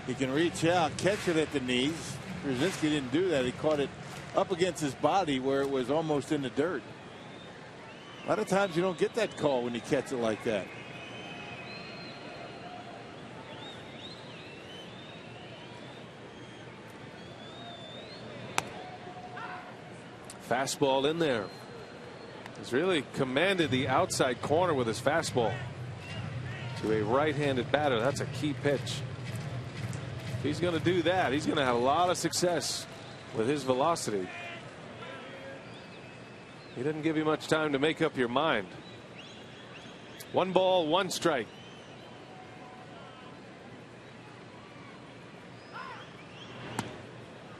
he can reach out, catch it at the knees. Brzezinski didn't do that. He caught it up against his body where it was almost in the dirt. A lot of times you don't get that call when you catch it like that. Fastball in there. He's really commanded the outside corner with his fastball to a right-handed batter. That's a key pitch. If he's going to do that, he's going to have a lot of success with his velocity. He didn't give you much time to make up your mind. 1 ball, 1 strike.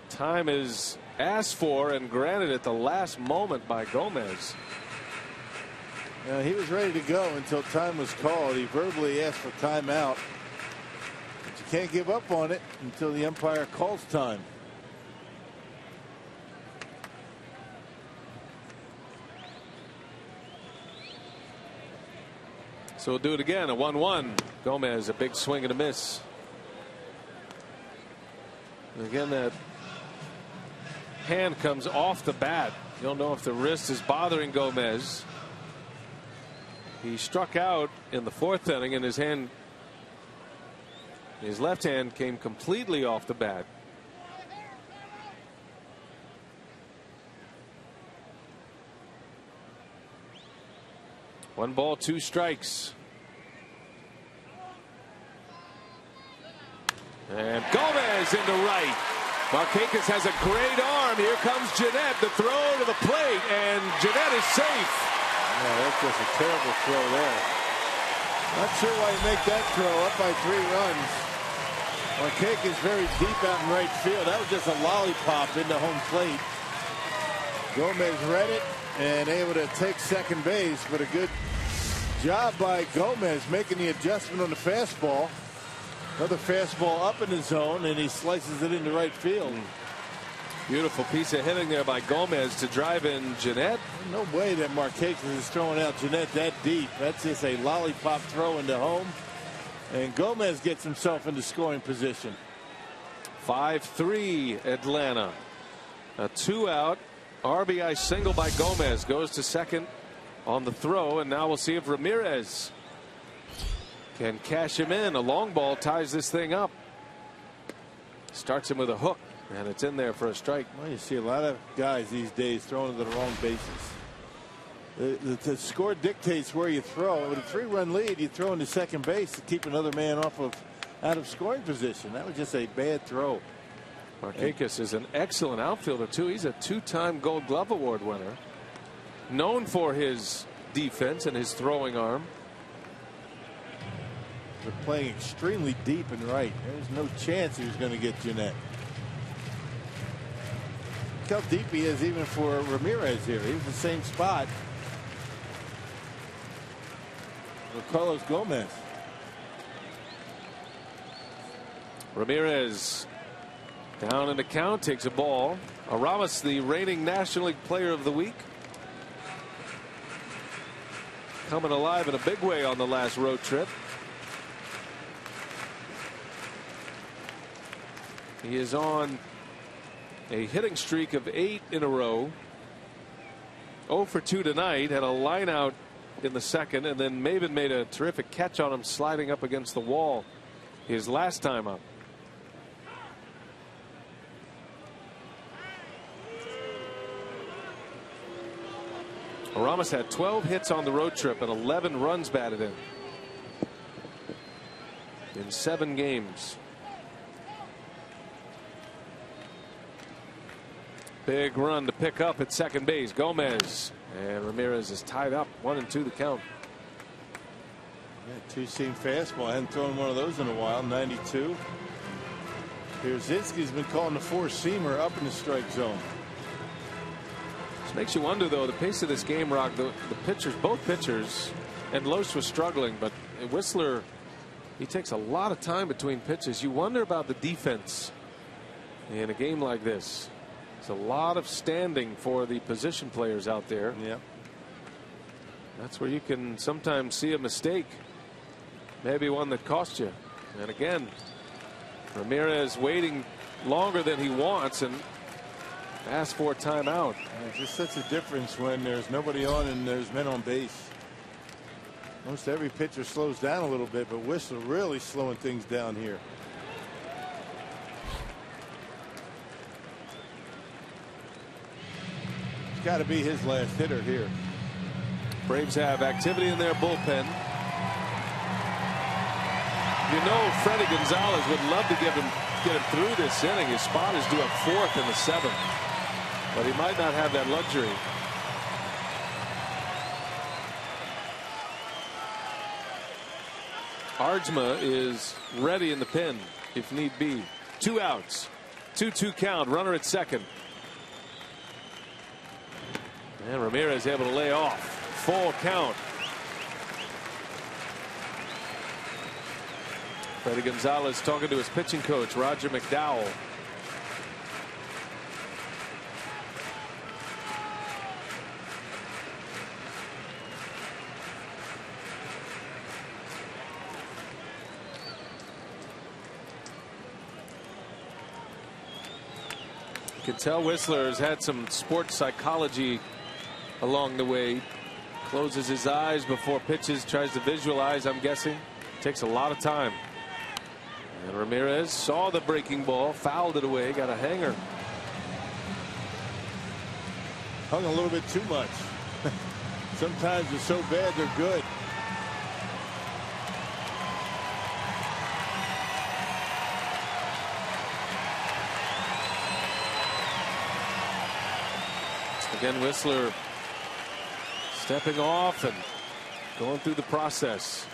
Time is asked for and granted at the last moment by Gomez. He was ready to go until time was called. He verbally asked for timeout, but you can't give up on it until the umpire calls time. So we'll do it again. A 1-1. Gomez, a big swing and a miss. And again, that hand comes off the bat. You don't know if the wrist is bothering Gomez. He struck out in the 4th inning, and his left hand came completely off the bat. One ball, 2 strikes. And Gomez into right. Markakis has a great arm. Here comes Jeanette. The throw to the plate, and Jeanette is safe. Yeah, that's just a terrible throw there. Not sure why you make that throw up by 3 runs. Markakis very deep out in right field. That was just a lollipop into home plate. Gomez read it and able to take second base, but a good job by Gomez making the adjustment on the fastball. Another fastball up in the zone, and he slices it into right field. Beautiful piece of hitting there by Gomez to drive in Jeanette. No way that Markakis is throwing out Jeanette that deep. That's just a lollipop throw into home. And Gomez gets himself into scoring position. 5-3 Atlanta. A 2-out RBI single by Gomez goes to second on the throw, and now we'll see if Ramirez can cash him in. A long ball ties this thing up. Starts him with a hook, and it's in there for a strike. Well, you see a lot of guys these days throwing to the wrong bases. The score dictates where you throw. With a 3-run lead, you throw into second base to keep another man out of scoring position. That was just a bad throw. Markakis is an excellent outfielder too. He's a 2-time Gold Glove Award winner, known for his defense and his throwing arm. They're playing extremely deep and right. There's no chance he was going to get Jeanette. Look how deep he is even for Ramirez here. He's the same spot for Carlos Gomez. Ramirez down in the count, takes a ball. Aramis, the reigning National League Player of the Week, coming alive in a big way on the last road trip. He is on a hitting streak of 8 in a row. 0 for 2 tonight. Had a line out in the second, and then Maven made a terrific catch on him sliding up against the wall his last time up. Aramis had 12 hits on the road trip and 11 runs batted in 7 games. Big run to pick up at second base. Gomez, and Ramirez is tied up 1-2 the count. Yeah, 2-seam fastball. I hadn't thrown one of those in a while. 92. Pierzynski's been calling the 4-seamer up in the strike zone. This makes you wonder, though, the pace of this game, Rock. The pitchers, both pitchers, and Los was struggling, but Whistler, he takes a lot of time between pitches. You wonder about the defense in a game like this. It's a lot of standing for the position players out there. Yeah. That's where you can sometimes see a mistake, maybe one that cost you. And again, Ramirez waiting longer than he wants and asked for a timeout. It's just such a difference when there's nobody on and there's men on base. Most every pitcher slows down a little bit, but Whistler really slowing things down here. It's got to be his last hitter here. Braves have activity in their bullpen. You know, Freddie Gonzalez would love to get him through this inning. His spot is due up 4th in the 7th, but he might not have that luxury. Ardsma is ready in the pen if need be. 2 outs, 2-2 count, runner at second. And Ramirez able to lay off. Full count. Freddie Gonzalez talking to his pitching coach, Roger McDowell. You can tell Whistler has had some sports psychology along the way. Closes his eyes before pitches, tries to visualize, I'm guessing. Takes a lot of time. And Ramirez saw the breaking ball, fouled it away, got a hanger. Hung a little bit too much. Sometimes they're so bad they're good. Again, Whistler stepping off and going through the process.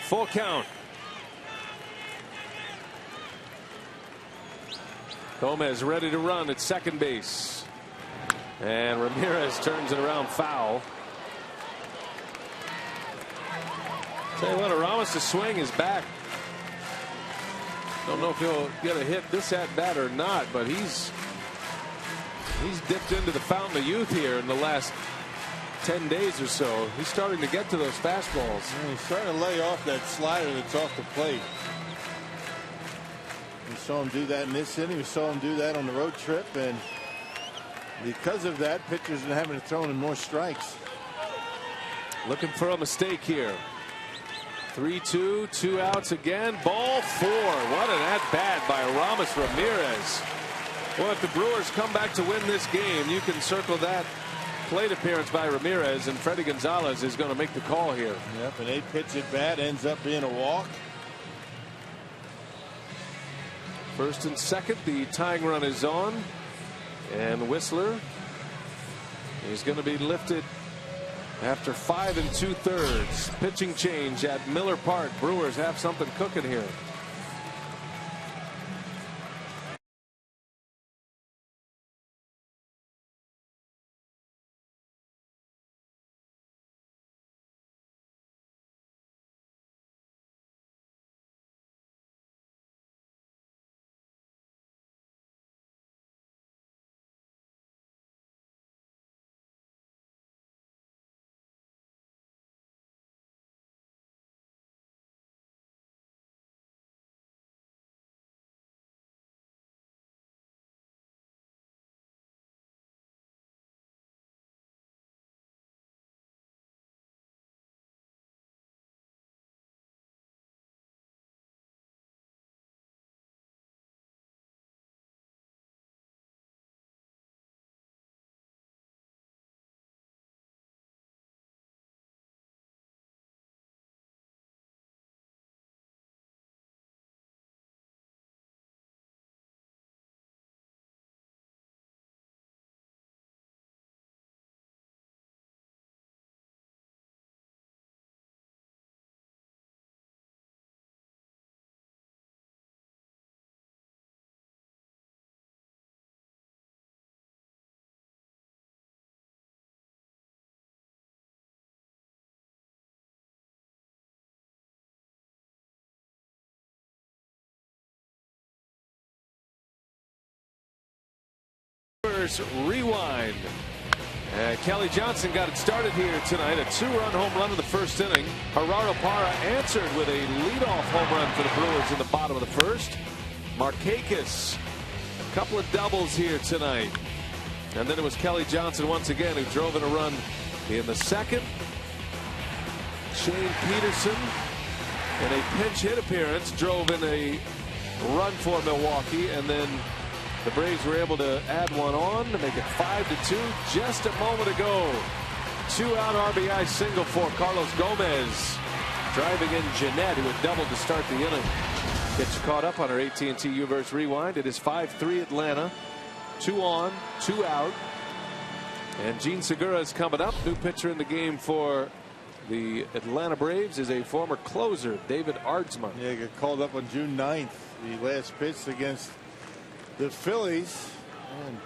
Full count. Gomez ready to run at second base. And Ramirez turns it around foul. Tell you what, Aramis' swing is back. Don't know if he'll get a hit this at bat or not, but he's dipped into the fountain of youth here in the last 10 days or so. He's starting to get to those fastballs. And he's starting to lay off that slider that's off the plate. We saw him do that in this inning. We saw him do that on the road trip, and because of that, pitchers are having to throw in more strikes. Looking for a mistake here. 3-2, 2 outs again. Ball 4. What an at-bat by Aramis Ramirez. Well, if the Brewers come back to win this game, you can circle that plate appearance by Ramirez, and Freddie Gonzalez is going to make the call here. Yep, an 8-pitch at bat ends up being a walk. First and second, the tying run is on, and Whistler is going to be lifted after 5 2/3. Pitching change at Miller Park. Brewers have something cooking here. Brewers rewind. Kelly Johnson got it started here tonight. A 2-run home run in the first inning. Gerardo Parra answered with a leadoff home run for the Brewers in the bottom of the first. Markakis, a couple of doubles here tonight. And then it was Kelly Johnson once again who drove in a run in the second. Shane Peterson, in a pinch hit appearance, drove in a run for Milwaukee, and then the Braves were able to add one on to make it 5-2 just a moment ago. 2-out RBI single for Carlos Gomez, driving in Jeanette, who had doubled to start the inning. Gets you caught up on our AT&T Uverse Rewind. It is 5-3 Atlanta. 2 on, 2 out. And Gene Segura is coming up. New pitcher in the game for the Atlanta Braves is a former closer, David Ardsma. Yeah, he got called up on June 9th. The last pitch against the Phillies. And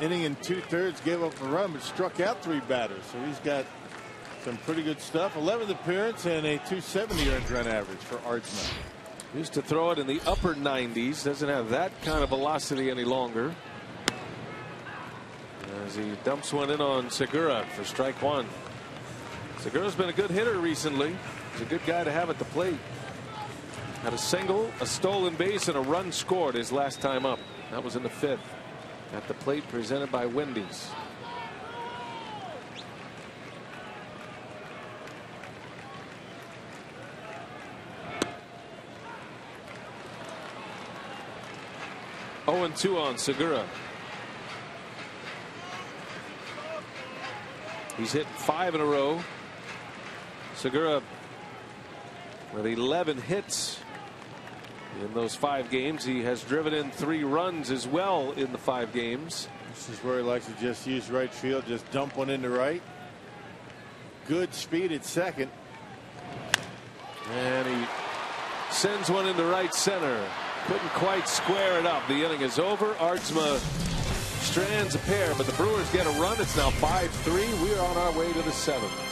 inning in 2/3, gave up a run, but struck out 3 batters. So he's got some pretty good stuff. 11th appearance and a .270 earned run average for Ardsma. Used to throw it in the upper 90s. Doesn't have that kind of velocity any longer. As he dumps one in on Segura for strike 1. Segura's been a good hitter recently. He's a good guy to have at the plate. Had a single, a stolen base, and a run scored his last time up. That was in the 5th. At the plate, presented by Wendy's. Oh, 2 on Segura. He's hit 5 in a row. Segura with 11 hits in those 5 games. He has driven in 3 runs as well in the 5 games. This is where he likes to just use right field, just dump one into right. Good speed at second. And he sends one into right center. Couldn't quite square it up. The inning is over. Ardsma strands a pair, but the Brewers get a run. It's now 5-3. We are on our way to the 7th.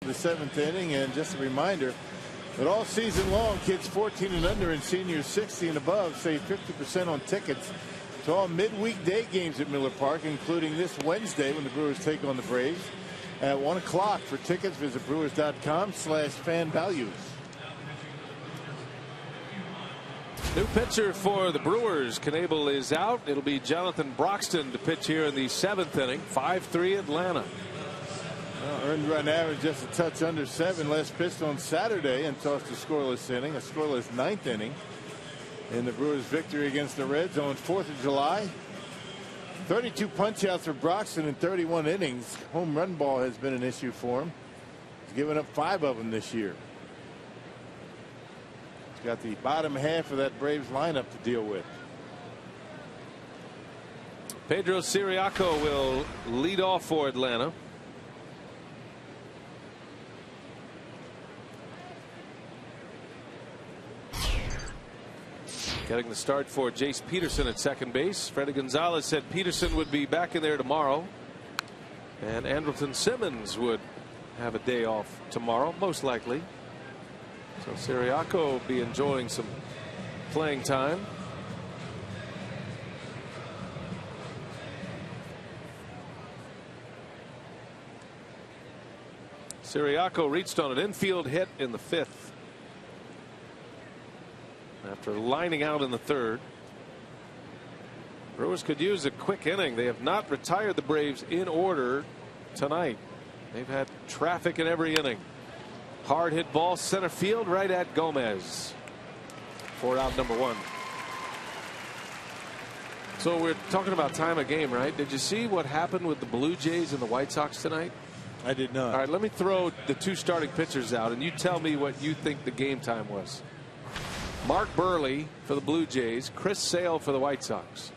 The 7th inning, and just a reminder that all season long, kids 14 and under and seniors 60 and above save 50% on tickets to all midweek day games at Miller Park, including this Wednesday when the Brewers take on the Braves at 1 o'clock. For tickets, visit brewers.com/fan-values. New pitcher for the Brewers. Knable is out. It'll be Jonathan Broxton to pitch here in the 7th inning. 5-3 Atlanta. Earned run average just a touch under 7. Last pitched on Saturday and tossed a scoreless inning. A scoreless 9th inning in the Brewers' victory against the Reds on 4th of July. 32 punchouts for Broxton in 31 innings. Home run ball has been an issue for him. He's given up 5 of them this year. He's got the bottom half of that Braves lineup to deal with. Pedro Siriaco will lead off for Atlanta. Getting the start for Jace Peterson at second base. Freddie Gonzalez said Peterson would be back in there tomorrow. And Andrelton Simmons would have a day off tomorrow, most likely. So Ciriaco will be enjoying some playing time. Ciriaco reached on an infield hit in the 5th after lining out in the 3rd. Brewers could use a quick inning. They have not retired the Braves in order tonight. They've had traffic in every inning. Hard hit ball center field right at Gomez for out number 1. So we're talking about time of game, right? Did you see what happened with the Blue Jays and the White Sox tonight? I did not. All right, let me throw the 2 starting pitchers out and you tell me what you think the game time was. Mark Burley for the Blue Jays, Chris Sale for the White Sox.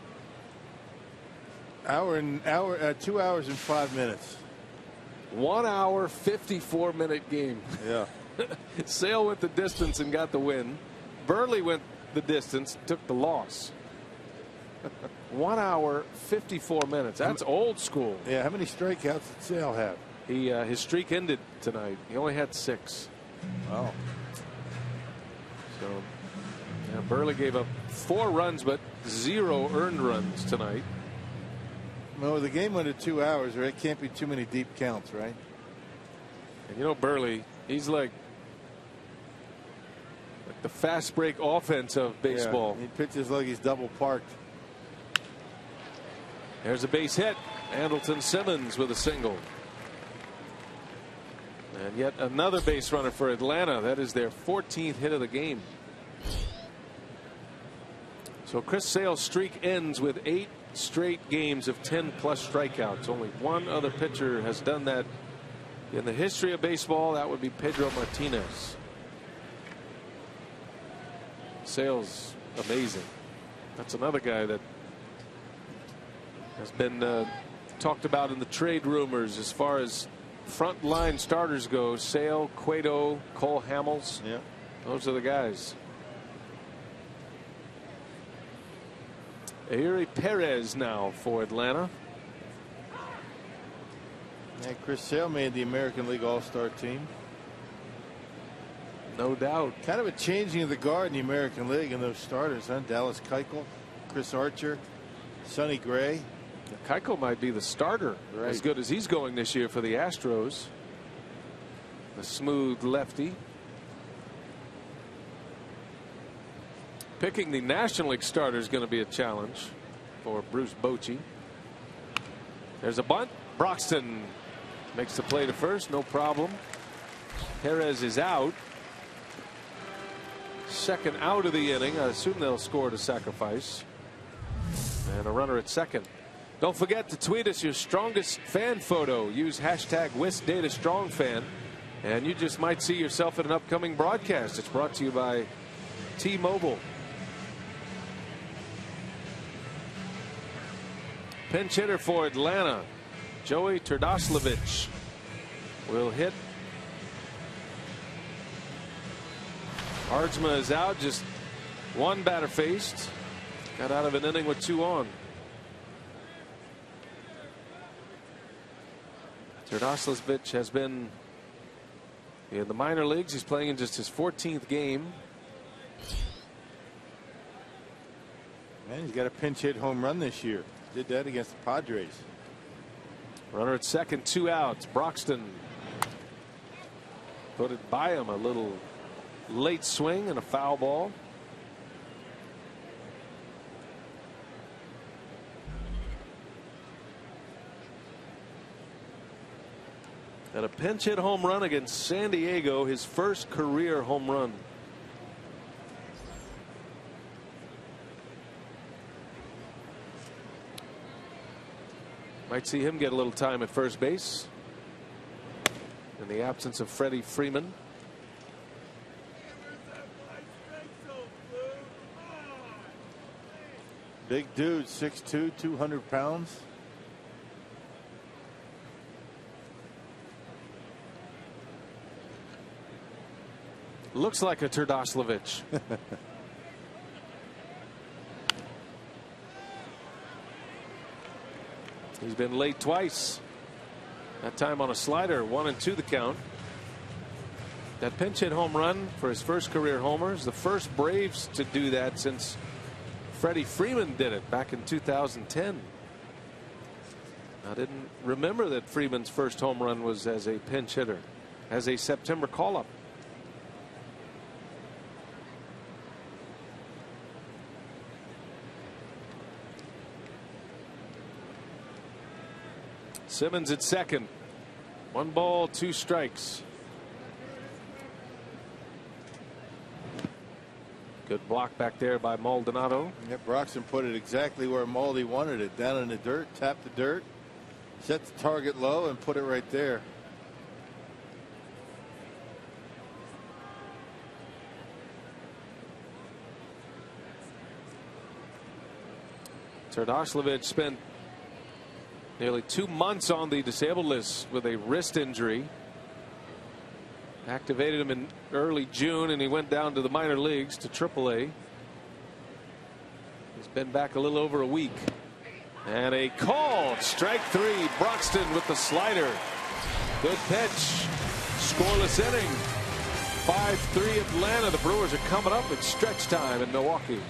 2 hours and 5 minutes. 1 hour 54-minute game. Yeah. Sale went the distance and got the win. Burley went the distance, took the loss. 1 hour 54 minutes. That's old school. Yeah. How many strikeouts did Sale have? His streak ended tonight. He only had 6. Wow. So yeah, Burley gave up 4 runs but 0 earned runs tonight. Well, the game went to 2 hours. There can't be too many deep counts, right? And you know Burley, he's like the fast break offense of baseball. Yeah, he pitches like he's double parked. There's a base hit. Andrelton Simmons with a single. And yet another base runner for Atlanta. That is their 14th hit of the game. So Chris Sale's streak ends with 8 straight games of 10+ strikeouts. Only one other pitcher has done that in the history of baseball. That would be Pedro Martinez. Sale's amazing. That's another guy that has been talked about in the trade rumors as far as front line starters go. Sale, Cueto, Cole Hamels. Yeah. Those are the guys. Ehire Perez now for Atlanta. And Chris Sale made the American League All-Star team. No doubt. Kind of a changing of the guard in the American League and those starters, huh? Dallas Keuchel, Chris Archer, Sonny Gray. Keuchel might be the starter, right, as good as he's going this year for the Astros. The smooth lefty. Picking the National League starter is going to be a challenge for Bruce Bochy. There's a bunt. Broxton makes the play to first, no problem. Perez is out. Second out of the inning. I assume they'll score to sacrifice. And a runner at second. Don't forget to tweet us your strongest fan photo. Use hashtag WisDataStrongFan, and you just might see yourself in an upcoming broadcast. It's brought to you by T-Mobile. Pinch hitter for Atlanta, Joey Turdoslavich, will hit. Ardsma is out, just one batter faced. Got out of an inning with 2 on. Turdoslavich has been in the minor leagues. He's playing in just his 14th game. Man, he's got a pinch hit home run this year. Did that against the Padres. Runner at second, 2 outs. Broxton put it by him. A little late swing and a foul ball. And a pinch hit home run against San Diego, his first career home run. Might see him get a little time at first base in the absence of Freddie Freeman. Big dude, 6'2", 200 pounds. Looks like a Turdoslavich. He's been late twice. That time on a slider, 1-2 the count. That pinch hit home run for his first career homers, the first Braves to do that since Freddie Freeman did it back in 2010. I didn't remember that Freeman's first home run was as a pinch hitter, as a September call-up. Simmons at second. 1 ball, 2 strikes. Good block back there by Maldonado. Yep, Broxton put it exactly where Maldi wanted it, down in the dirt, tapped the dirt, set the target low, and put it right there. Tardoslavich spent nearly 2 months on the disabled list with a wrist injury. Activated him in early June, and he went down to the minor leagues to AAA. He's been back a little over a week. And a call. Strike 3. Broxton with the slider. Good pitch. Scoreless inning. 5-3 Atlanta. The Brewers are coming up. It's stretch time in Milwaukee.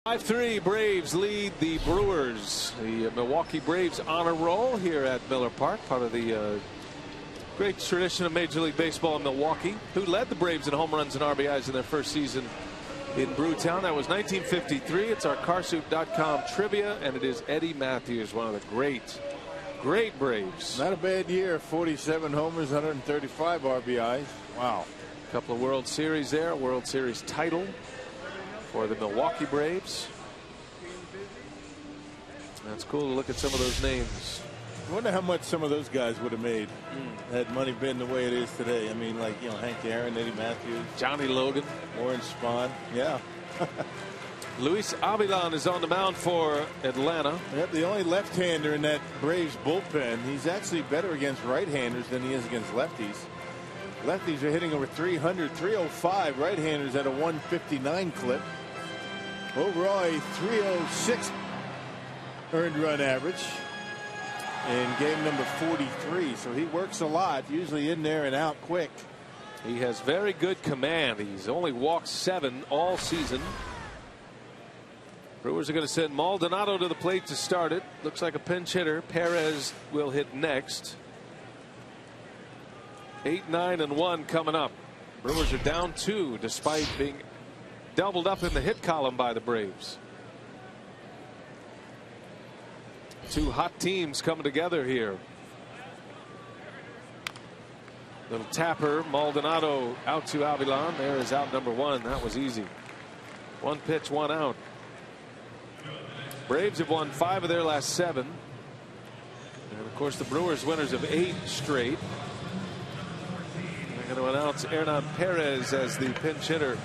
Five-3 Braves lead the Brewers. The Milwaukee Braves on a roll here at Miller Park, part of the great tradition of Major League Baseball in Milwaukee. Who led the Braves in home runs and RBIs in their first season in Brewtown? That was 1953. It's our Carsoup.com trivia, and it is Eddie Matthews, one of the great Braves. Not a bad year. 47 homers, 135 RBIs. Wow. A couple of World Series there, a World Series title for the Milwaukee Braves. That's cool to look at some of those names. I wonder how much some of those guys would have made had money been the way it is today. I mean, like, you know, Hank Aaron, Eddie Matthews, Johnny Logan, Orange Spahn. Yeah. Luis Avilan is on the mound for Atlanta. Yep, the only left-hander in that Braves bullpen. He's actually better against right-handers than he is against lefties. Lefties are hitting over 300, 305. Right-handers at a 159 clip. Overall, a 306 earned run average in game number 43. So he works a lot, usually in there and out quick. He has very good command. He's only walked 7 all season. Brewers are going to send Maldonado to the plate to start it. Looks like a pinch hitter. Perez will hit next. 8, 9, and 1 coming up. Brewers are down 2 despite being doubled up in the hit column by the Braves. 2 hot teams coming together here. Little tapper. Maldonado out to Avilan. There is out number 1. That was easy. 1 pitch, 1 out. Braves have won 5 of their last 7. And of course the Brewers winners of 8 straight. going to announce Hernan Perez as the pinch hitter.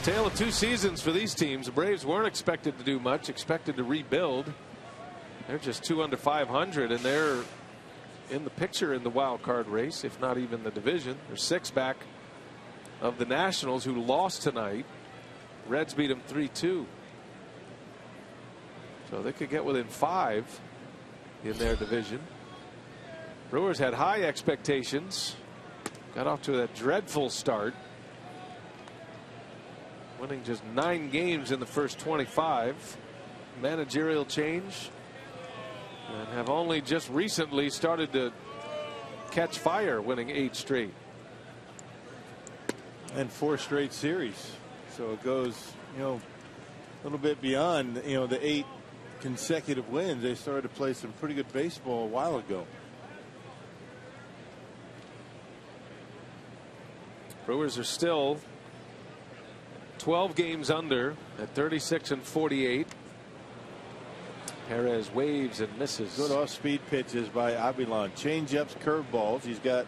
Tale of two seasons for these teams. The Braves weren't expected to do much, expected to rebuild. They're just 2 under 500, and they're in the picture in the wild card race, if not even the division. They're 6 back of the Nationals, who lost tonight. Reds beat them 3-2. So they could get within 5 in their division. Brewers had high expectations. Got off to that dreadful start, winning just 9 games in the first 25. Managerial change, and have only just recently started to catch fire, winning 8 straight. And 4 straight series. So it goes, a little bit beyond, the 8 consecutive wins. They started to play some pretty good baseball a while ago. Brewers are still 12 games under at 36-48. Perez waves and misses. Good off-speed pitches by Avilan. Change-ups, curveballs. He's got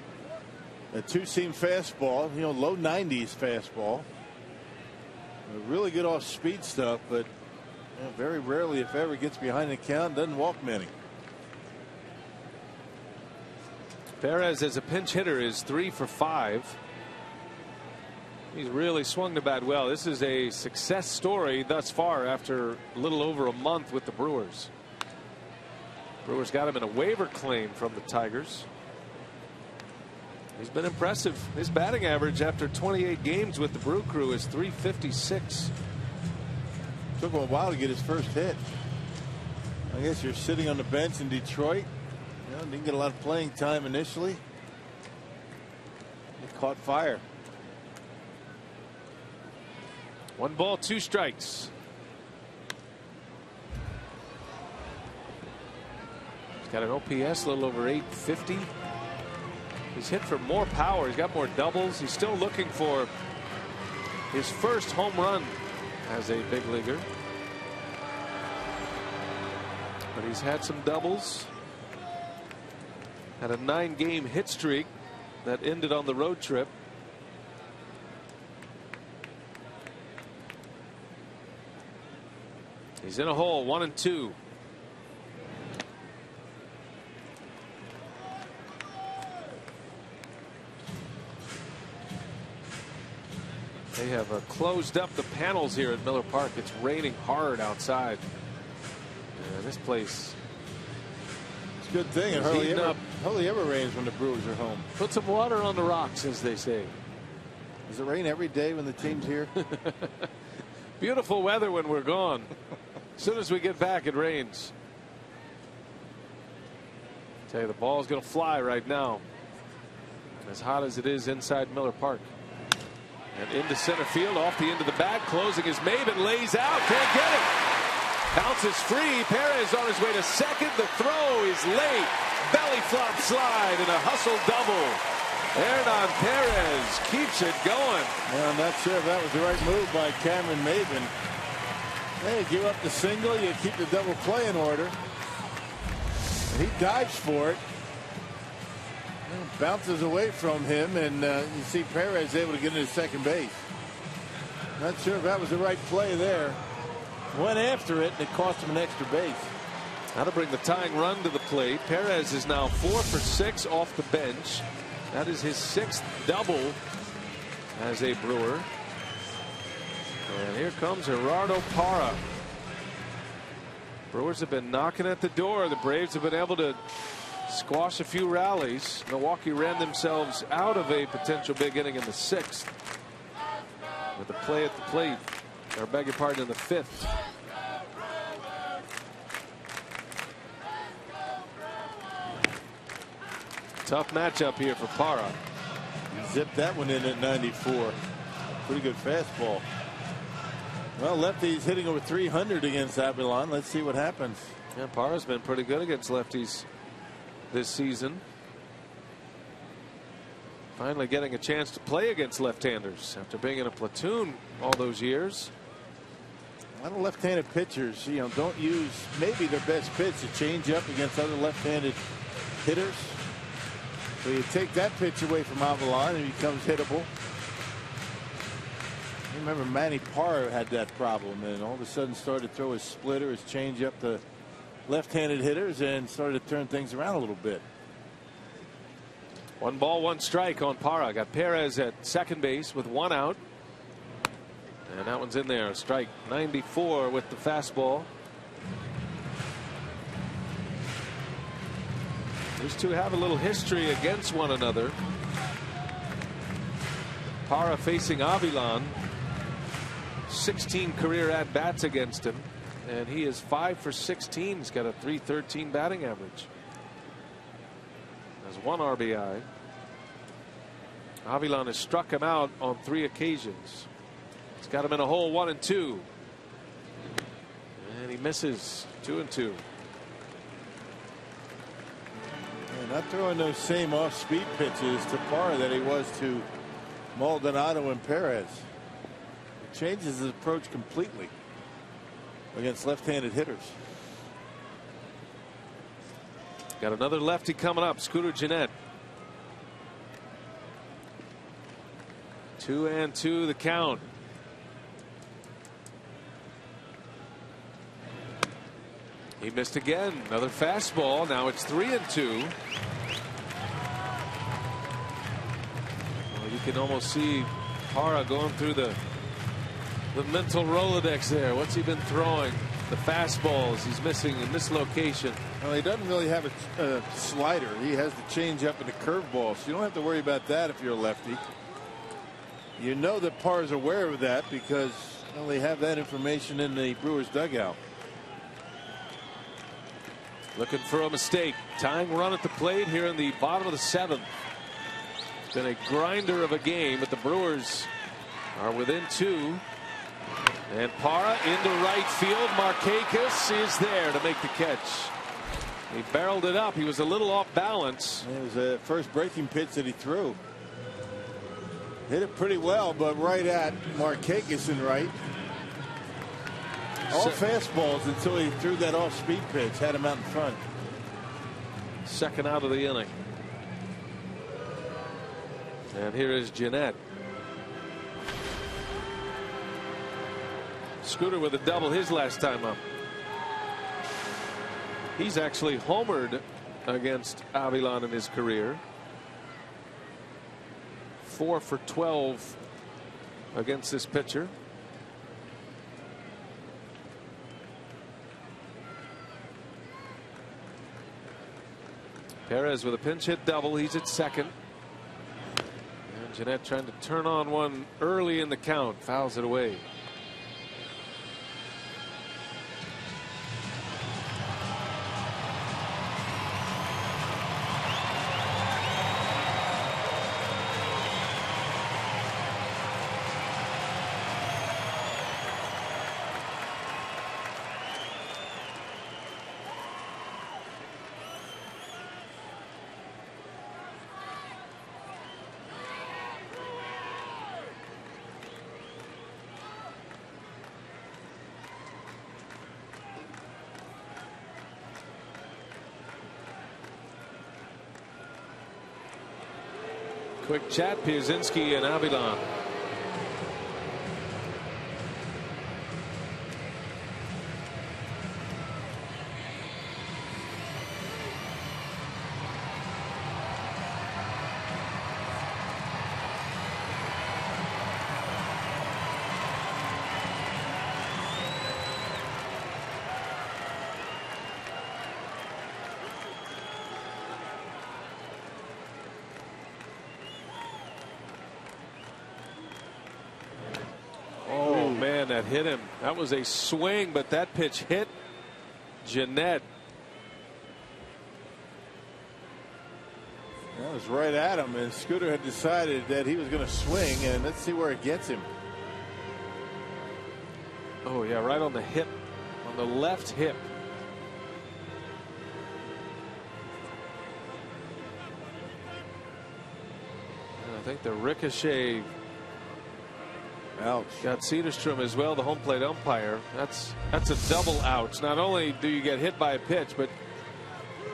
a 2-seam fastball, low 90s fastball. Really good off-speed stuff, but very rarely, if ever, gets behind the count. Doesn't walk many. Perez as a pinch hitter is 3 for 5. He's really swung the bat well. This is a success story thus far after a little over a month with the Brewers. Brewers got him in a waiver claim from the Tigers. He's been impressive. His batting average after 28 games with the Brew Crew is .356. Took him a while to get his first hit. I guess you're sitting on the bench in Detroit. Didn't get a lot of playing time initially. He caught fire. 1 ball, 2 strikes. He's got an OPS a little over 850. He's hit for more power. He's got more doubles. He's still looking for his first home run as a big leaguer. But he's had some doubles. Had a 9-game hit streak that ended on the road trip. He's in a hole, 1-2. They have closed up the panels here at Miller Park. It's raining hard outside. And this place, it's a good thing. It hardly ever rains when the Brewers are home. Put some water on the rocks, as they say. Does it rain every day when the team's here? Beautiful weather when we're gone. As soon as we get back, it rains. Tell you, the ball's going to fly right now. As hot as it is inside Miller Park. And into center field, off the end of the bat, closing his Maven, lays out, can't get it. Bounces free. Perez on his way to second. The throw is late. Belly flop slide and a hustle double. Hernan Perez keeps it going. Well, I'm not sure if that was the right move by Cameron Maven. Hey, give up the single, you keep the double play in order. And he dives for it. Bounces away from him, and you see Perez able to get into second base. Not sure if that was the right play there. Went after it, and it cost him an extra base. How to bring the tying run to the plate. Perez is now 4 for 6 off the bench. That is his 6th double as a Brewer. And here comes Gerardo Parra. Brewers have been knocking at the door. The Braves have been able to squash a few rallies. Milwaukee ran themselves out of a potential big inning in the 6th with a play at the plate, or beg your pardon, in the 5th. Tough matchup here for Parra. Zipped that one in at 94. Pretty good fastball. Well, lefties hitting over 300 against Avilan. Let's see what happens. Yeah, Parra's been pretty good against lefties this season. Finally getting a chance to play against left-handers after being in a platoon all those years. A lot of left-handed pitchers, don't use maybe their best pitch, a change-up against other left-handed hitters. So you take that pitch away from Avilan and he becomes hittable. I remember Manny Parra had that problem and all of a sudden started to throw his splitter, his change-up to left-handed hitters and started to turn things around a little bit. 1 ball, 1 strike on Parra. Got Perez at second base with 1 out. And that one's in there. Strike 94 with the fastball. These two have a little history against one another. Parra facing Avilan. 16 career at-bats against him. And he is 5 for 16. He's got a .313 batting average. Has 1 RBI. Avilan has struck him out on 3 occasions. He's got him in a hole 1 and 2. And he misses 2 and 2. Yeah, not throwing those same off-speed pitches to Parra that he was to Maldonado and Perez. It changes his approach completely against left-handed hitters. Got another lefty coming up, Scooter Gennett. 2 and 2 the count. He missed again. Another fastball. Now it's 3 and 2. Well, you can almost see Parra going through the mental Rolodex there. What's he been throwing? The fastballs he's missing in this location. Well, he doesn't really have a slider. He has the changeup and the curveball, so you don't have to worry about that if you're a lefty. You know that Parra's aware of that because they have that information in the Brewers dugout. Looking for a mistake. Tying run at the plate here in the bottom of the 7th. It's been a grinder of a game, but the Brewers are within 2. And Parra into right field. Markakis is there to make the catch. He barreled it up. He was a little off balance. It was the first breaking pitch that he threw. Hit it pretty well, but right at Markakis in right. All fastballs until he threw that off-speed pitch. Had him out in front. Second out of the inning. And here is Gennett. Scooter with a double his last time up. He's actually homered against Avilan in his career. 4 for 12 against this pitcher. Perez with a pinch hit double. He's at second. And Gennett trying to turn on one early in the count. Fouls it away. Quick chat, Pierzynski and Avilan. That hit him. That was a swing, but that pitch hit Gennett. That was right at him, and Scooter had decided that he was going to swing, and let's see where it gets him. Oh yeah, right on the hip, on the left hip. And I think the ricochet Ouch. Got Cedarstrom as well, the home plate umpire. That's a double ouch. Not only do you get hit by a pitch, but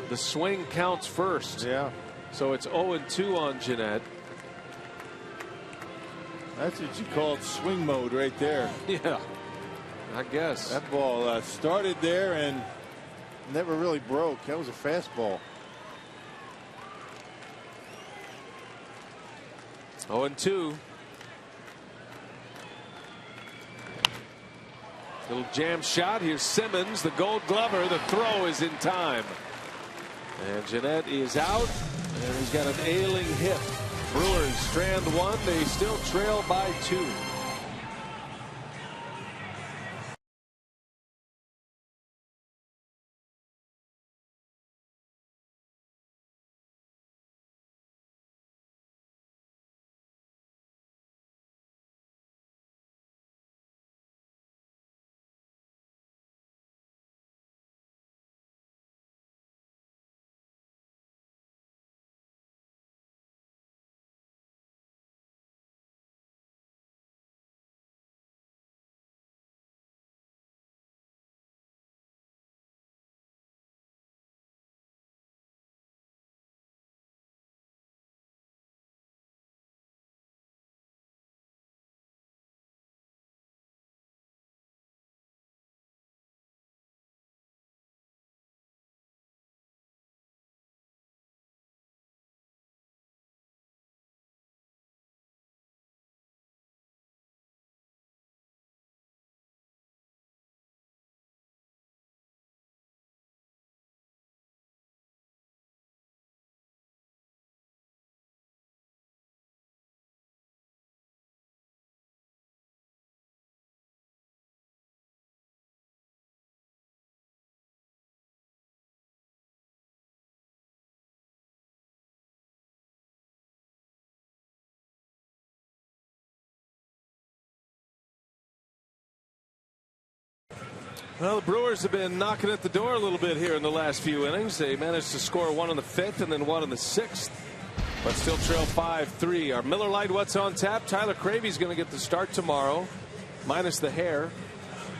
the swing counts first. Yeah. So it's 0-2 on Jeanette. That's what you called swing mode right there. Yeah, I guess. That ball started there and never really broke. That was a fastball. 0-2. Little jam shot. Here's Simmons, the Gold Glover. The throw is in time. And Jeanette is out, and he's got an ailing hip. Brewers strand one. They still trail by 2. Well, the Brewers have been knocking at the door a little bit here in the last few innings. They managed to score one in the 5th and then one in the 6th, but still trail 5-3. Our Miller Lite What's on Tap. Tyler Cravey's going to get the start tomorrow, minus the hair.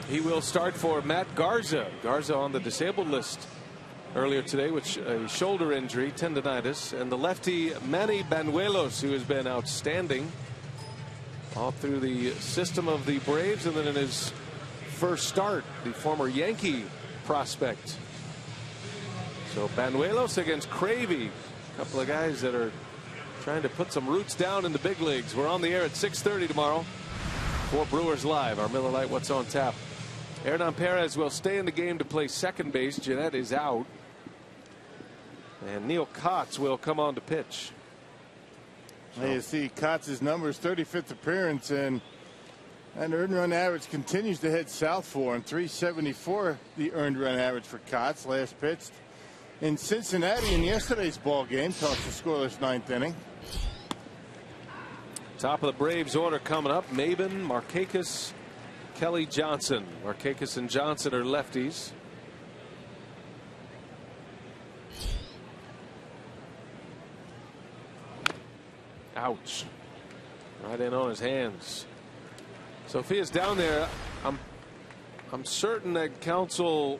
He will start for Matt Garza. Garza on the disabled list earlier today with a shoulder injury, tendonitis, and the lefty Manny Banuelos, who has been outstanding all through the system of the Braves, and then in his first start, the former Yankee prospect. So Banuelos against Cravey, a couple of guys that are trying to put some roots down in the big leagues. We're on the air at 6:30 tomorrow for Brewers Live, our Miller Lite What's on Tap. Hernan Perez will stay in the game to play second base. Jeanette is out, and Neil Kotz will come on to pitch. So you see Kotz's numbers, 35th appearance, and earned run average continues to head south for him. 374 the earned run average for Kotz. Last pitched in Cincinnati in yesterday's ball game. Tossed a scoreless 9th inning. Top of the Braves order coming up: Maben, Markakis, Kelly, Johnson. Markakis and Johnson are lefties. Ouch. Right in on his hands. So if he is down there, I'm certain that Counsell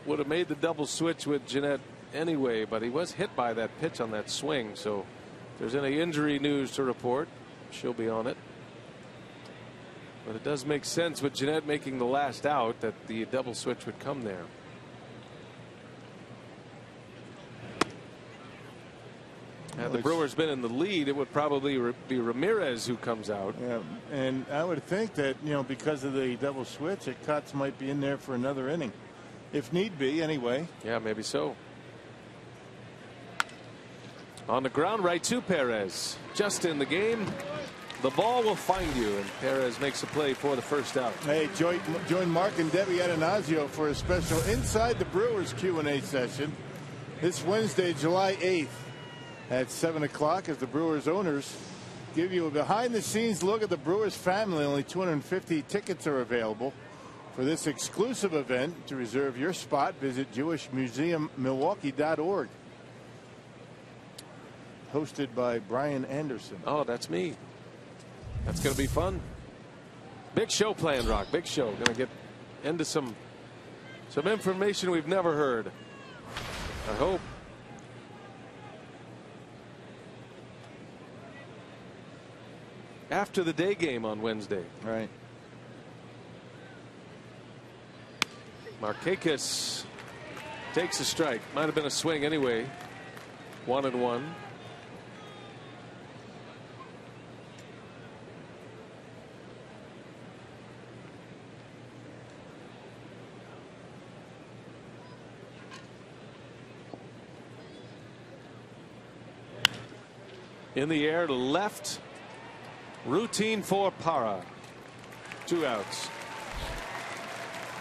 would have made the double switch with Jeanette anyway, but he was hit by that pitch on that swing. So if there's any injury news to report, she'll be on it. But it does make sense with Jeanette making the last out that the double switch would come there. Had the Brewers been in the lead, it would probably be Ramirez who comes out. Yeah, and I would think that, because of the double switch, that Kotz might be in there for another inning, if need be, anyway. Yeah, maybe so. On the ground, right to Perez. Just in the game. The ball will find you, and Perez makes a play for the first out. Hey, join Mark and Debbie Atanasio for a special Inside the Brewers Q&A session this Wednesday, July 8th. At 7 o'clock, as the Brewers owners give you a behind-the-scenes look at the Brewers family. Only 250 tickets are available for this exclusive event. To reserve your spot, visit JewishMuseumMilwaukee.org. Hosted by Brian Anderson. Oh, that's me. That's going to be fun. Big show planned, Rock. Big show. Going to get into some information we've never heard. I hope. After the day game on Wednesday. Right. Markakis takes a strike. Might have been a swing anyway. 1-1. In the air to left. Routine for Parra. 2 outs.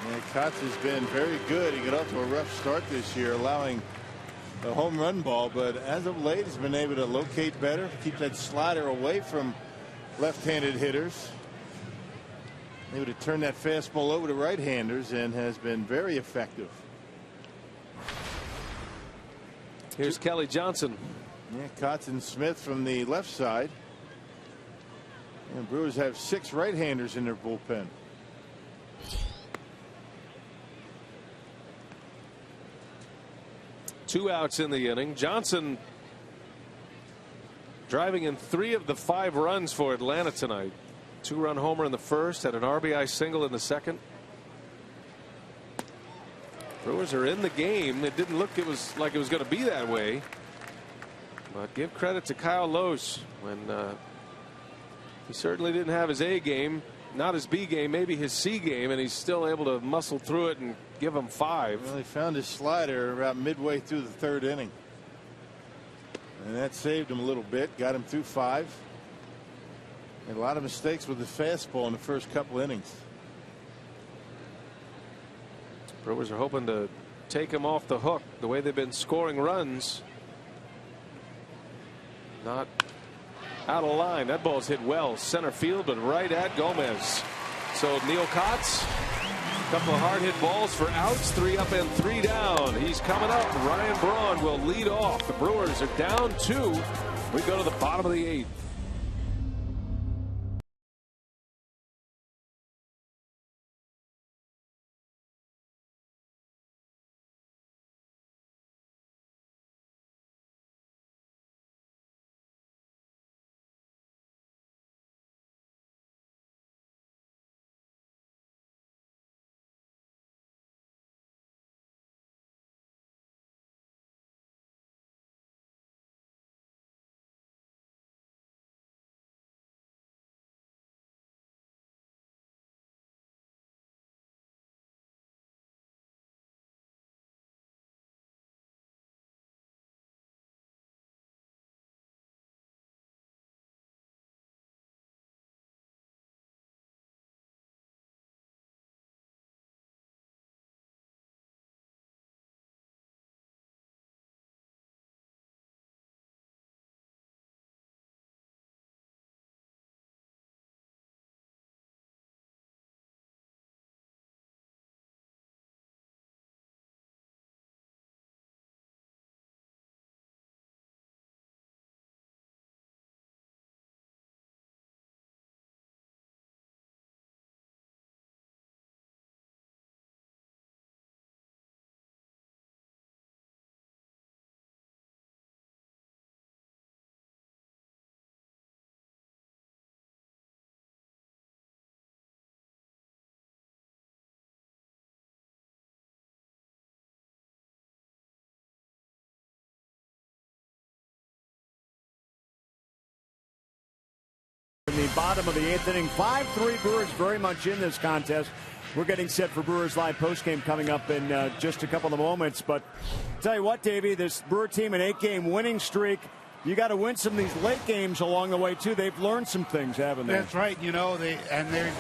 Yeah, Kotz has been very good. He got off to a rough start this year, allowing a home run ball, but as of late he's been able to locate better, keep that slider away from left-handed hitters, able to turn that fastball over to right-handers, and has been very effective. Here's Kelly Johnson. Yeah, Kotz and Smith from the left side. And Brewers have 6 right-handers in their bullpen. Two outs in the inning. Johnson driving in 3 of the 5 runs for Atlanta tonight. 2-run homer in the first, had an RBI single in the second. Brewers are in the game. It didn't look like it was going to be that way. But give credit to Kyle Lohse when he certainly didn't have his A game, not his B game, maybe his C game, and he's still able to muscle through it and give him 5. Well, he found his slider about midway through the 3rd inning. And that saved him a little bit, got him through 5. And a lot of mistakes with the fastball in the first couple innings. Brewers are hoping to take him off the hook the way they've been scoring runs. Not out of line. That ball's hit well center field, but right at Gomez. So Neil Kotz, a couple of hard hit balls for outs, 3 up and 3 down. He's coming up. Ryan Braun will lead off. The Brewers are down 2. We go to the bottom of the 8th. In the bottom of the 8th inning, 5-3 Brewers very much in this contest. We're getting set for Brewers Live postgame coming up in just a couple of moments. But tell you what, Davey, this Brewer team, an 8-game winning streak. You got to win some of these late games along the way, too. They've learned some things, haven't they? That's right. You know, they've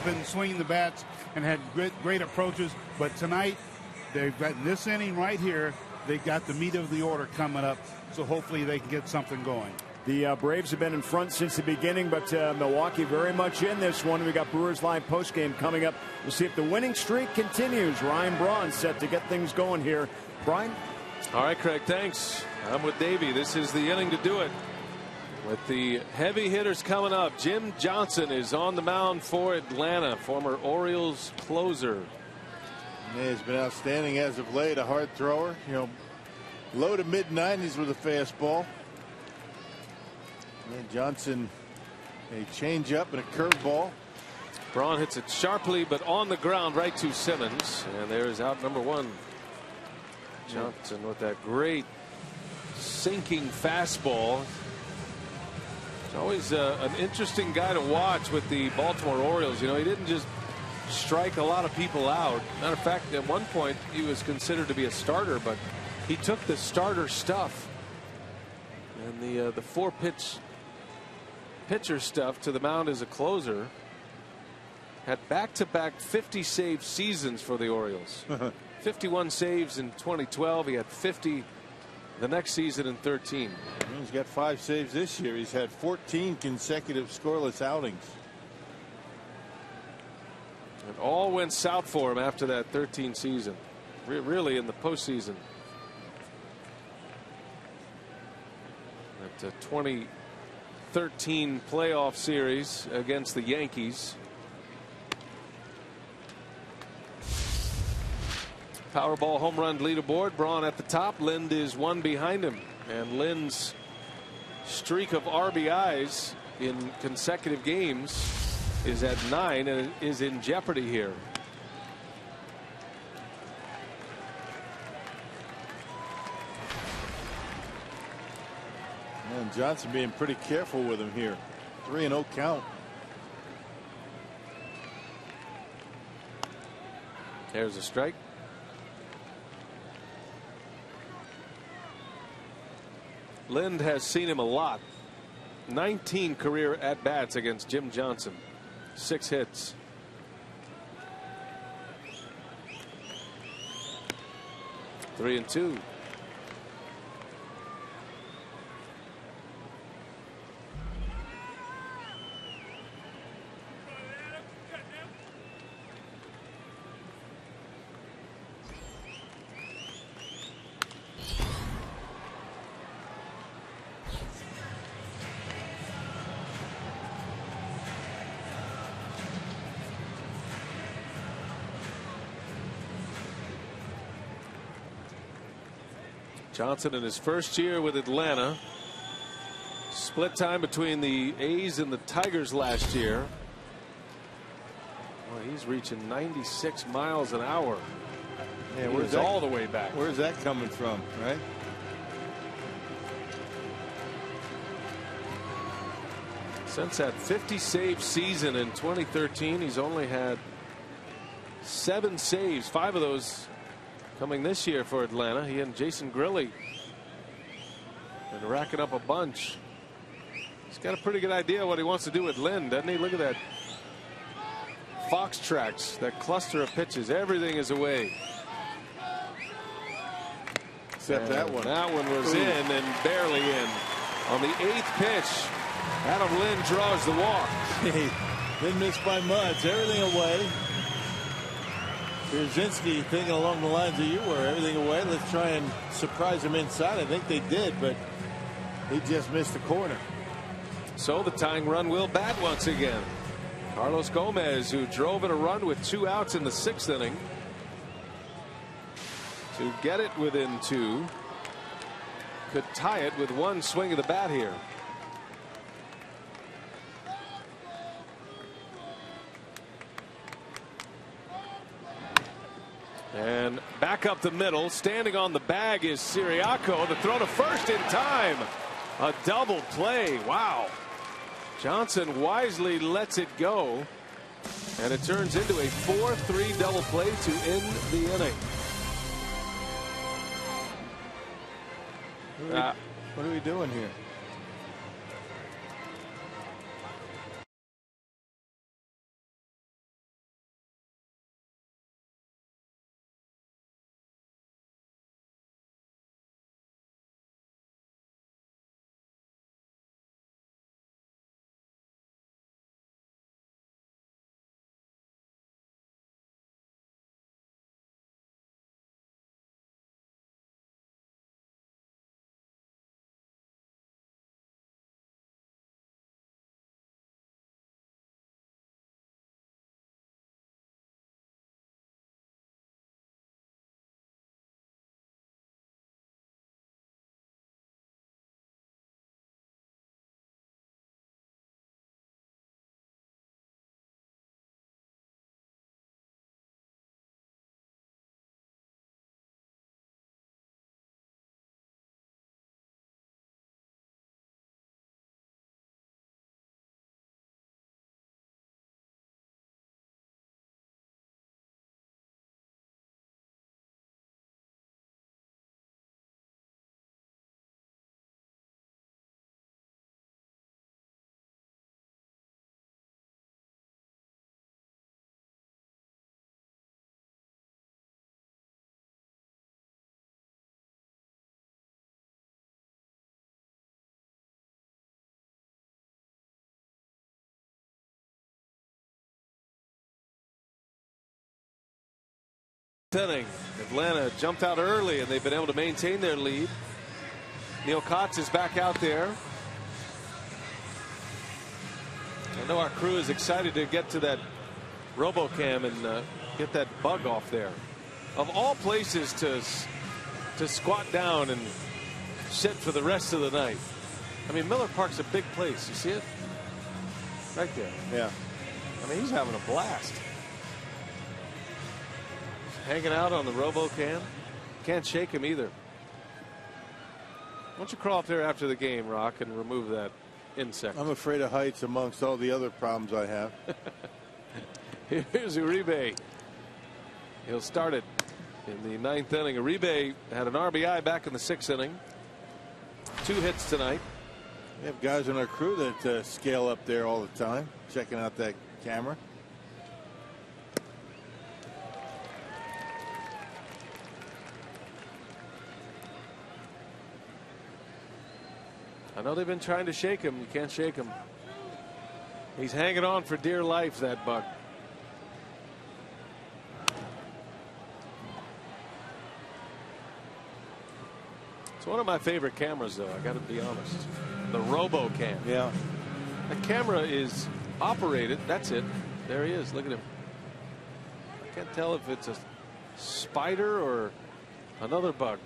been swinging the bats and had great approaches. But tonight, they've got this inning right here. They've got the meat of the order coming up. So hopefully they can get something going. The Braves have been in front since the beginning, but Milwaukee very much in this one. We got Brewers Live postgame coming up. We'll see if the winning streak continues. Ryan Braun set to get things going here. Brian? All right, Craig, thanks. I'm with Davey. This is the inning to do it. With the heavy hitters coming up, Jim Johnson is on the mound for Atlanta, former Orioles closer. Yeah, he's been outstanding as of late. A hard thrower, you know, low to mid 90s with a fastball. And Johnson, a changeup and a curveball. Braun hits it sharply, but on the ground right to Simmons, and there's out number one. Johnson with that great sinking fastball. He's always an interesting guy to watch with the Baltimore Orioles. You know, he didn't just strike a lot of people out. Matter of fact, at one point he was considered to be a starter, but he took the starter stuff and the 4-pitch pitcher stuff to the mound as a closer. Had back-to-back 50 save seasons for the Orioles. 51 saves in 2012. He had 50 the next season in 13. He's got 5 saves this year. He's had 14 consecutive scoreless outings. And all went south for him after that 13 season. Really in the postseason. That 2013 playoff series against the Yankees. Powerball home run leaderboard. Braun at the top. Lind is one behind him. And Lind's streak of RBIs in consecutive games is at 9 and is in jeopardy here. And Johnson being pretty careful with him here. 3-0 count. There's a strike. Lind has seen him a lot. 19 career at-bats against Jim Johnson. 6 hits. Three and two. Johnson in his first year with Atlanta. Split time between the A's and the Tigers last year. Well, he's reaching 96 miles an hour. Yeah, where's that all the way back? Where's that coming from, right? Since that 50 save season in 2013, he's only had 7 saves, 5 of those coming this year for Atlanta. He and Jason Grilli and racking up a bunch. He's got a pretty good idea what he wants to do with Lind, doesn't he? Look at that fox tracks, that cluster of pitches. Everything is away. Except that one. That one was in and barely in. On the 8th pitch, Adam Lind draws the walk. Didn't miss by much. Everything away. Brzezinski thinking along the lines that you were. Everything away. Let's try and surprise him inside. I think they did, but he just missed the corner. So the tying run will bat once again. Carlos Gomez, who drove in a run with 2 outs in the 6th inning, to get it within 2. Could tie it with 1 swing of the bat here. And back up the middle, standing on the bag is Siriaco. The throw to first in time. A double play. Wow. Johnson wisely lets it go. And it turns into a 4-3 double play to end the inning. What are we doing here? inning. Atlanta jumped out early, and they've been able to maintain their lead. Neil Kotz is back out there. I know our crew is excited to get to that RoboCam and get that bug off there. Of all places to squat down and sit for the rest of the night. I mean, Miller Park's a big place. You see it? Right there. Yeah. I mean, he's having a blast. Hanging out on the RoboCam. Can't shake him either. Why don't you crawl up there after the game, Rock, and remove that insect? I'm afraid of heights amongst all the other problems I have. Here's Uribe. He'll start it in the 9th inning. Uribe had an RBI back in the 6th inning. 2 hits tonight. We have guys on our crew that scale up there all the time, checking out that camera. I know they've been trying to shake him. You can't shake him. He's hanging on for dear life, that bug. It's one of my favorite cameras, though. I got to be honest. The RoboCam. Yeah. The camera is operated. That's it. There he is. Look at him. I can't tell if it's a spider or another bug.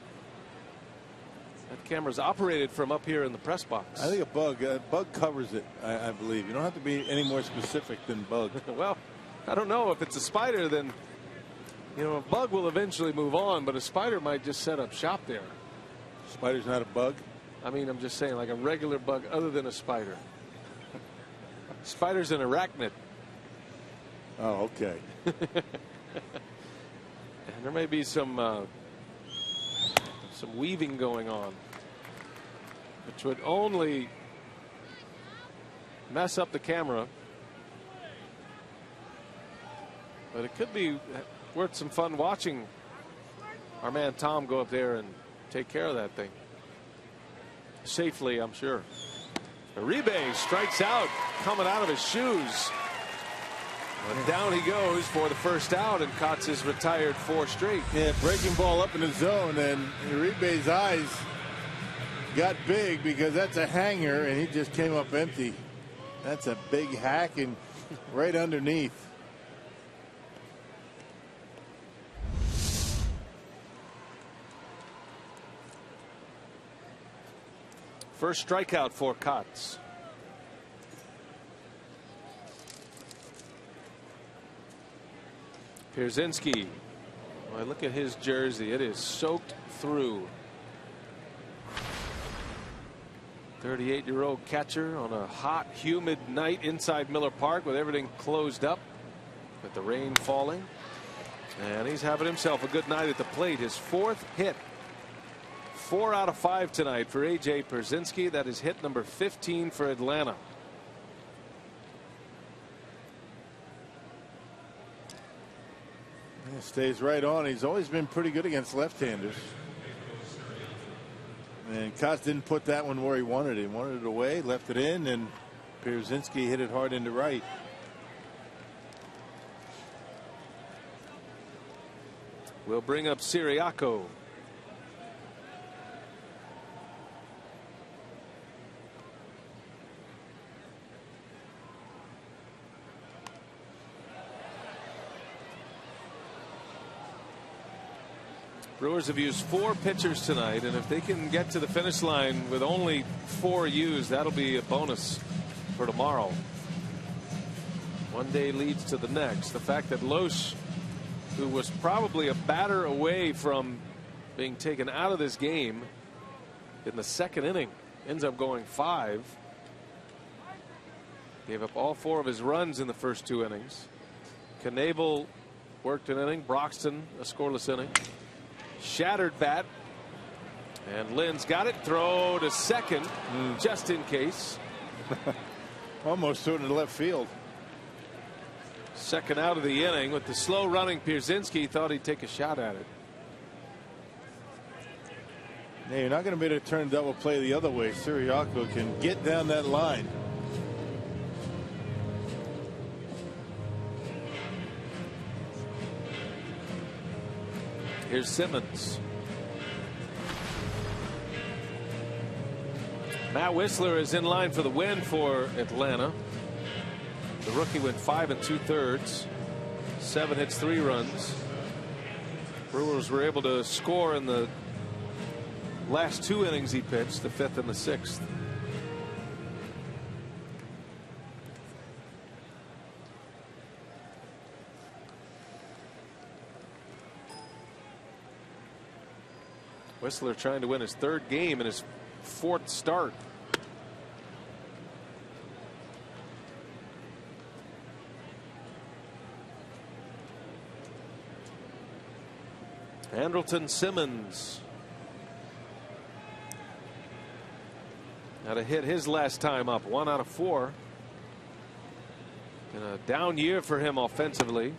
That camera's operated from up here in the press box. I think a bug covers it, I believe. You don't have to be any more specific than bug. Well, I don't know. If it's a spider, then, you know, a bug will eventually move on, but a spider might just set up shop there. Spider's not a bug? I mean, I'm just saying, like a regular bug other than a spider. Spider's an arachnid. Oh, okay. And there may be some weaving going on, which would only mess up the camera, but it could be worth some fun watching our man Tom go up there and take care of that thing safely, I'm sure. Uribe strikes out, coming out of his shoes. And down he goes for the first out, and Kotz has retired 4 straight. Yeah, breaking ball up in the zone, and Uribe's eyes got big because that's a hanger, and he just came up empty. That's a big hack and right underneath. First strikeout for Kotz. Pierzynski. Boy, look at his jersey. It is soaked through. 38-year-old catcher on a hot, humid night inside Miller Park with everything closed up, with the rain falling. And he's having himself a good night at the plate. His 4th hit. 4 out of 5 tonight for A.J. Pierzynski. That is hit number 15 for Atlanta. Yeah, stays right on. He's always been pretty good against left-handers. And Kotz didn't put that one where he wanted it. He wanted it away, left it in, and Pierzynski hit it hard into right. We'll bring up Siriaco. Brewers have used 4 pitchers tonight, and if they can get to the finish line with only 4 used, that'll be a bonus for tomorrow. One day leads to the next. The fact that Loesch, who was probably a batter away from being taken out of this game in the 2nd inning, ends up going 5. Gave up all 4 of his runs in the first 2 innings. Knebel worked an inning. Broxton a scoreless inning. Shattered bat, and Lynn's got it. Throw to second, just in case. Almost threw it into left field. Second out of the inning with the slow running Pierzynski. Thought he'd take a shot at it. Yeah, you're not going to be able to turn double play the other way. Siriaco can get down that line. Here's Simmons. Matt Whistler is in line for the win for Atlanta. The rookie went 5 2/3, 7 hits, 3 runs. Brewers were able to score in the last 2 innings he pitched, the 5th and the 6th. Whistler trying to win his 3rd game in his 4th start. Andrelton Simmons had a hit his last time up, 1 out of 4. And a down year for him offensively.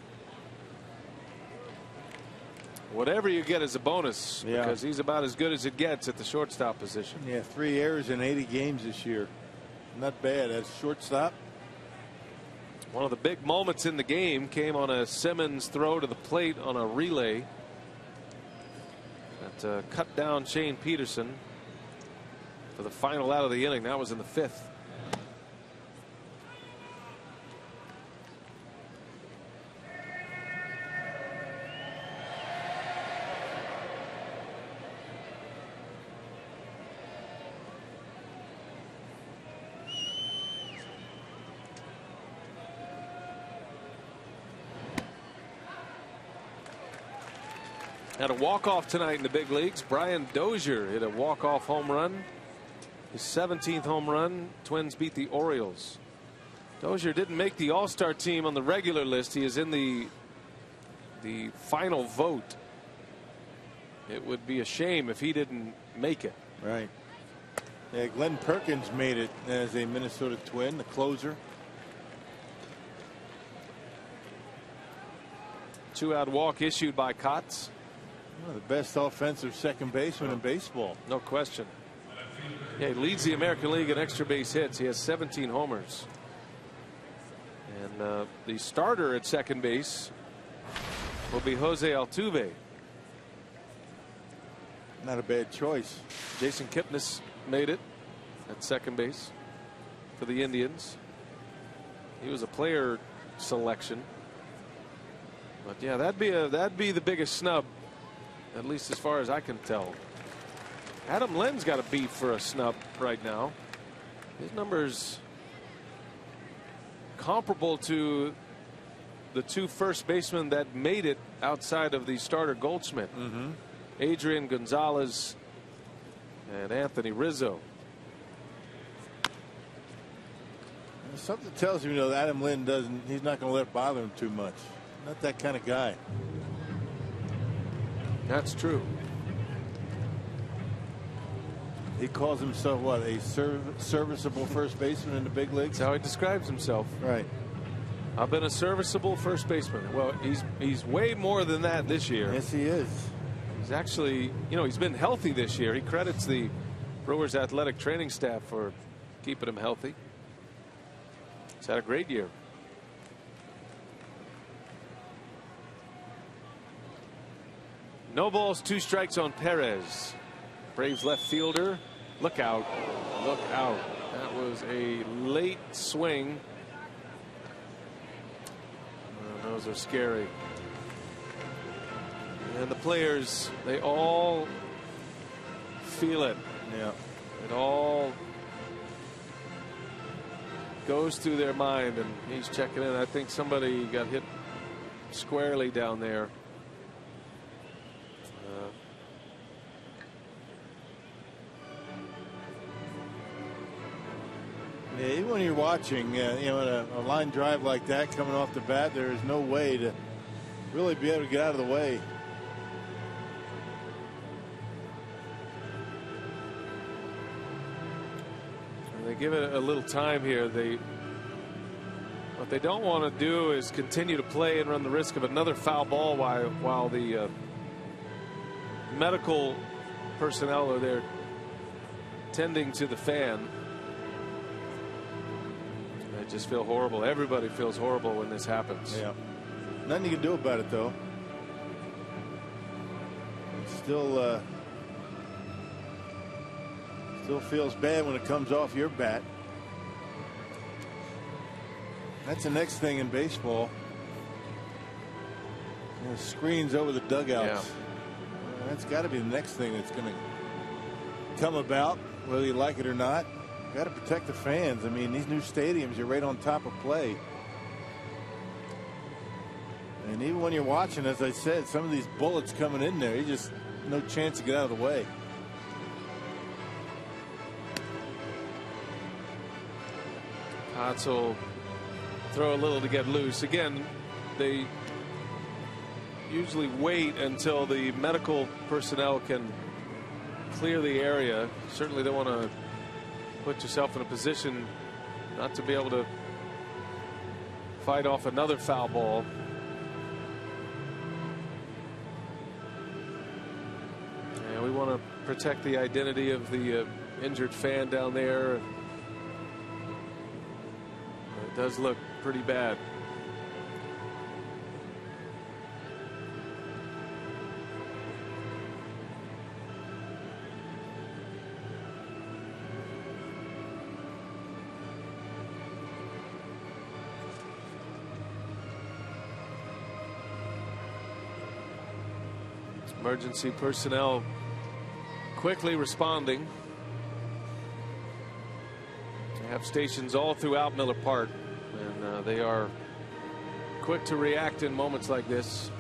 Whatever you get is a bonus, because he's about as good as it gets at the shortstop position. Yeah, 3 errors in 80 games this year. Not bad as shortstop. One of the big moments in the game came on a Simmons throw to the plate on a relay that cut down Shane Peterson for the final out of the inning. That was in the 5th. Had a walk-off tonight in the big leagues. Brian Dozier hit a walk-off home run. His 17th home run. Twins beat the Orioles. Dozier didn't make the All-Star team on the regular list. He is in the final vote. It would be a shame if he didn't make it. Right. Yeah, Glenn Perkins made it as a Minnesota Twin, the closer. 2-out walk issued by Kotz. One of the best offensive second basemen in baseball. No question. Yeah, he leads the American League in extra base hits. He has 17 homers. And the starter at second base will be Jose Altuve. Not a bad choice. Jason Kipnis made it at second base for the Indians. He was a player selection. But yeah, that'd be the biggest snub, at least as far as I can tell. Adam Lynn's got a beat for a snub right now. His numbers comparable to the 2 first basemen that made it outside of the starter Goldschmidt. Adrian Gonzalez and Anthony Rizzo. Something tells me, that Adam Lynn he's not going to let it bother him too much. Not that kind of guy. That's true. He calls himself what, a serviceable first baseman in the big leagues? That's how he describes himself. Right. I've been a serviceable first baseman. Well, he's way more than that this year. Yes, he is. He's actually, he's been healthy this year. He credits the Brewers athletic training staff for keeping him healthy. He's had a great year. No balls, 2 strikes on Perez. Braves left fielder. Look out. Look out. That was a late swing. Those are scary. And the players, they all feel it. Yeah. It all goes through their mind, and he's checking in. I think somebody got hit squarely down there. Yeah, even when you're watching, a line drive like that coming off the bat, there is no way to really be able to get out of the way. And they give it a little time here. What they don't want to do is continue to play and run the risk of another foul ball while the medical personnel are there tending to the fan. I just feel horrible. Everybody feels horrible when this happens. Yeah. Nothing you can do about it, though. Still feels bad when it comes off your bat. That's the next thing in baseball. Screens over the dugouts. Yeah. That's got to be the next thing that's going to come about, whether you like it or not. Got to protect the fans. I mean, these new stadiums, you're right on top of play. And even when you're watching, as I said, some of these bullets coming in there, you just no chance to get out of the way. Potts will throw a little to get loose. Again, they usually wait until the medical personnel can clear the area. Certainly don't want to put yourself in a position not to be able to fight off another foul ball. And we want to protect the identity of the injured fan down there. It does look pretty bad. Emergency personnel quickly responding. They have stations all throughout Miller Park, and they are quick to react in moments like this.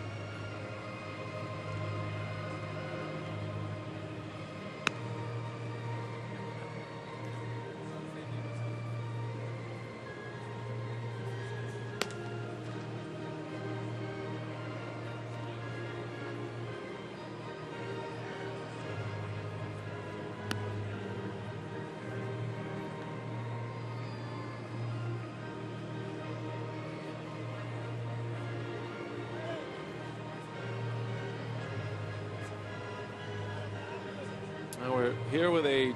Now we're here with a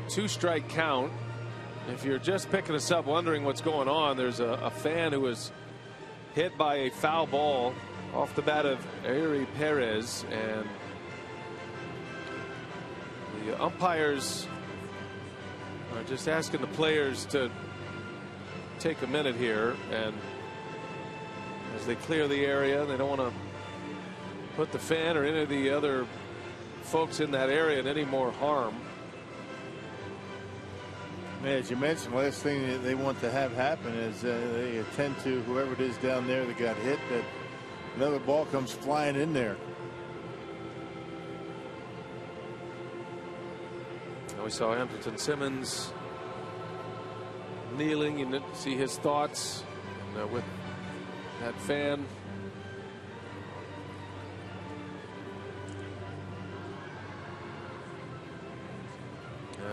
2-strike count. If you're just picking us up wondering what's going on, there's a fan who was hit by a foul ball off the bat of Eury Perez, and the umpires are just asking the players to take a minute here, and as they clear the area, they don't want to put the fan or any of the other folks in that area in any more harm. As you mentioned, last thing that they want to have happen is they attend to whoever it is down there that got hit, that another ball comes flying in there. Now we saw Andrelton Simmons kneeling. You didn't see his thoughts with that fan.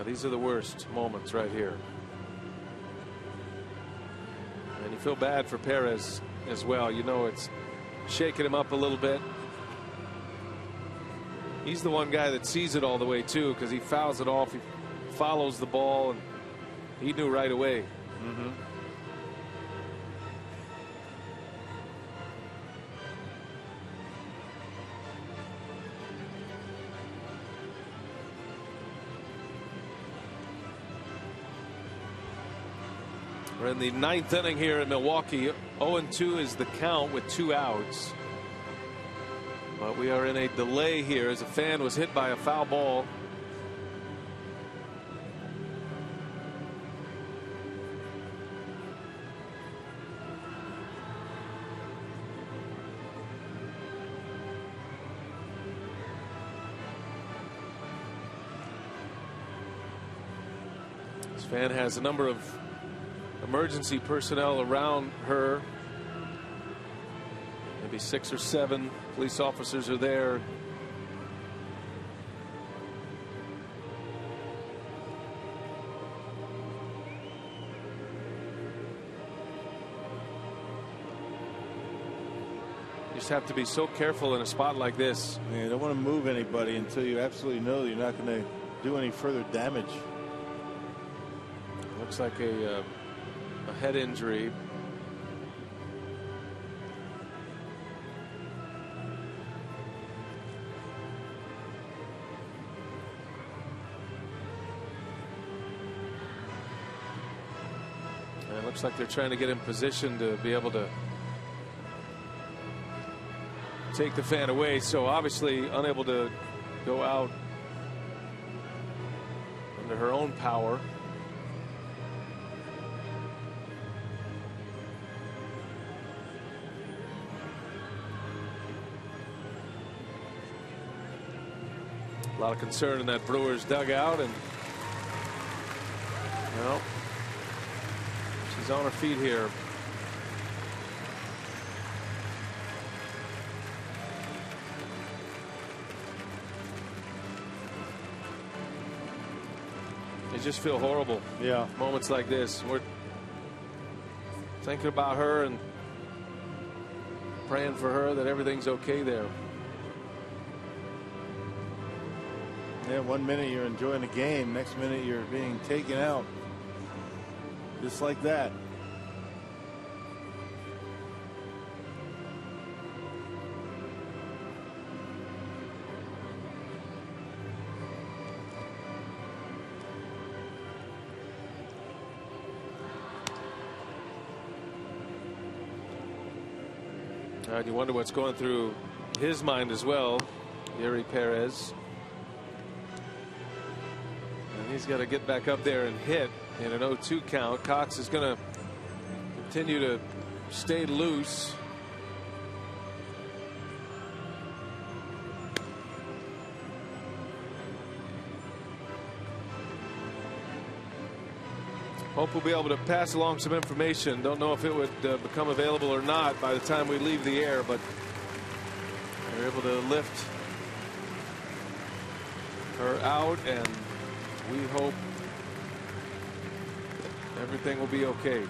These are the worst moments right here. And you feel bad for Perez as well. You know, it's shaking him up a little bit. He's the one guy that sees it all the way too, because he fouls it off. He follows the ball, and he knew right away. We're in the 9th inning here in Milwaukee. 0-2 is the count with 2 outs. But we are in a delay here as a fan was hit by a foul ball. This fan has a number of emergency personnel around her. Maybe 6 or 7 police officers are there. You just have to be so careful in a spot like this. Yeah, you don't want to move anybody until you absolutely know that you're not going to do any further damage. Looks like a head injury. It looks like they're trying to get in position to be able to take the fan away. So obviously unable to go out under her own power. A lot of concern in that Brewers dugout, and well, she's on her feet here. They just feel horrible. Yeah. Moments like this. We're thinking about her and praying for her that everything's okay there. Yeah, 1 minute you're enjoying the game, next minute you're being taken out. Just like that. And you wonder what's going through his mind as well, Yuri Perez. And he's got to get back up there and hit in an 0-2 count. Cox is going to continue to stay loose. Hope we'll be able to pass along some information. Don't know if it would become available or not by the time we leave the air, but they're able to lift her out, and we hope everything will be okay.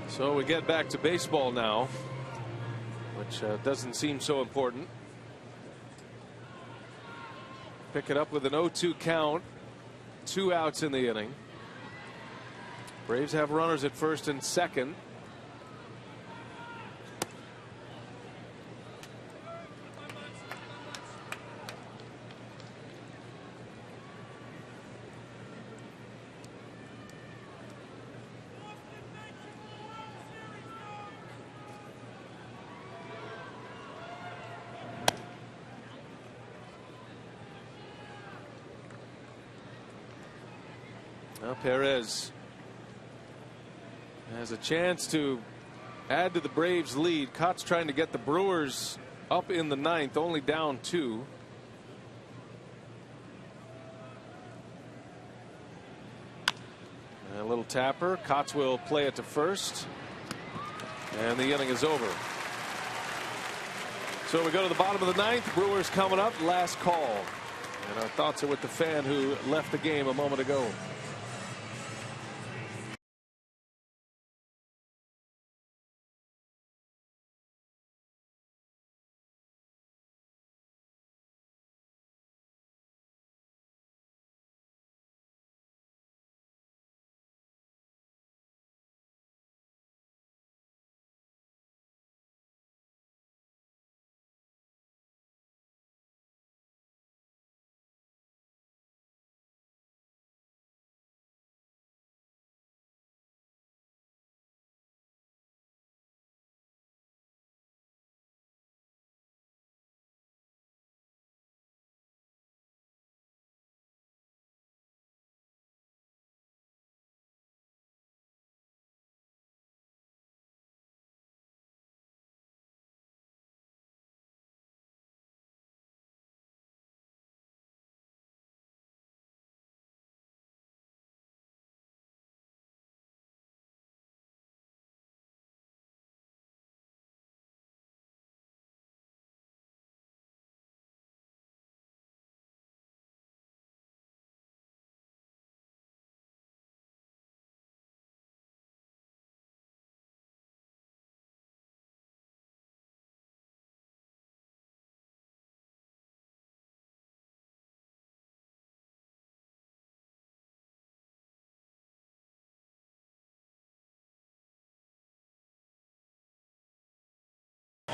So we get back to baseball now, which doesn't seem so important. Pick it up with an 0-2 count, 2 outs in the inning. Braves have runners at first and second. Now Perez has a chance to add to the Braves lead. Cott's trying to get the Brewers up in the 9th, only down 2. And a little tapper. Cots will play it to first, and the inning is over. So we go to the bottom of the 9th. Brewers coming up, last call, and our thoughts are with the fan who left the game a moment ago.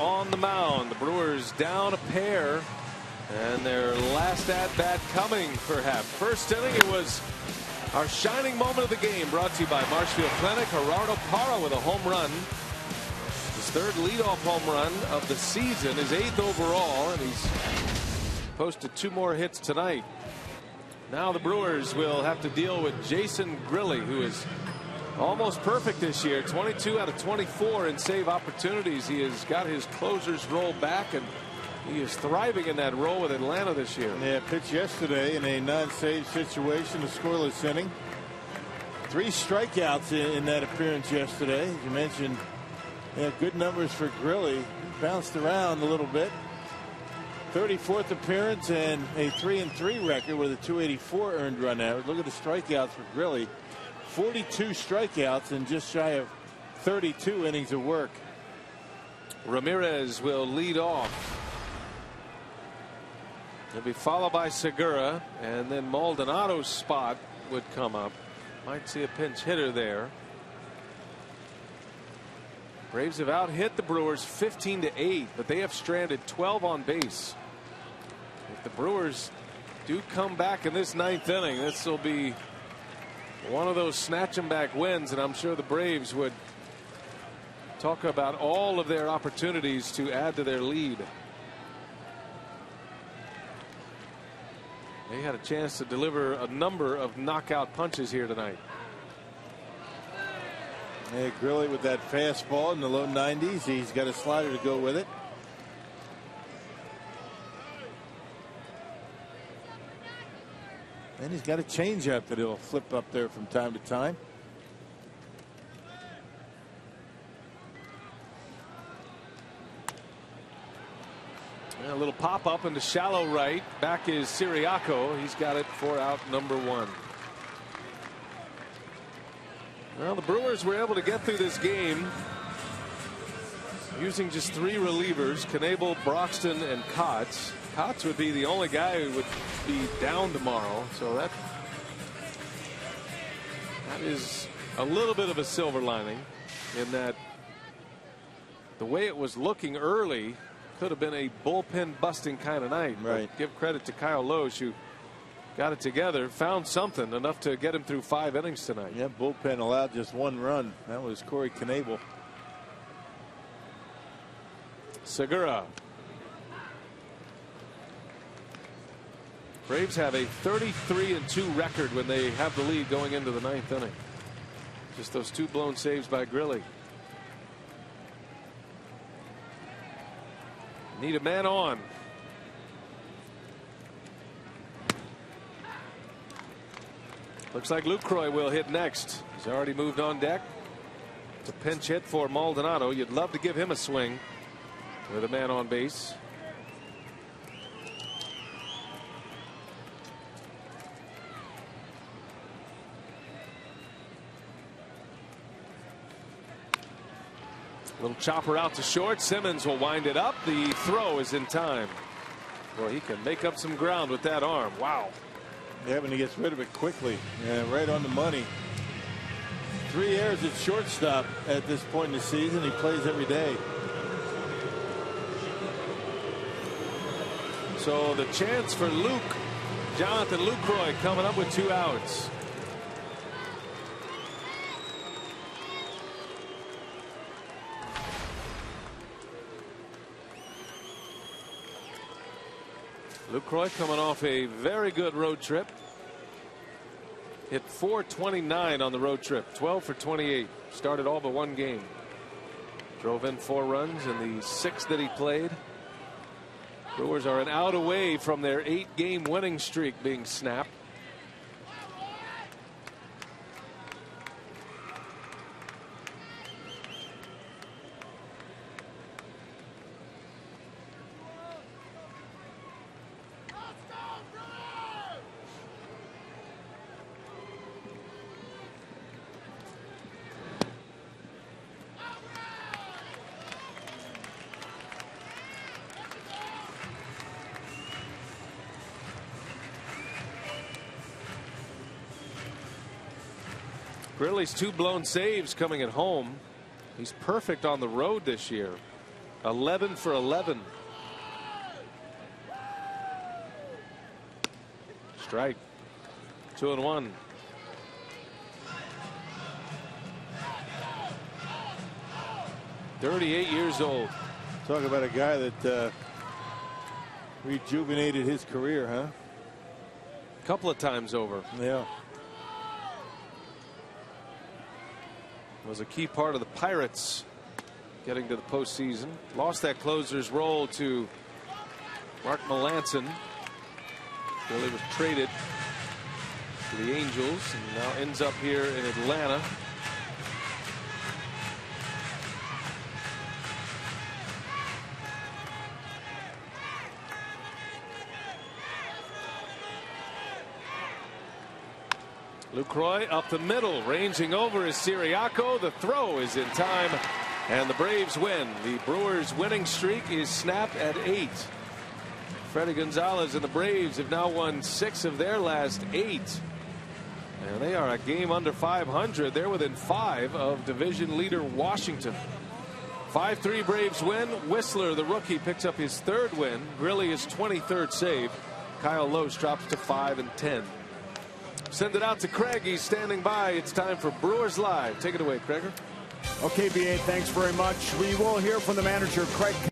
on the mound. The Brewers down a pair, and their last at bat coming perhaps. First inning, it was our shining moment of the game, brought to you by Marshfield Clinic. Gerardo Parra with a home run. His third leadoff home run of the season, his 8th overall, and he's posted 2 more hits tonight. Now the Brewers will have to deal with Jason Grilli, who is almost perfect this year. 22 out of 24 in save opportunities. He has got his closer's role back, and he is thriving in that role with Atlanta this year. Yeah, pitched yesterday in a non-save situation, a scoreless inning. 3 strikeouts in that appearance yesterday. As you mentioned, good numbers for Grilli. He bounced around a little bit. 34th appearance and a 3-3 record with a 284 earned run average. Look at the strikeouts for Grilli. 42 strikeouts and just shy of 32 innings of work. Ramirez will lead off. He'll be followed by Segura, and then Maldonado's spot would come up. Might see a pinch hitter there. Braves have out-hit the Brewers 15-8, but they have stranded 12 on base. If the Brewers do come back in this 9th inning, this will be one of those snatch 'em back wins, and I'm sure the Braves would talk about all of their opportunities to add to their lead. They had a chance to deliver a number of knockout punches here tonight. Yeah, Grilli with that fastball in the low 90s. He's got a slider to go with it. And he's got a changeup that he'll flip up there from time to time. A little pop up into shallow right. Back is Siriaco. He's got it for out number 1. Well, the Brewers were able to get through this game using just 3 relievers: Knebel, Broxton, and Kotz. Kotz would be the only guy who would be down tomorrow, so that is a little bit of a silver lining in that the way it was looking early could have been a bullpen busting kind of night. Right. But give credit to Kyle Loesch, who got it together, found something enough to get him through 5 innings tonight. Yeah, bullpen allowed just 1 run. That was Corey Knebel. Segura. Braves have a 33-2 record when they have the lead going into the 9th inning. Just those 2 blown saves by Grilli. Need a man on. Looks like Lucroy will hit next. He's already moved on deck. It's a pinch hit for Maldonado. You'd love to give him a swing with a man on base. Little chopper out to short. Simmons will wind it up. The throw is in time. Boy, he can make up some ground with that arm. Wow. Yeah, when he gets rid of it quickly. Yeah, right on the money. 3 errors at shortstop at this point in the season. He plays every day. So the chance for Jonathan Lucroy coming up with 2 outs. Lucroy coming off a very good road trip. Hit .429 on the road trip. 12 for 28. Started all but 1 game. Drove in 4 runs in the 6 that he played. Brewers are an out away from their 8-game winning streak being snapped. Grilli's 2 blown saves coming at home. He's perfect on the road this year. 11 for 11. Strike. 2-1. "38 years old." Talk about a guy that rejuvenated his career, huh? Couple of times over. Yeah. Was a key part of the Pirates getting to the postseason. Lost that closer's role to Mark Melancon. Billy was traded to the Angels and now ends up here in Atlanta. Lucroy up the middle, ranging over is Siriaco. The throw is in time, and the Braves win. The Brewers' winning streak is snapped at 8. Freddie Gonzalez and the Braves have now won 6 of their last 8. And they are a game under 500. They're within 5 of division leader Washington. 5-3 Braves win. Whistler, the rookie, picks up his 3rd win. Grilly his 23rd save. Kyle Lohse drops to 5-10. Send it out to Craig. He's standing by. It's time for Brewers Live. Take it away, Craig. Okay, BA, thanks very much. We will hear from the manager, Craig.